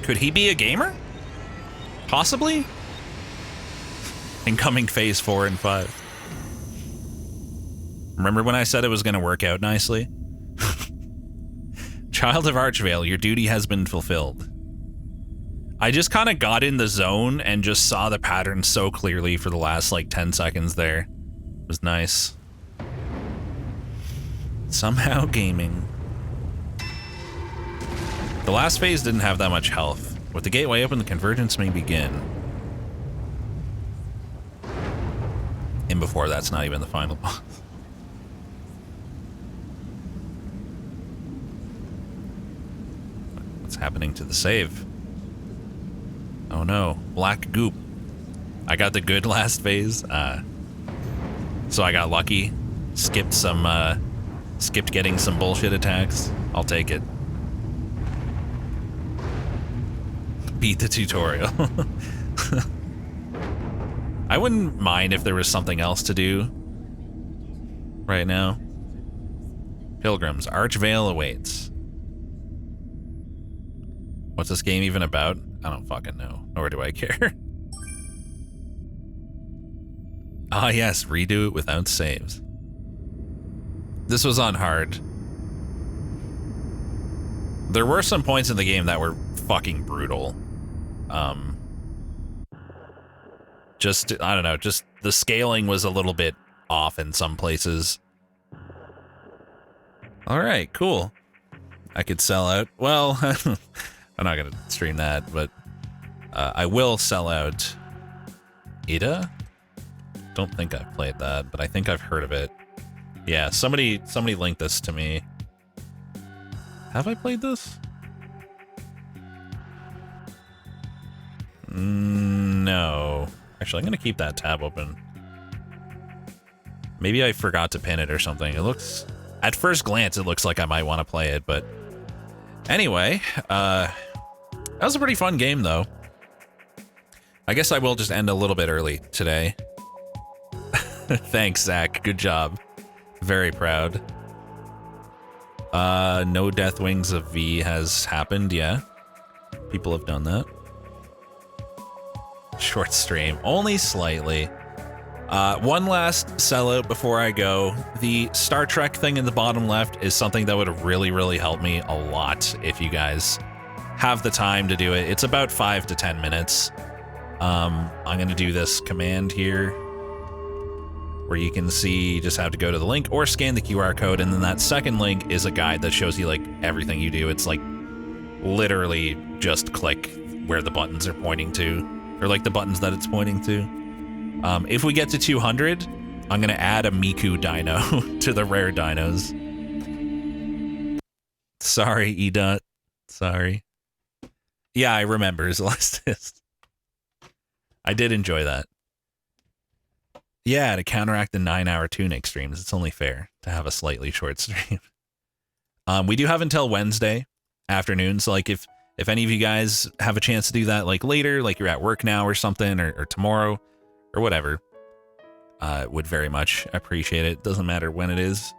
Could he be a gamer? Possibly? Incoming phase 4 and 5. Remember when I said it was going to work out nicely? Child of Archvale, your duty has been fulfilled. I just kind of got in the zone and just saw the pattern so clearly for the last like 10 seconds there. It was nice. Somehow gaming. The last phase didn't have that much health. With the gateway open, the convergence may begin. And before that's not even the final boss. What's happening to the save? Oh no, black goop. I got the good last phase. So I got lucky. Skipped getting some bullshit attacks. I'll take it. Beat the tutorial. I wouldn't mind if there was something else to do right now. Pilgrims, Archvale awaits. What's this game even about? I don't fucking know, nor do I care. Ah, yes, redo it without saves. This was on hard. There were some points in the game that were fucking brutal. Just, I don't know, just the scaling was a little bit off in some places. All right, cool. I could sell out. Well, I'm not going to stream that, but I will sell out Ida. Don't think I've played that, but I think I've heard of it. Yeah, somebody linked this to me. Have I played this? No. Actually, I'm going to keep that tab open. Maybe I forgot to pin it or something. It looks... At first glance, it looks like I might want to play it, but... Anyway, that was a pretty fun game, though. I guess I will just end a little bit early today. Thanks, Zach. Good job. Very proud. No Death Wings of V has happened, yeah. People have done that. Short stream. Only slightly. One last sellout before I go. The Star Trek thing in the bottom left is something that would really, really help me a lot if you guys have the time to do it. It's about 5 to 10 minutes. I'm going to do this command here where you can see you just have to go to the link or scan the QR code, and then that second link is a guide that shows you like everything you do. It's like literally just click where the buttons are pointing to, or like the buttons that it's pointing to. If we get to 200, I'm going to add a Miku dino to the rare dinos. Sorry, E-Dot. Sorry. Yeah, I remember Celestis. I did enjoy that. Yeah, to counteract the 9-hour Tunic streams, it's only fair to have a slightly short stream. We do have until Wednesday afternoon, so like if any of you guys have a chance to do that like later, like you're at work now or something, or tomorrow, or whatever, would very much appreciate it. Doesn't matter when it is,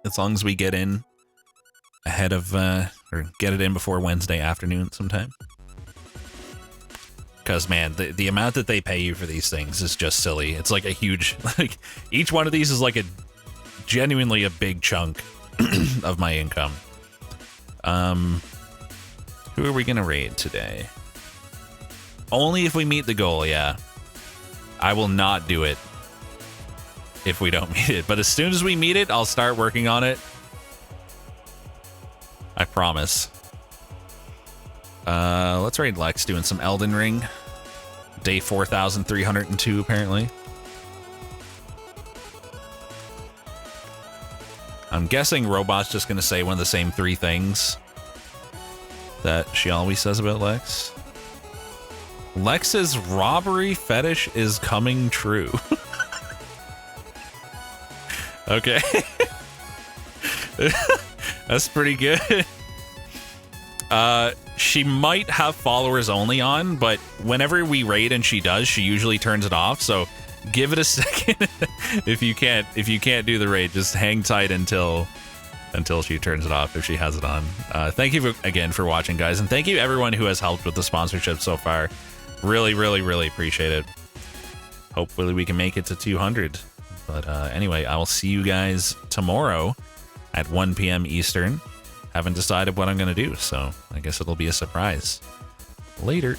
as long as we get in ahead of, or get it in before Wednesday afternoon sometime. Because, man, the amount that they pay you for these things is just silly. It's like a huge, like, each one of these is like genuinely a big chunk of my income. Who are we going to raid today? Only if we meet the goal, yeah. I will not do it if we don't meet it. But as soon as we meet it, I'll start working on it. I promise. Let's raid Lex doing some Elden Ring. Day 4,302, apparently. I'm guessing Robot's just going to say one of the same 3 things that she always says about Lex. Lex's robbery fetish is coming true. Okay. That's pretty good. She might have followers only on, but whenever we raid and she does, she usually turns it off. So give it a second. If you can't do the raid, just hang tight until she turns it off if she has it on. Thank you again for watching, guys, and thank you everyone who has helped with the sponsorship so far. Really, really, really appreciate it. Hopefully we can make it to 200. But anyway, I will see you guys tomorrow at 1 p.m. Eastern. Haven't decided what I'm going to do, so I guess it'll be a surprise. Later.